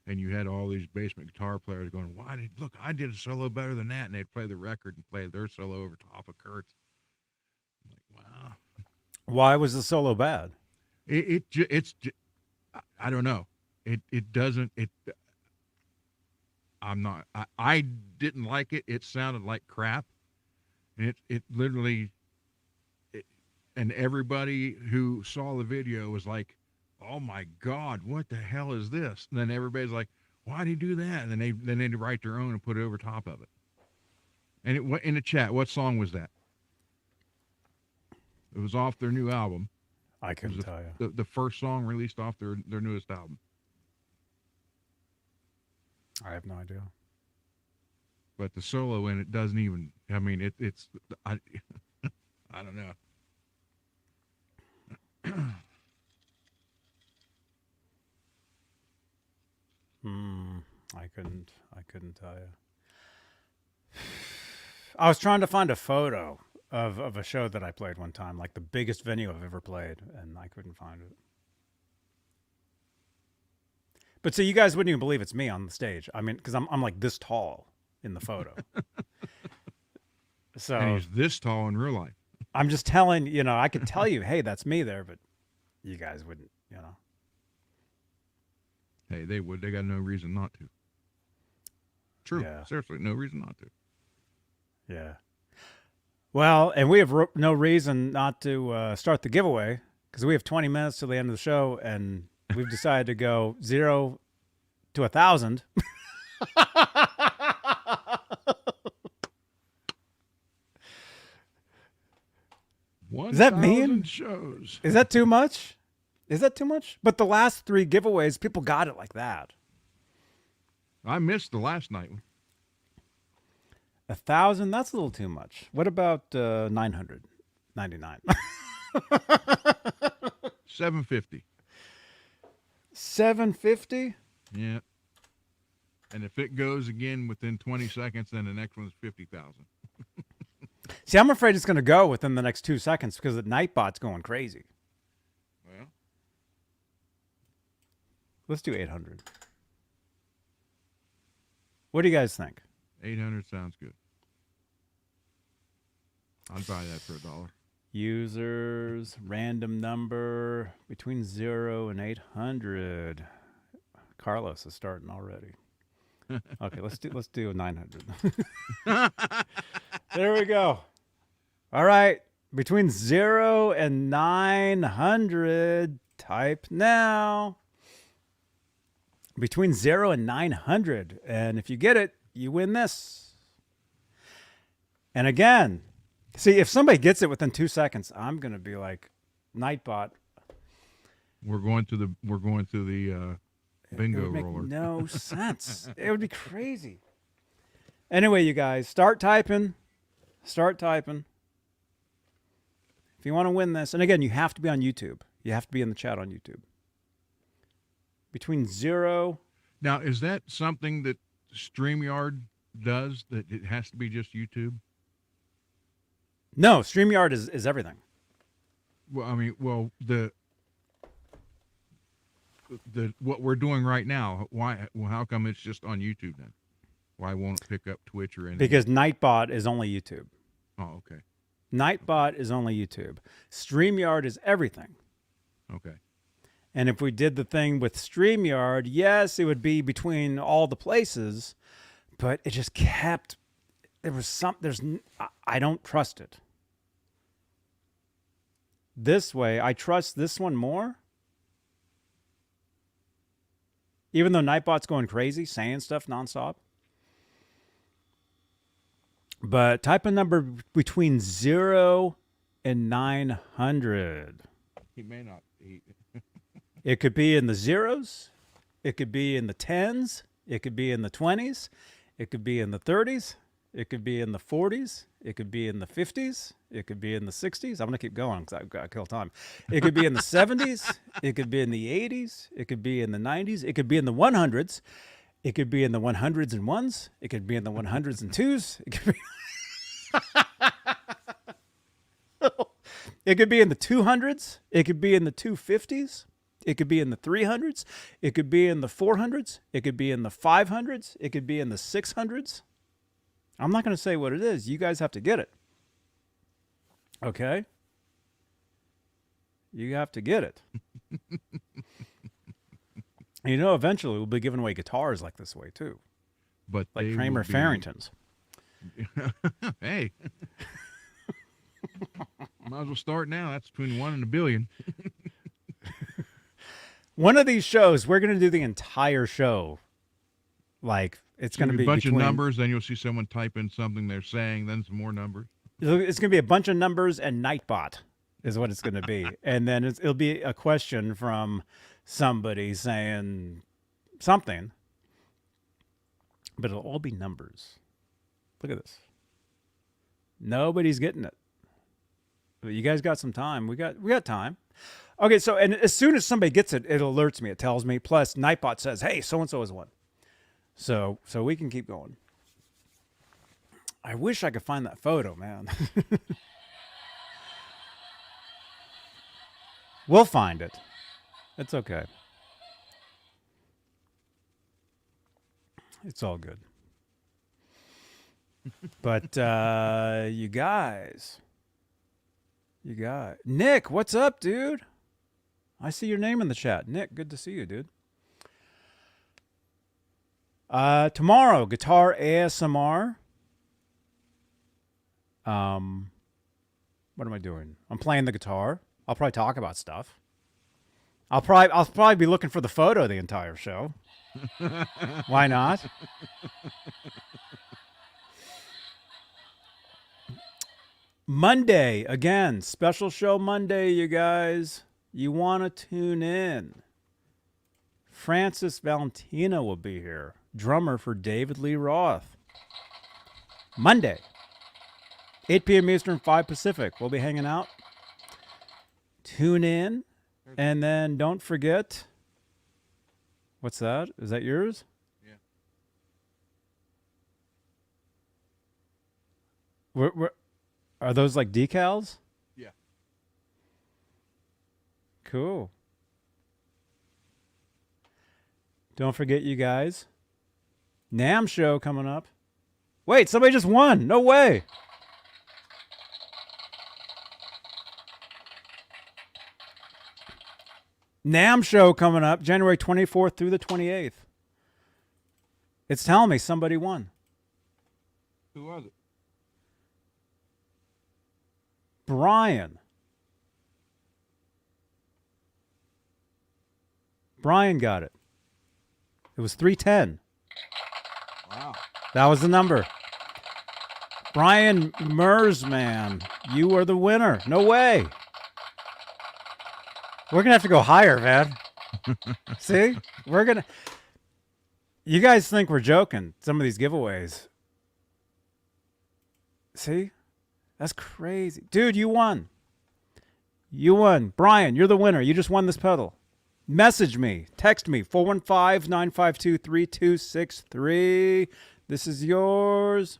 And you had all these basement guitar players going, I did a solo better than that. And they'd play the record and play their solo over top of Kurt's. I'm like, wow. Why was the solo bad? It's I don't know. I didn't like it. It sounded like crap. And it literally, and everybody who saw the video was like, oh my God, what the hell is this? And then everybody's like, why'd he do that? And then they write their own and put it over top of it. And in the chat, what song was that? It was off their new album. I couldn't tell you. The first song released off their newest album. I have no idea. But the solo in it doesn't even, I mean, it's I don't know. I couldn't tell you. I was trying to find a photo of a show that I played one time, like the biggest venue I've ever played, and I couldn't find it. But see, you guys wouldn't even believe it's me on the stage. I mean, because I'm like this tall in the photo. So and he's this tall in real life. I'm just telling, I could tell you, hey, that's me there, but you guys wouldn't, Hey, they would. They got no reason not to. True. Yeah. Seriously, no reason not to. Yeah. Well, and we have no reason not to start the giveaway because we have 20 minutes till the end of the show, and we've decided to go 0 to 1,000. Is that mean? Shows. Is that too much? Is that too much? But the last 3 giveaways, people got it like that. I missed the last night one. 1,000, that's a little too much. What about 999? 750. 750? Yeah. And if it goes again within 20 seconds, then the next one's 50,000. See, I'm afraid it's going to go within the next 2 seconds because the Nightbot's going crazy. Well, Let's do 800. What do you guys think? 800 sounds good. I'd buy that for $1. Users, random number between 0 and 800. Carlos is starting already. Okay, let's do 900. There we go. All right, between 0 and 900. Type now. Between 0 and 900, and if you get it, you win this. And again, see, if somebody gets it within 2 seconds, I'm gonna be like, Nightbot. We're going to the bingo It would make roller. no sense. It would be crazy. Anyway, you guys, start typing. Start typing. If you want to win this, and again, you have to be on YouTube. You have to be in the chat on YouTube. Between 0. Now, is that something that StreamYard does, that it has to be just YouTube? No, StreamYard is everything. Well, I mean, the what we're doing right now, why? Well, how come it's just on YouTube then? Why won't it pick up Twitch or anything? Because Nightbot is only YouTube. Oh, okay. Nightbot is only YouTube. StreamYard is everything. Okay. And if we did the thing with StreamYard, yes, it would be between all the places, but it just kept, I don't trust it. This way, I trust this one more. Even though Nightbot's going crazy, saying stuff nonstop. But type a number between 0 and 900. He may not. It could be in the zeros. It could be in the 10s. It could be in the 20s. It could be in the 30s. It could be in the 40s. It could be in the 50s. It could be in the 60s. I'm going to keep going because I've got to kill time. It could be in the 70s. It could be in the 80s. It could be in the 90s. It could be in the 100s. It could be in the 100s and 1s. It could be in the 100s and 2s. It could be, it could be in the 200s. It could be in the 250s. It could be in the 300s. It could be in the 400s. It could be in the 500s. It could be in the 600s. I'm not going to say what it is. You guys have to get it. Okay? You have to get it. You know, eventually we'll be giving away guitars like this way, too. But Like they Kramer will be- Farrington's. Hey. Might as well start now. That's between 1 and a billion. One of these shows, we're going to do the entire show. Like, it's going to be a bunch between, of numbers. Then you'll see someone type in something they're saying. Then some more numbers. It's going to be a bunch of numbers and Nightbot is what it's going to be. And then it'll be a question from somebody saying something. But it'll all be numbers. Look at this. Nobody's getting it. But you guys got some time. We got time. Okay, so and as soon as somebody gets it, it alerts me. It tells me. Plus, Nightbot says, "Hey, so and so has won." So we can keep going. I wish I could find that photo, man. We'll find it. It's okay. It's all good. But you guys, Nick, what's up, dude? I see your name in the chat. Nick, good to see you, dude. Tomorrow, guitar ASMR. What am I doing? I'm playing the guitar. I'll probably talk about stuff. I'll probably be looking for the photo the entire show. Why not? Monday, again, special show Monday, you guys. You want to tune in. Francis Valentina will be here, drummer for David Lee Roth. Monday, 8 p.m. Eastern, 5 Pacific. We'll be hanging out. Tune in. And then don't forget. What's that? Is that yours? Yeah. Are those like decals? Yeah. Cool. Don't forget, you guys. NAMM show coming up. Wait, somebody just won. No way. NAMM show coming up January 24th through the 28th. It's telling me somebody won. Who was it? Brian. Brian got it. It was 310. Wow. That was the number. Brian Mersman, you are the winner. No way. We're going to have to go higher, man. See? We're going to... You guys think we're joking, some of these giveaways. See? That's crazy. Dude, you won. You won. Brian, you're the winner. You just won this pedal. Message me. Text me. 415-952-3263. This is yours.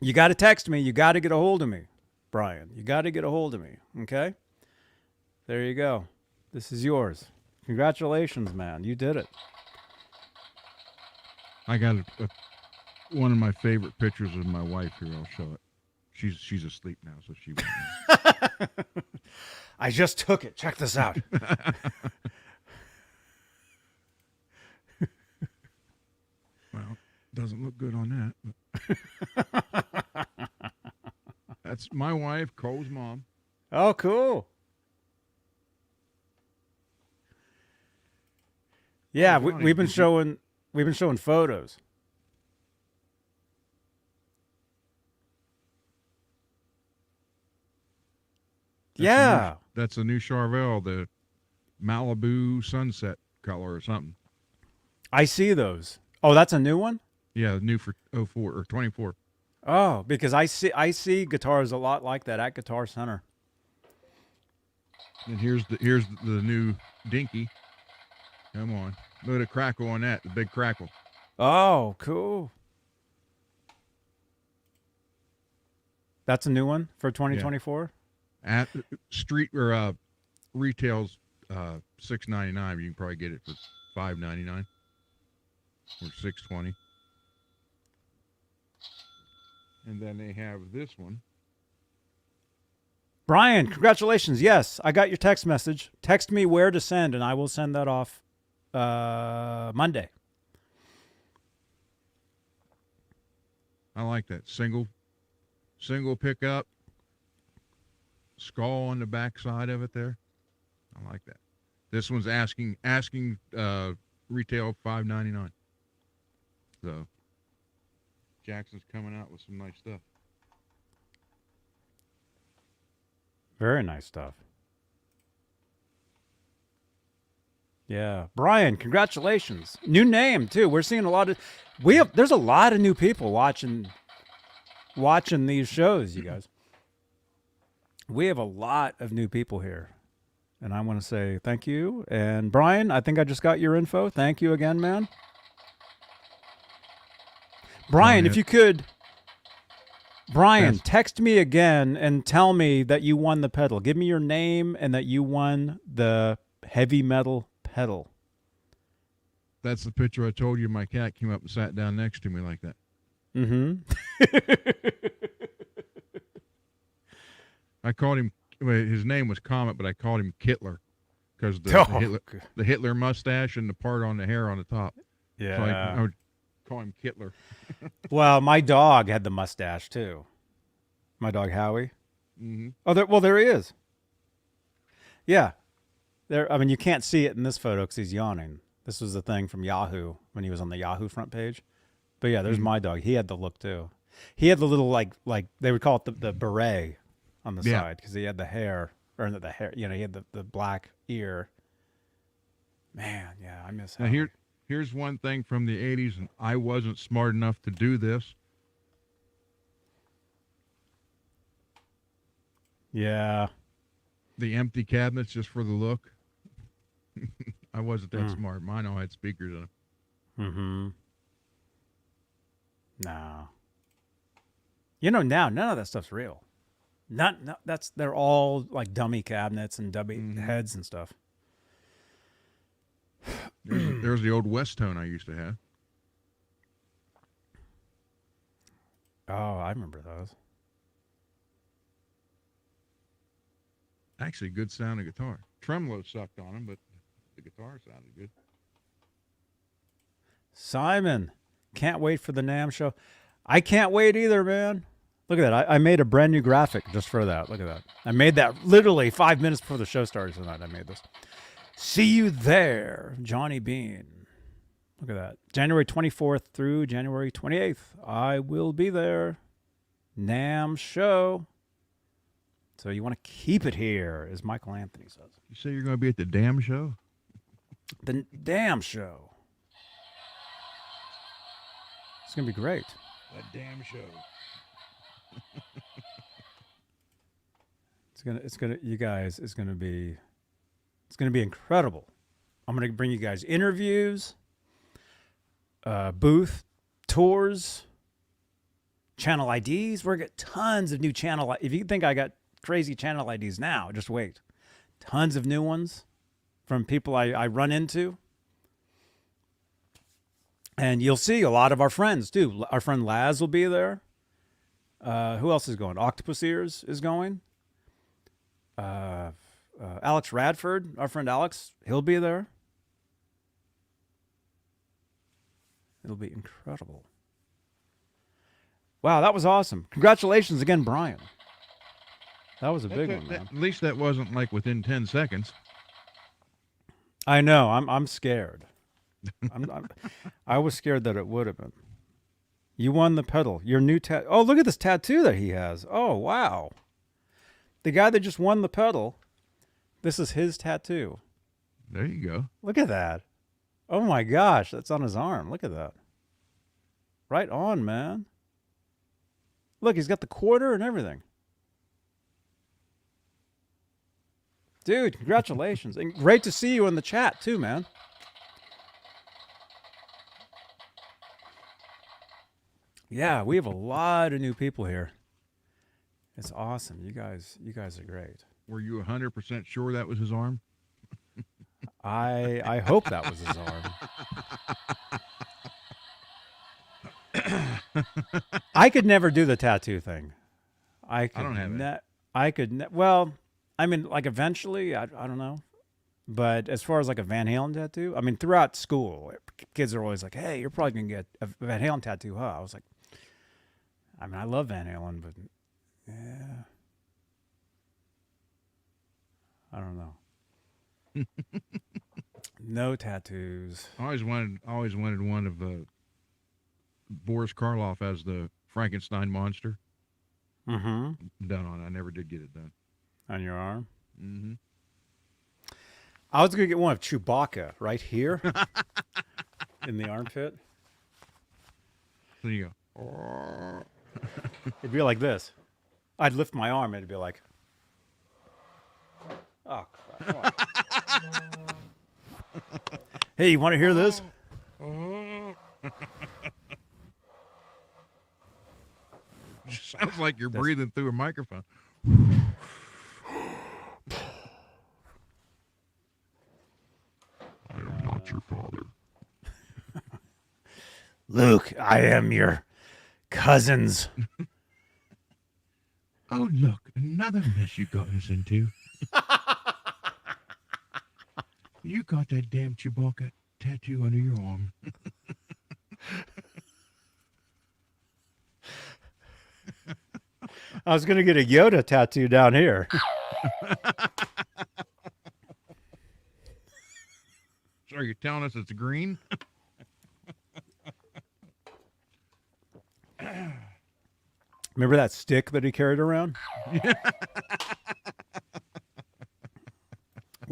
You got to text me. You got to get a hold of me, Brian. You got to get a hold of me. Okay? There you go. This is yours. Congratulations, man. You did it. I got one of my favorite pictures of my wife here. I'll show it. She's asleep now, so she won't know. I just took it. Check this out. Well, doesn't look good on that. But that's my wife, Cole's mom. Oh, cool. Yeah, Oh, Johnny, we've been showing photos. Yeah. That's a new Charvel, the Malibu sunset color or something. I see those. Oh, that's a new one? Yeah, new for 04 or 24. Oh, because I see guitars a lot like that at Guitar Center. And here's the new Dinky. Come on. Look at the crackle on that, the big crackle. Oh, cool. That's a new one for 2024? At street or retails $6.99. You can probably get it for $5.99 or $6.20. And then they have this one. Brian, congratulations. Yes, I got your text message. Text me where to send, and I will send that off Monday. I like that single pickup, skull on the back side of it there. I like that. This one's asking retail $5.99. So Jackson's coming out with some nice stuff. Very nice stuff. Yeah. Brian, congratulations. New name too. We're seeing a lot of there's a lot of new people watching these shows, you guys. We have a lot of new people here. And I want to say thank you. And Brian, I think I just got your info. Thank you again, man. Brian, if you could, Brian, text me again and tell me that you won the pedal. Give me your name and that you won the heavy metal pedal. That's the picture I told you. My cat came up and sat down next to me like that. Mm-hmm. I called him, his name was Comet, but I called him Kittler because the Hitler mustache and the part on the hair on the top. Yeah. So I would call him Kittler. Well, my dog had the mustache too. My dog Howie. Mm-hmm. Oh, there he is. Yeah. I mean, you can't see it in this photo because he's yawning. This was the thing from Yahoo when he was on the Yahoo front page. But yeah, there's my dog. He had the look too. He had the little like they would call it the beret on the side because he had the hair or the hair. You know, he had the black ear. Man, yeah, I miss Now him. here's one thing from the 80s, and I wasn't smart enough to do this. Yeah. The empty cabinets just for the look. I wasn't that smart. Mine all had speakers in them. Mm-hmm. No. You know, now none of that stuff's real. They're all like dummy cabinets and dummy heads and stuff. There's the old West Tone I used to have. Oh, I remember those. Actually, good sounding guitar. Tremolo sucked on them, but the guitar sounded good. Simon, can't wait for the NAMM show. I can't wait either, man. Look at that. I made a brand new graphic just for that. Look at that. I made that literally 5 minutes before the show started tonight. I made this. See you there, Johnny Bean. Look at that. January 24th through January 28th. I will be there. NAMM show. So you want to keep it here, as Michael Anthony says. You say you're going to be at the damn show? The damn show. It's going to be great. That damn show. It's gonna you guys, it's gonna be incredible. I'm gonna bring you guys interviews, booth tours, channel IDs. We're gonna get tons of new channel. If you think I got crazy channel IDs now, just wait. Tons of new ones from people I run into. And you'll see a lot of our friends too. Our friend Laz will be there. Who else is going? Octopus Ears is going. Alex Radford, our friend Alex, he'll be there. It'll be incredible. Wow, that was awesome. Congratulations again, Brian. That was a big one, man. At least that wasn't like within 10 seconds. I know. I'm scared. I was scared that it would have been. You won the pedal. Your new tattoo. Oh, look at this tattoo that he has. Oh, wow. The guy that just won the pedal, this is his tattoo. There you go. Look at that. Oh, my gosh. That's on his arm. Look at that. Right on, man. Look, he's got the quarter and everything. Dude, congratulations. And great to see you in the chat, too, man. Yeah, we have a lot of new people here. It's awesome. You guys are great. Were you 100% sure that was his arm? I hope that was his arm. I could never do the tattoo thing. I don't have it. Well, I mean, like eventually, I don't know. But as far as like a Van Halen tattoo, I mean, throughout school, kids are always like, "Hey, you're probably gonna get a Van Halen tattoo, huh?" I was like, I mean, I love Van Halen, but yeah, I don't know. No tattoos. I always wanted one of Boris Karloff as the Frankenstein monster. Mm-hmm. Done on. I never did get it done. On your arm? Mm-hmm. I was going to get one of Chewbacca right here in the armpit. So you go. It'd be like this. I'd lift my arm and it'd be like, oh, crap. Hey, you want to hear this? Sounds like you're breathing through a microphone. I am not your father. Luke, I am your cousins. Oh, look, another mess you got us into. You got that damn Chewbacca tattoo under your arm. I was going to get a Yoda tattoo down here. So are you telling us it's green? Remember that stick that he carried around?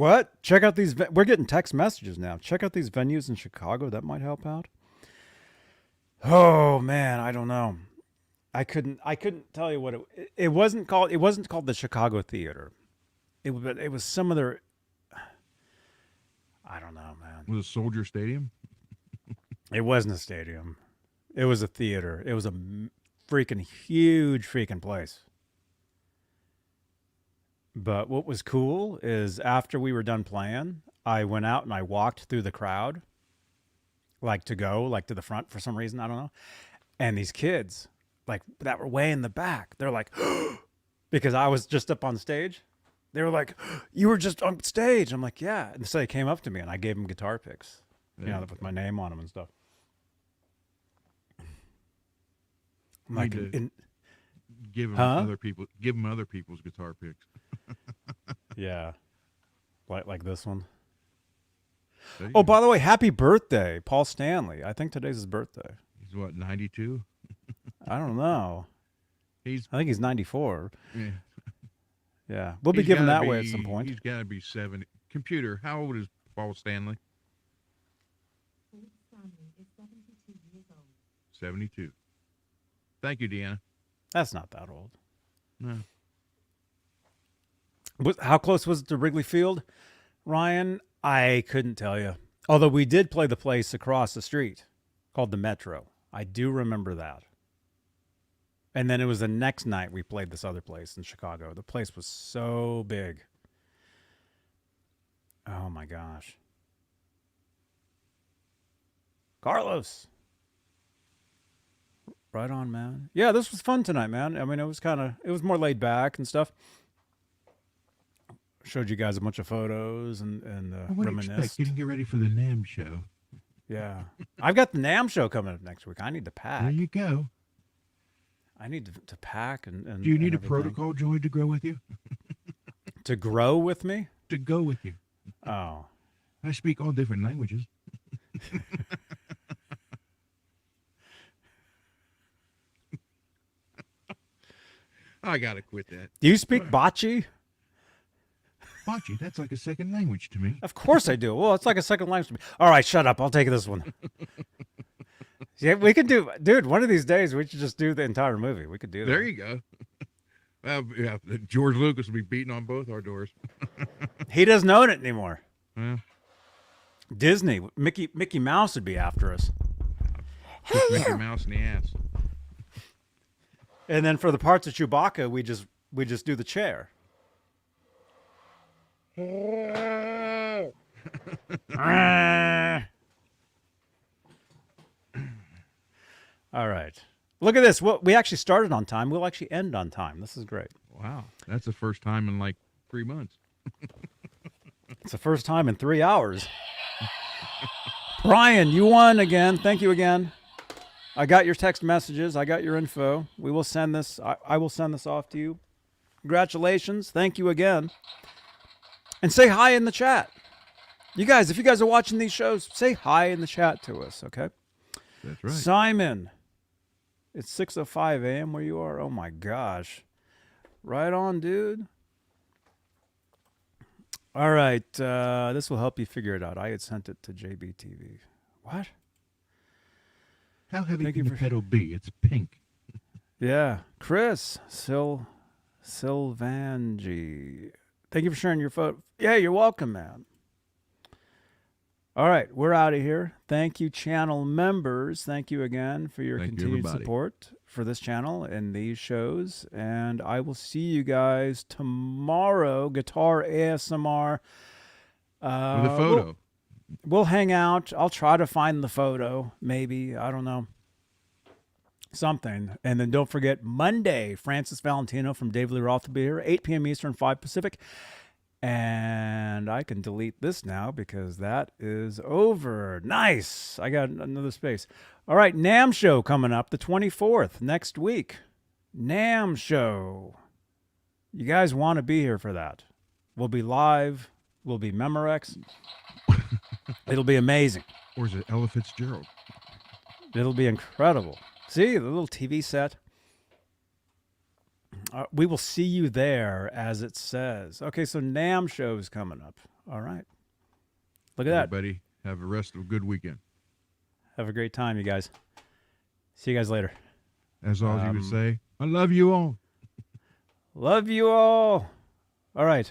What? Check out these. We're getting text messages now. Check out these venues in Chicago. That might help out. Oh man, I don't know. I couldn't tell you what it wasn't called. It wasn't called the Chicago Theater. It was some other. I don't know, man. Was it Soldier Stadium? It wasn't a stadium. It was a theater. It was a freaking huge freaking place. But what was cool is after we were done playing, I went out and I walked through the crowd, like to the front for some reason. I don't know. And these kids, like that were way in the back, they're like, because I was just up on stage. They were like, you were just on stage. I'm like, yeah. And so they came up to me and I gave them guitar picks, with my name on them and stuff. I'm like, give them other people's guitar picks. Yeah. Like this one. Oh, by the way, happy birthday, Paul Stanley. I think today's his birthday. He's what, 92? I don't know. I think he's 94. Yeah. Yeah. We'll be giving that away at some point. He's got to be 70. Computer, how old is Paul Stanley? 72. Thank you, Deanna. That's not that old. No. How close was it to Wrigley Field, Ryan? I couldn't tell you. Although we did play the place across the street called the Metro. I do remember that. And then it was the next night we played this other place in Chicago. The place was so big. Oh, my gosh. Carlos. Right on, man. Yeah, this was fun tonight, man. I mean, it was more laid back and stuff. Showed you guys a bunch of photos and reminisced. You didn't get ready for the NAMM show. Yeah. I've got the NAMM show coming up next week. I need to pack. There you go. I need to pack and do you need a everything. protocol joint to grow with you? To grow with me? To go with you. Oh. I speak all different languages. I gotta quit that. Do you speak Bocce? Bocce, that's like a second language to me. Of course I do. Well, it's like a second language to me. All right, shut up. I'll take this one. Yeah, we could do, dude, one of these days we should just do the entire movie. We could do that. There you go. Well, yeah, George Lucas will be beating on both our doors. He doesn't own it anymore. Yeah. Disney, Mickey Mouse would be after us. Mickey Mouse in the ass. And then for the parts of Chewbacca, we just do the chair. All right. Look at this. We actually started on time. We'll actually end on time. This is great. Wow. That's the first time in like 3 months. It's the first time in 3 hours. Brian, you won again. Thank you again. I got your text messages. I got your info. We will send this. I will send this off to you. Congratulations. Thank you again. And say hi in the chat. You guys, if you guys are watching these shows, say hi in the chat to us, okay? That's right. Simon, it's 6:05 a.m. where you are. Oh, my gosh. Right on, dude. All right. This will help you figure it out. I had sent it to JBTV. What? How heavy can the pedal be? It's pink. Yeah. Chris Silvangi. Thank you for sharing your photo. Yeah, you're welcome, man. All right, we're out of here. Thank you, channel members. Thank you again for your continued support for this channel and these shows. And I will see you guys tomorrow. Guitar ASMR. With a photo. We'll hang out. I'll try to find the photo. Maybe. I don't know. Something. And then don't forget, Monday, Francis Valentino from Dave Lee Roth will be here, 8 p.m. Eastern, 5 Pacific. And I can delete this now because that is over. Nice. I got another space. All right, NAMM show coming up the 24th next week. NAMM show. You guys want to be here for that. We'll be live. We'll be Memorex. It'll be amazing. Or is it Ella Fitzgerald? It'll be incredible. See, the little TV set. We will see you there, as it says. Okay, so NAMM show is coming up. All right. Look at that. Everybody, have a rest of a good weekend. Have a great time, you guys. See you guys later. As always, you would say, I love you all. Love you all. All right.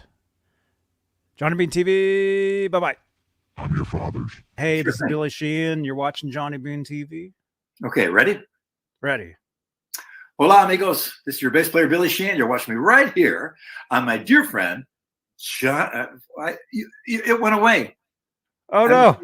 Johnny Bean TV. Bye-bye. I'm your father's. Hey, this is thing. Billy Sheehan. You're watching Johnny Bean TV. Okay, ready? Ready. Hola, amigos. This is your bass player, Billy Sheehan. You're watching me right here on my dear friend, John. It went away. Oh, no.